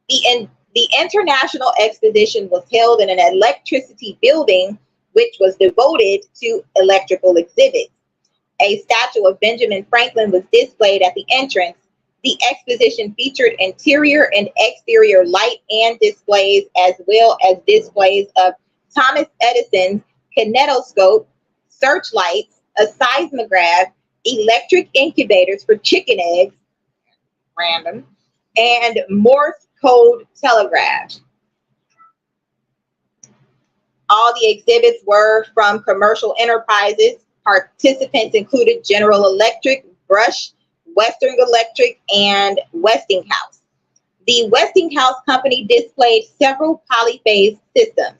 The International Exposition was held in an electricity building which was devoted to electrical exhibits. A statue of Benjamin Franklin was displayed at the entrance. The exposition featured interior and exterior light and displays, as well as displays of Thomas Edison's kinetoscope, searchlights, a seismograph, electric incubators for chicken eggs, random, and Morse code telegraphs. All the exhibits were from commercial enterprises. Participants included General Electric, Brush, Western Electric, and Westinghouse. The Westinghouse company displayed several polyphase systems.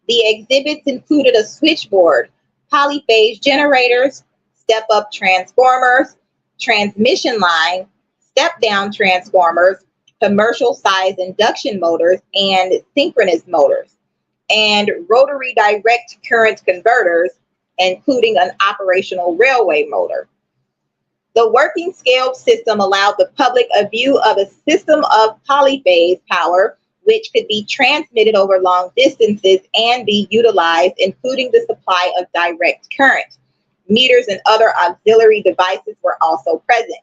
The exhibits included a switchboard, polyphase generators, step-up transformers, transmission line, step-down transformers, commercial-size induction motors, and synchronous motors, and rotary direct current converters, including an operational railway motor. The working scaled system allowed the public a view of a system of polyphase power, which could be transmitted over long distances and be utilized, including the supply of direct current. Meters and other auxiliary devices were also present.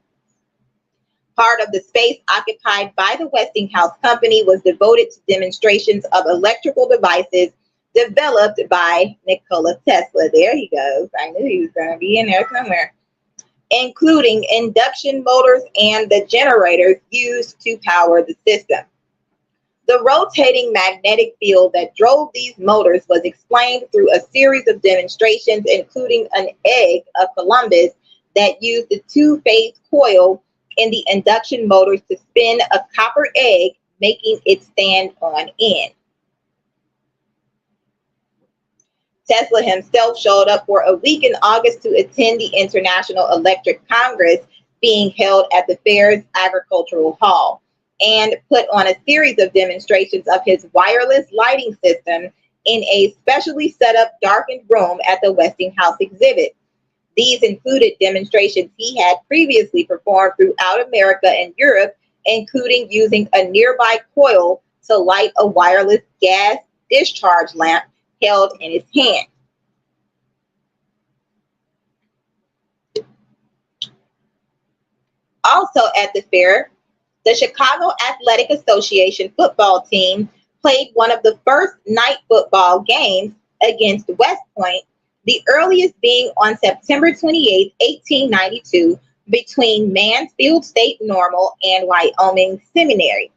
Part of the space occupied by the Westinghouse company was devoted to demonstrations of electrical devices developed by Nikola Tesla. There he goes. I knew he was going to be in there somewhere. Including induction motors and the generators used to power the system. The rotating magnetic field that drove these motors was explained through a series of demonstrations, including an egg of Columbus that used the two-phase coil in the induction motors to spin a copper egg, making it stand on end. Tesla himself showed up for a week in August to attend the International Electric Congress being held at the fair's agricultural hall, and put on a series of demonstrations of his wireless lighting system in a specially set up darkened room at the Westinghouse exhibit. These included demonstrations he had previously performed throughout America and Europe, including using a nearby coil to light a wireless gas discharge lamp held in his hand. Also at the fair, the Chicago Athletic Association football team played one of the first night football games against West Point, the earliest being on September 28, 1892, between Mansfield State Normal and Wyoming Seminary.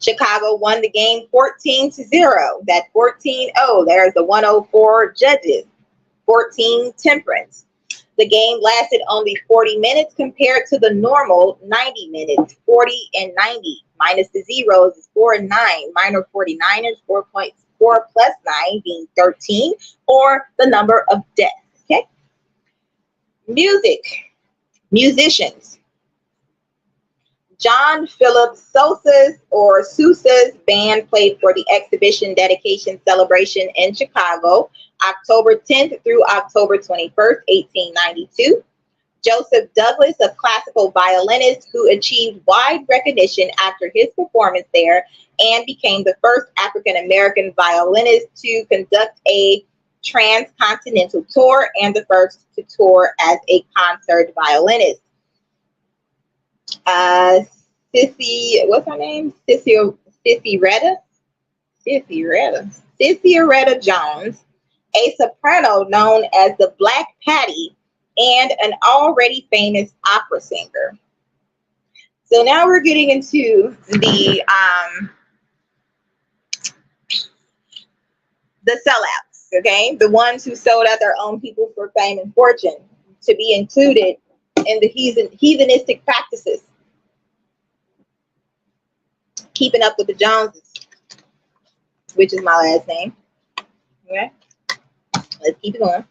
Chicago won the game 14-0. That 14-0, there's the 104 judges, 14 temperance. The game lasted only 40 minutes compared to the normal 90 minutes, 40 and 90. Minus the zeros is 4 and 9. Minor 49 is 4.4 plus 9 being 13, or the number of deaths. Okay. Musicians. John Philip Sousa's band played for the exhibition dedication celebration in Chicago, October 10th through October 21st, 1892. Joseph Douglas, a classical violinist who achieved wide recognition after his performance there and became the first African-American violinist to conduct a transcontinental tour and the first to tour as a concert violinist. What's her name? Sissy Retta Jones, a soprano known as the Black Patty, and an already famous opera singer. So now we're getting into the sellouts, okay? The ones who sold out their own people for fame and fortune to be included in the heathenistic practices. Keeping up with the Joneses, which is my last name. Okay, let's keep it going.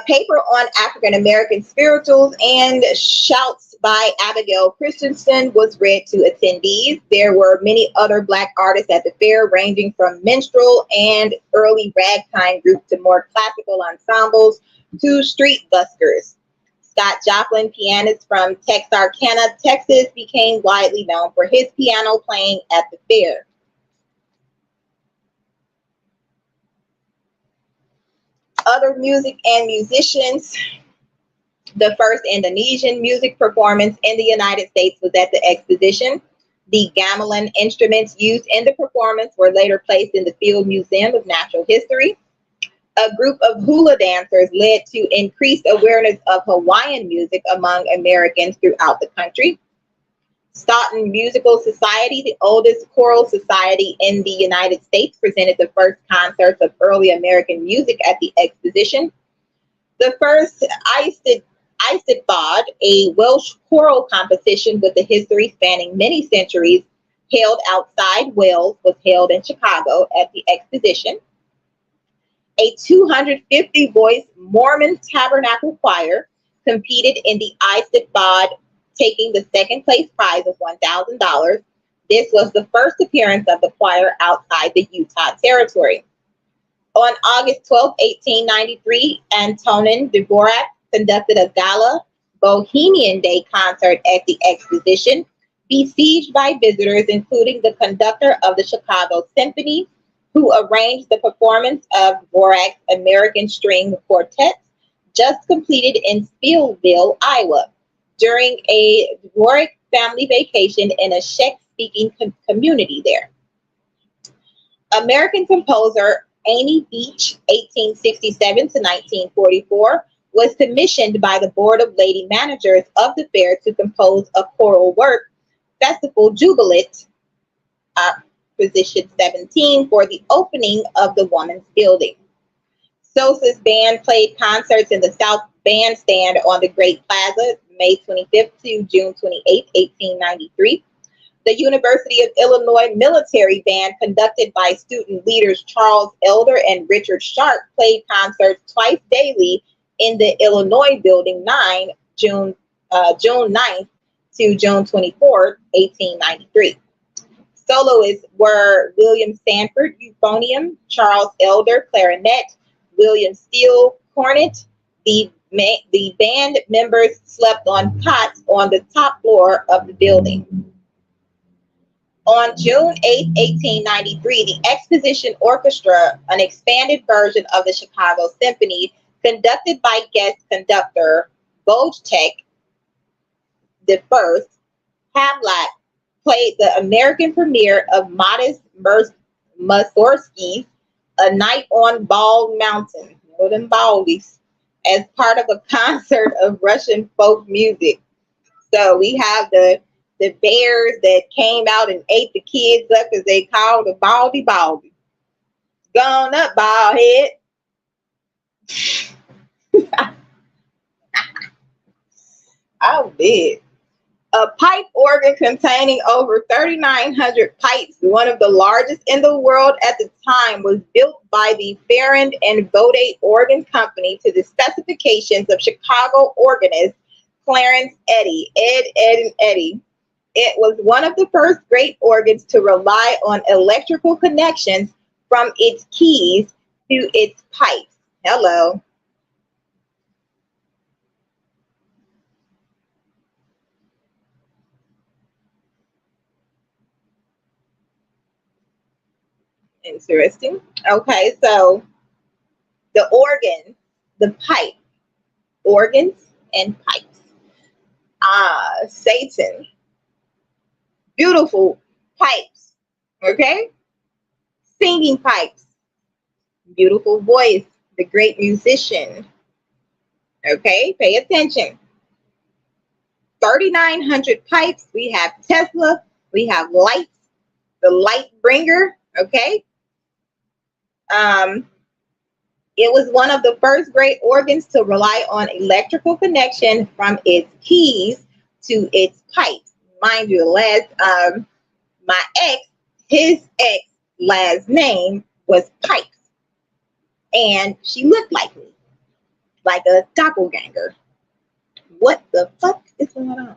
Paper on African American spirituals and shouts by Abigail Christensen was read to attendees. There were many other Black artists at the fair, ranging from minstrel and early ragtime groups to more classical ensembles to street buskers. Scott Joplin, pianist from Texarkana, Texas, became widely known for his piano playing at the fair. Other music and musicians. The first Indonesian music performance in the United States was at the exposition. The gamelan instruments used in the performance were later placed in the Field Museum of Natural History. A group of hula dancers led to increased awareness of Hawaiian music among Americans throughout the country. Stoughton Musical Society, the oldest choral society in the United States, presented the first concerts of early American music at the exposition. The first Eisteddfod, a Welsh choral composition with a history spanning many centuries, held outside Wales, was held in Chicago at the exposition. A 250-voice Mormon Tabernacle Choir competed in the Eisteddfod, taking the second place prize of $1,000. This was the first appearance of the choir outside the Utah Territory. On August 12, 1893, Antonin Dvorak conducted a gala Bohemian Day concert at the exposition, besieged by visitors, including the conductor of the Chicago Symphony, who arranged the performance of Dvorak's American String Quartet, just completed in Spillville, Iowa, during a Dvorak family vacation in a Czech-speaking community there. American composer Amy Beach, 1867 to 1944, was commissioned by the Board of Lady Managers of the fair to compose a choral work, Festival Jubilant, position 17, for the opening of the Woman's Building. Sosa's band played concerts in the South Bandstand on the Great Plaza, May 25th to June 28th, 1893. The University of Illinois Military Band, conducted by student leaders Charles Elder and Richard Sharp, played concerts twice daily in the Illinois Building 9, June 9th to June 24th, 1893. Soloists were William Sanford, euphonium, Charles Elder, clarinet, William Steele, cornet. The band members slept on cots on the top floor of the building. On June 8, 1893, the Exposition Orchestra, an expanded version of the Chicago Symphony, conducted by guest conductor Wojtek the First Havlat, played the American premiere of Modest Mussorgsky's A Night on Bald Mountain, know them baldies, as part of a concert of Russian folk music. So we have the bears that came out and ate the kids up, as they called the baldy. Gone up, bald head. I did. A pipe organ containing over 3,900 pipes, one of the largest in the world at the time, was built by the Ferrand and Bode Organ Company to the specifications of Chicago organist Clarence Eddy, Eddy. It was one of the first great organs to rely on electrical connections from its keys to its pipes. Hello. Interesting. Okay, so the organ, the pipe, organs and pipes. Satan, beautiful pipes. Okay, singing pipes, beautiful voice, the great musician. Okay, pay attention. 3,900 pipes. We have Tesla. We have lights, the light bringer. Okay. Um, it was one of the first great organs to rely on electrical connection from its keys to its pipes. Mind you, my ex, his ex last name was Pipes, and she looked like me, like a doppelganger. What the fuck is going on?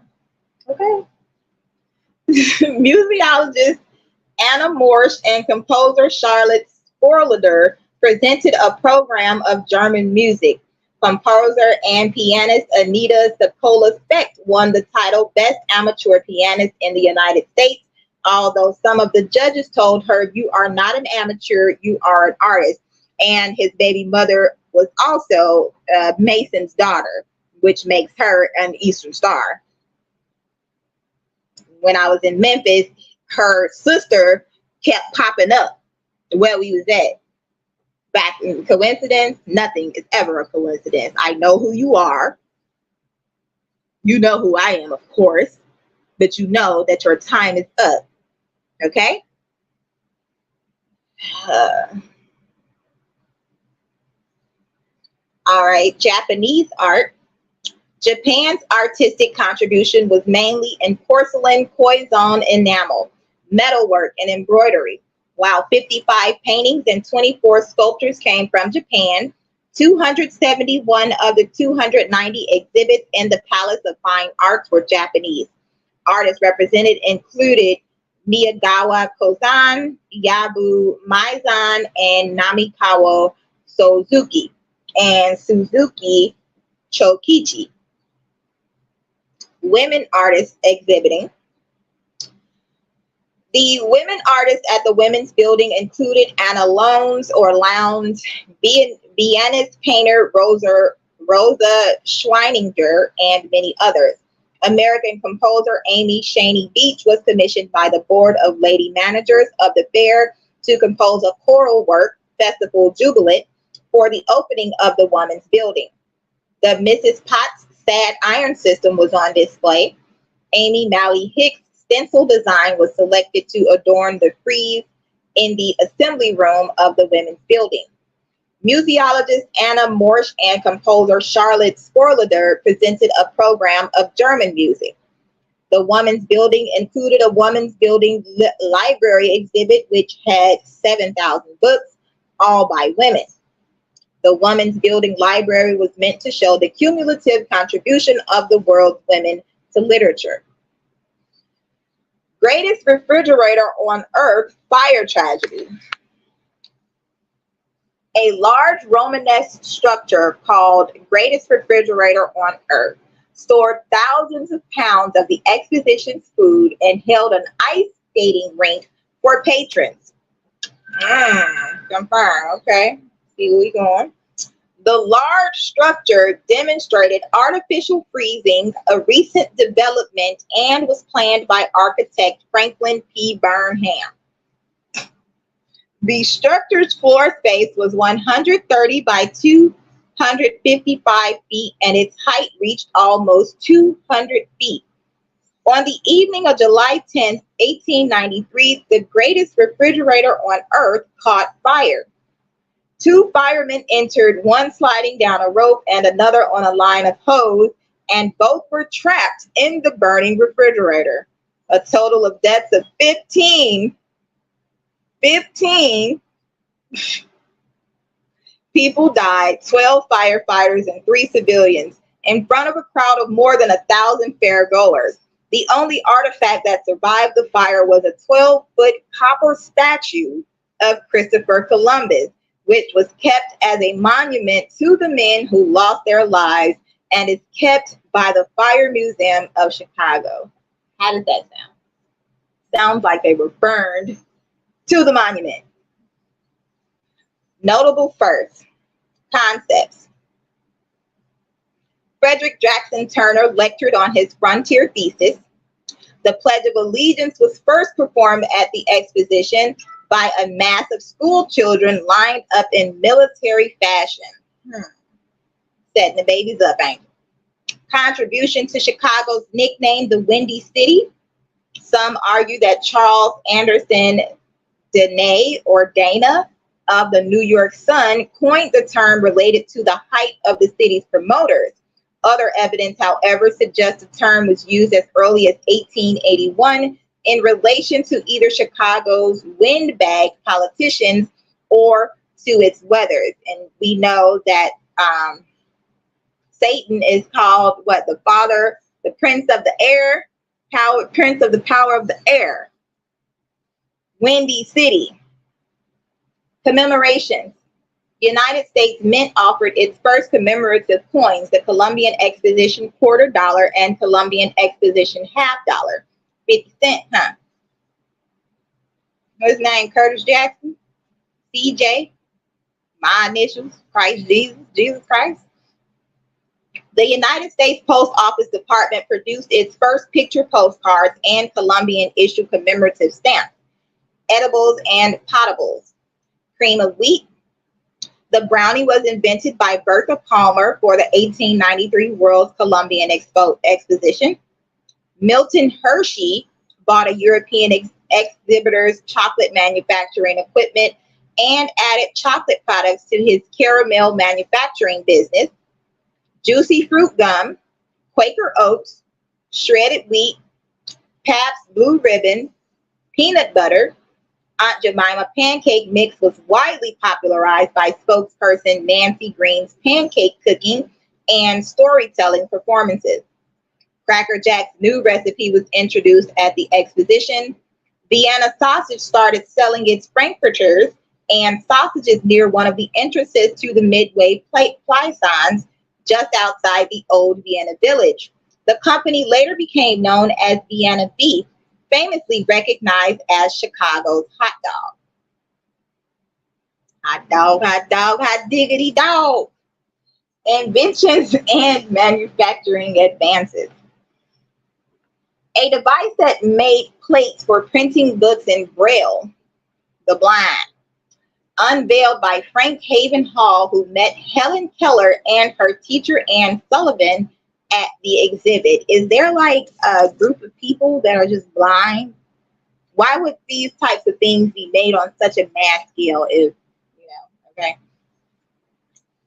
Okay. Museologist Anna Morsch and composer Charlotte Sporlader presented a program of German music. Composer and pianist Anita Sokola Specht won the title Best Amateur Pianist in the United States, although some of the judges told her, "You are not an amateur, you are an artist." And his baby mother was also Mason's daughter, which makes her an Eastern Star. When I was in Memphis, her sister kept popping up where we was at. Back in coincidence, nothing is ever a coincidence. I know who you are. You know who I am, of course, but you know that your time is up. Okay? All right, Japanese art. Japan's artistic contribution was mainly in porcelain, koizon enamel, metalwork, and embroidery. While 55 paintings and 24 sculptures came from Japan, 271 of the 290 exhibits in the Palace of Fine Arts were Japanese. Artists represented included Miyagawa Kozan, Yabu Maizan, and Namikawa Suzuki, and Suzuki Chokichi. Women artists exhibiting. The women artists at the Women's Building included Anna Lones or Lowndes, Viennese painter Rosa Schweininger, and many others. American composer Amy Shaney Beach was commissioned by the Board of Lady Managers of the Fair to compose a choral work, Festival Jubilant, for the opening of the Women's Building. The Mrs. Potts Sad Iron System was on display. Amy Malley Hicks' stencil design was selected to adorn the frieze in the assembly room of the Women's Building. Museologist Anna Morsch and composer Charlotte Sporlader presented a program of German music. The Women's Building included a Women's Building library exhibit which had 7,000 books, all by women. The Women's Building Library was meant to show the cumulative contribution of the world's women to literature. Greatest refrigerator on Earth, fire tragedy. A large Romanesque structure called Greatest Refrigerator on Earth stored thousands of pounds of the exposition's food and held an ice skating rink for patrons. Confirm, okay. See where we going. The large structure demonstrated artificial freezing, a recent development, and was planned by architect Franklin P. Burnham. The structure's floor space was 130 by 255 feet, and its height reached almost 200 feet. On the evening of July 10, 1893, the greatest refrigerator on Earth caught fire. 2 firemen entered, one sliding down a rope and another on a line of hose, and both were trapped in the burning refrigerator. A total of deaths of 15 people died, 12 firefighters and 3 civilians, in front of a crowd of more than 1,000 fairgoers. The only artifact that survived the fire was a 12-foot copper statue of Christopher Columbus, which was kept as a monument to the men who lost their lives and is kept by the Fire Museum of Chicago. How does that sound? Sounds like they were burned to the monument. Notable first concepts. Frederick Jackson Turner lectured on his frontier thesis. The Pledge of Allegiance was first performed at the exposition by a mass of school children lined up in military fashion. Setting the babies up, ain't it? Contribution to Chicago's nickname, the Windy City. Some argue that Charles Anderson Dana or Dana of the New York Sun coined the term related to the height of the city's promoters. Other evidence, however, suggests the term was used as early as 1881 in relation to either Chicago's windbag politicians or to its weathers. And we know that Satan is called what? The father, the prince of the air, prince of the power of the air. Windy City. Commemorations. United States Mint offered its first commemorative coins, the Columbian Exposition $quarter and Columbian Exposition $half. 50 cents, huh? His name Curtis Jackson, CJ, my initials, Christ Jesus, Jesus Christ. The United States Post Office Department produced its first picture postcards and Columbian issue commemorative stamps, edibles and potables. Cream of wheat. The brownie was invented by Bertha Palmer for the 1893 World's Columbian Exposition. Milton Hershey bought a European exhibitor's chocolate manufacturing equipment and added chocolate products to his caramel manufacturing business. Juicy fruit gum, Quaker oats, shredded wheat, Pabst Blue Ribbon, peanut butter. Aunt Jemima pancake mix was widely popularized by spokesperson Nancy Green's pancake cooking and storytelling performances. Cracker Jack's new recipe was introduced at the exposition. Vienna Sausage started selling its frankfurters and sausages near one of the entrances to the Midway Plaisance just outside the old Vienna village. The company later became known as Vienna Beef, famously recognized as Chicago's hot dog. Hot dog, hot dog, hot diggity dog. Inventions and manufacturing advances. A device that made plates for printing books in Braille, the blind, unveiled by Frank Haven Hall, who met Helen Keller and her teacher Ann Sullivan at the exhibit. Is there like a group of people that are just blind? Why would these types of things be made on such a mass scale if, okay.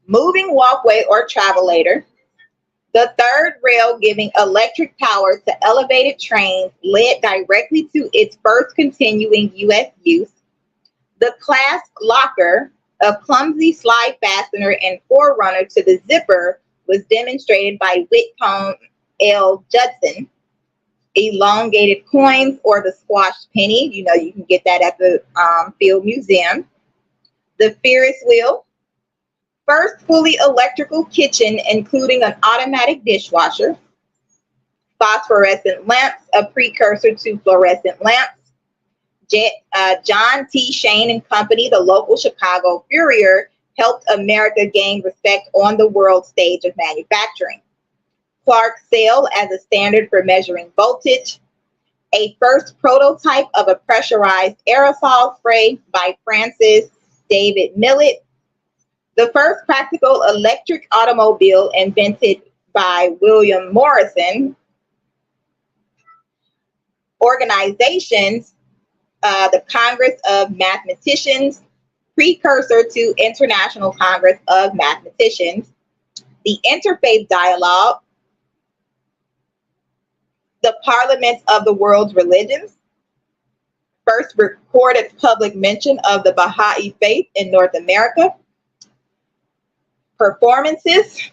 Moving walkway or travelator. The third rail giving electric power to elevated trains led directly to its first continuing U.S. use. The clasp locker, a clumsy slide fastener and forerunner to the zipper, was demonstrated by Whitcomb L. Judson. Elongated coins or the squashed penny, you can get that at the Field Museum. The Ferris wheel, first fully electrical kitchen including an automatic dishwasher. Phosphorescent lamps, a precursor to fluorescent lamps. John T. Shane and Company, the local Chicago Furrier, helped America gain respect on the world stage of manufacturing. Clark sail as a standard for measuring voltage. A first prototype of a pressurized aerosol spray by Francis David Millet. The first practical electric automobile invented by William Morrison. Organizations, the Congress of Mathematicians, precursor to International Congress of Mathematicians. The Interfaith Dialogue. The Parliaments of the World's Religions. First recorded public mention of the Baha'i Faith in North America. Performances.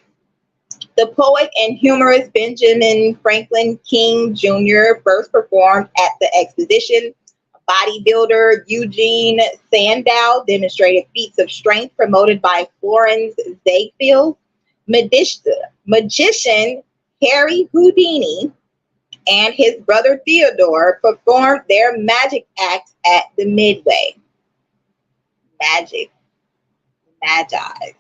The poet and humorist Benjamin Franklin King Jr. first performed at the exposition. Bodybuilder Eugene Sandow demonstrated feats of strength promoted by Florence Ziegfeld. Magician Harry Houdini and his brother Theodore performed their magic act at the Midway. Magic. Magi.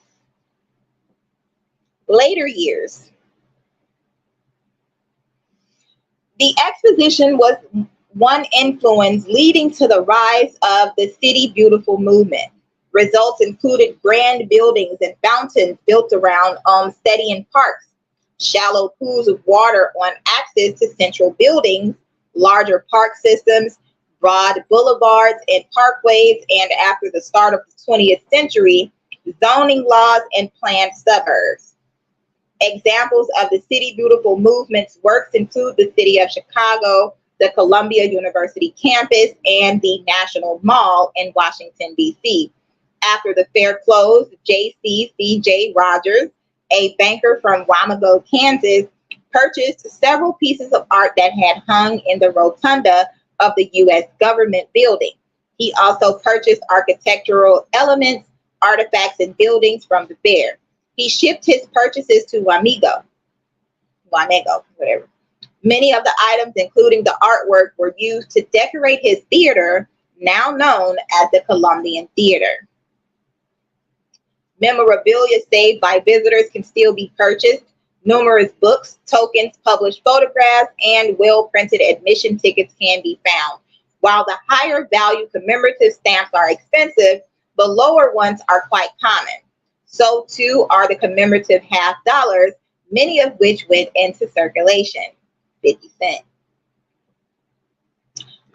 Later years. The exposition was one influence leading to the rise of the City Beautiful movement. Results included grand buildings and fountains built around Olmstedian parks, shallow pools of water on access to central buildings, larger park systems, broad boulevards and parkways, and after the start of the 20th century, zoning laws and planned suburbs. Examples of the City Beautiful movement's works include the City of Chicago, the Columbia University campus, and the National Mall in Washington, D.C. After the fair closed, J.C. Rogers, a banker from Wamego, Kansas, purchased several pieces of art that had hung in the rotunda of the U.S. government building. He also purchased architectural elements, artifacts, and buildings from the fair. He shipped his purchases to Wamego, whatever. Many of the items, including the artwork, were used to decorate his theater, now known as the Columbian Theater. Memorabilia saved by visitors can still be purchased. Numerous books, tokens, published photographs, and well-printed admission tickets can be found. While the higher value commemorative stamps are expensive, the lower ones are quite common. So too are the commemorative half dollars, many of which went into circulation, 50 cents.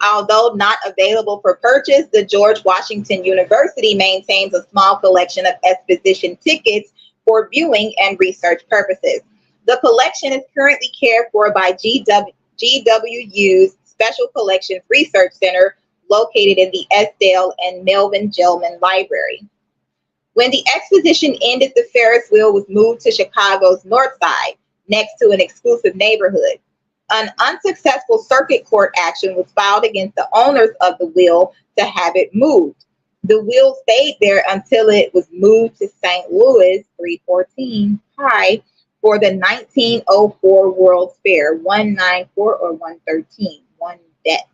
Although not available for purchase, the George Washington University maintains a small collection of exposition tickets for viewing and research purposes. The collection is currently cared for by GWU's Special Collections Research Center, located in the Esdale and Melvin Gelman Library. When the exposition ended, the Ferris wheel was moved to Chicago's North Side, next to an exclusive neighborhood. An unsuccessful circuit court action was filed against the owners of the wheel to have it moved. The wheel stayed there until it was moved to St. Louis, 314 High, for the 1904 World's Fair, 194 or 113, one death.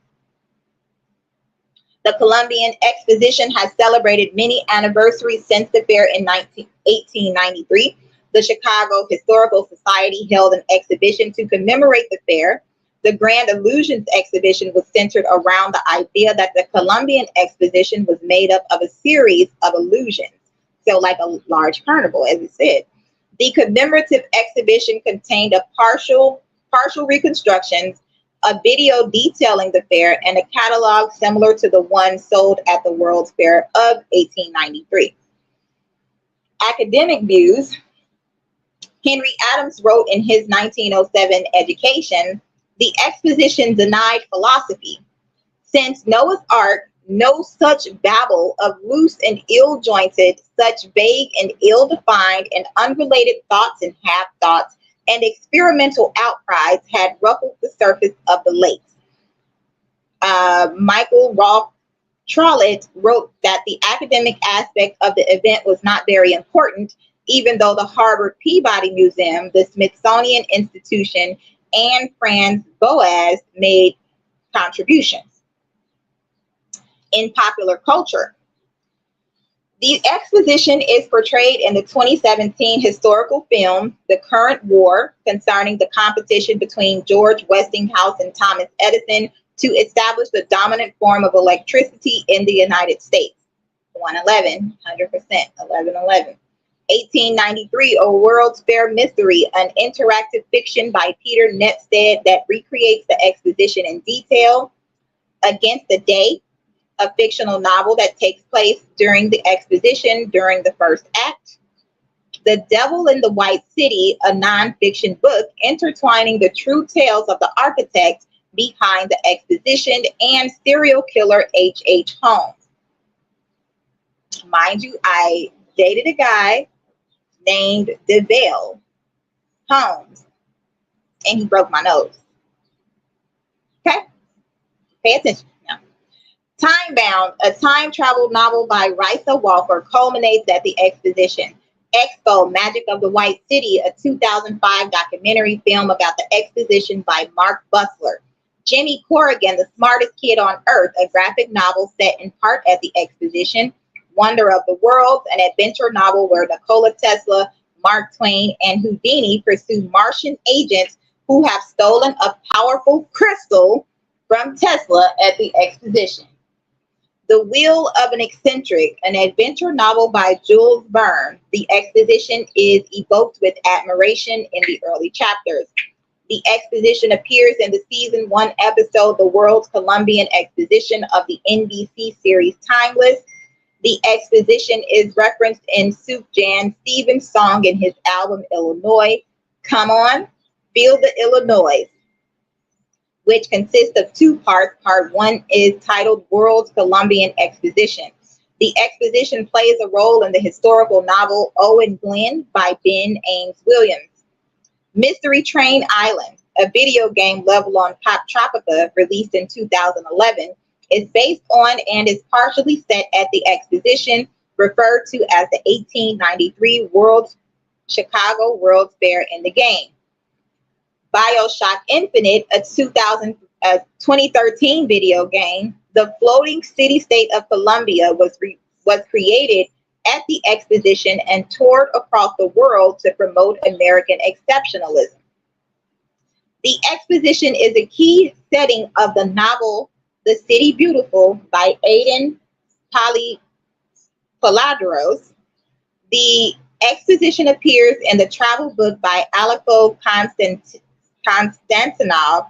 The Columbian Exposition has celebrated many anniversaries since the fair in 1893. The Chicago Historical Society held an exhibition to commemorate the fair. The Grand Illusions exhibition was centered around the idea that the Columbian Exposition was made up of a series of illusions, so like a large carnival, as it said. The commemorative exhibition contained a partial reconstructions, a video detailing the fair, and a catalog similar to the one sold at the World's Fair of 1893. Academic views. Henry Adams wrote in his 1907 Education, "The exposition denied philosophy. Since Noah's Ark, no such babble of loose and ill-jointed, such vague and ill-defined and unrelated thoughts and half-thoughts and experimental outcries had ruffled the surface of the lakes." Michael Rolfe Trollope wrote that the academic aspect of the event was not very important, even though the Harvard Peabody Museum, the Smithsonian Institution, and Franz Boas made contributions. In popular culture, the exposition is portrayed in the 2017 historical film, The Current War, concerning the competition between George Westinghouse and Thomas Edison to establish the dominant form of electricity in the United States. 111, 100%, 1111. 1893, A World's Fair Mystery, an interactive fiction by Peter Nepstead that recreates the exposition in detail. Against the Day, a fictional novel that takes place during the exposition during the first act. The Devil in the White City, a nonfiction book intertwining the true tales of the architect behind the exposition, and serial killer H.H. Holmes. Mind you, I dated a guy named DeVale Holmes, and he broke my nose. Okay? Pay attention now. Time Bound, a time travel novel by Risa Walker, culminates at the exposition. Expo, Magic of the White City, a 2005 documentary film about the exposition by Mark Bussler. Jimmy Corrigan, The Smartest Kid on Earth, a graphic novel set in part at the exposition. Wonder of the Worlds, an adventure novel where Nikola Tesla, Mark Twain, and Houdini pursue Martian agents who have stolen a powerful crystal from Tesla at the exposition. The Wheel of an Eccentric, an adventure novel by Jules Verne. The exposition is evoked with admiration in the early chapters. The exposition appears in the season 1 episode, The World's Columbian Exposition of the NBC series Timeless. The exposition is referenced in Sufjan Stevens' song in his album Illinois. Come on, feel the Illinois, which consists of 2 parts. Part 1 is titled World's Columbian Exposition. The exposition plays a role in the historical novel Owen Glen by Ben Ames Williams. Mystery Train Island, a video game level on Pop Tropica released in 2011, is based on and is partially set at the exposition referred to as the 1893 Chicago World's Fair in the game. BioShock Infinite, a 2013 video game, the floating city-state of Columbia was created at the exposition and toured across the world to promote American exceptionalism. The exposition is a key setting of the novel The City Beautiful by Aidan Paladros. The exposition appears in the travel book by Aliko Konstantinov,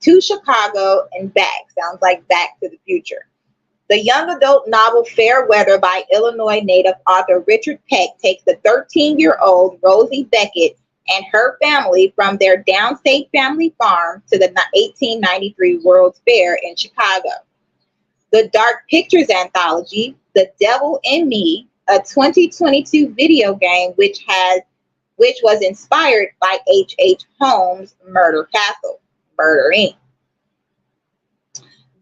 To Chicago and Back. Sounds like Back to the Future. The young adult novel Fair Weather by Illinois native author Richard Peck takes the 13-year-old Rosie Beckett and her family from their downstate family farm to the 1893 World's Fair in Chicago. The Dark Pictures anthology, The Devil in Me, a 2022 video game which was inspired by H.H. Holmes' Murder Castle, Murder Inc.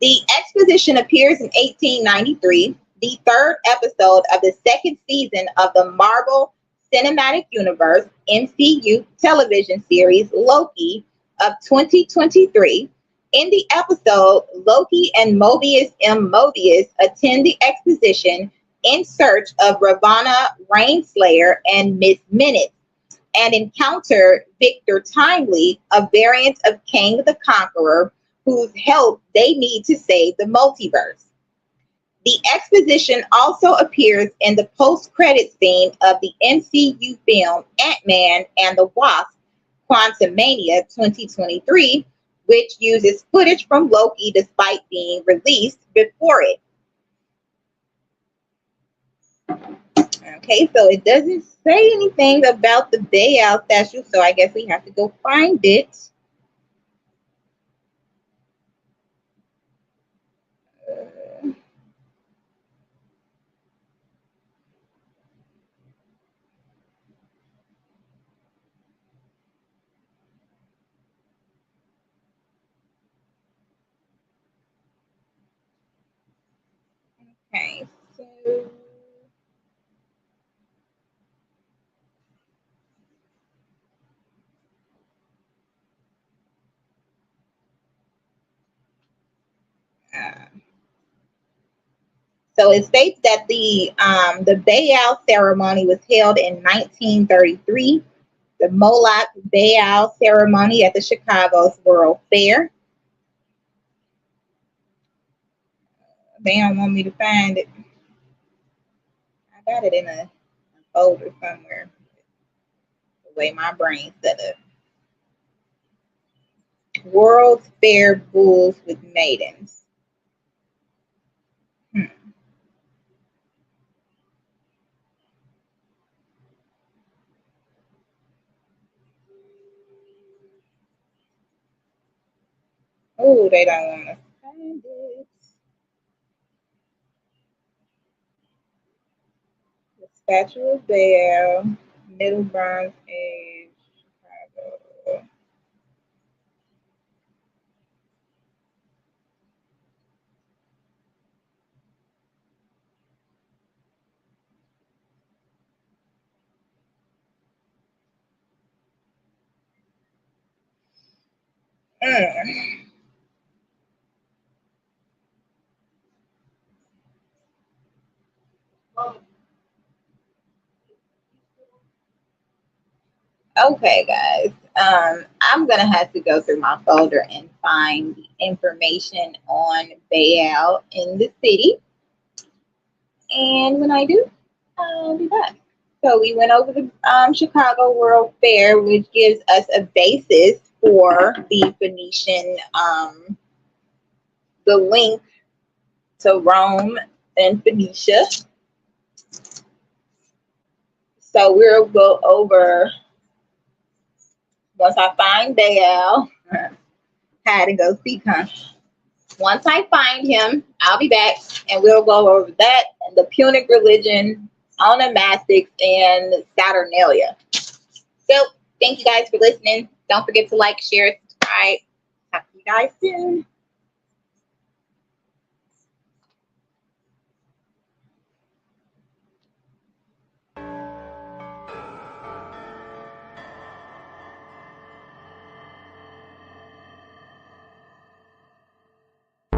The exposition appears in 1893, the 3rd episode of the 2nd season of the Marvel Cinematic Universe MCU television series Loki of 2023. In the episode, Loki and Mobius M. Mobius attend the exposition in search of Ravonna Rainslayer and Miss Minutes and encounter Victor Timely, a variant of Kang the Conqueror, whose help they need to save the multiverse. The exposition also appears in the post-credit scene of the MCU film Ant-Man and the Wasp: Quantumania 2023, which uses footage from Loki despite being released before it. Okay, so it doesn't say anything about the Baal statue, so I guess we have to go find it. Okay, so it states that the Baal ceremony was held in 1933, the Moloch Baal ceremony at the Chicago's World Fair. They don't want me to find it. I got it in a folder somewhere, the way my brain's set up. World's Fair Bulls with Maidens. Oh, they don't want to find it. The Statue of Baal, Middle Bronze Age, Chicago. Okay, guys. I'm gonna have to go through my folder and find the information on Baal in the city. And when I do, I'll be back. So we went over the Chicago World Fair, which gives us a basis for the Phoenician, the link to Rome and Phoenicia. So we'll go over, once I find Baal, had to go seek him. Once I find him, I'll be back and we'll go over that and the Punic religion, onomastics, and Saturnalia. So thank you guys for listening. Don't forget to like, share, subscribe. Talk to you guys soon.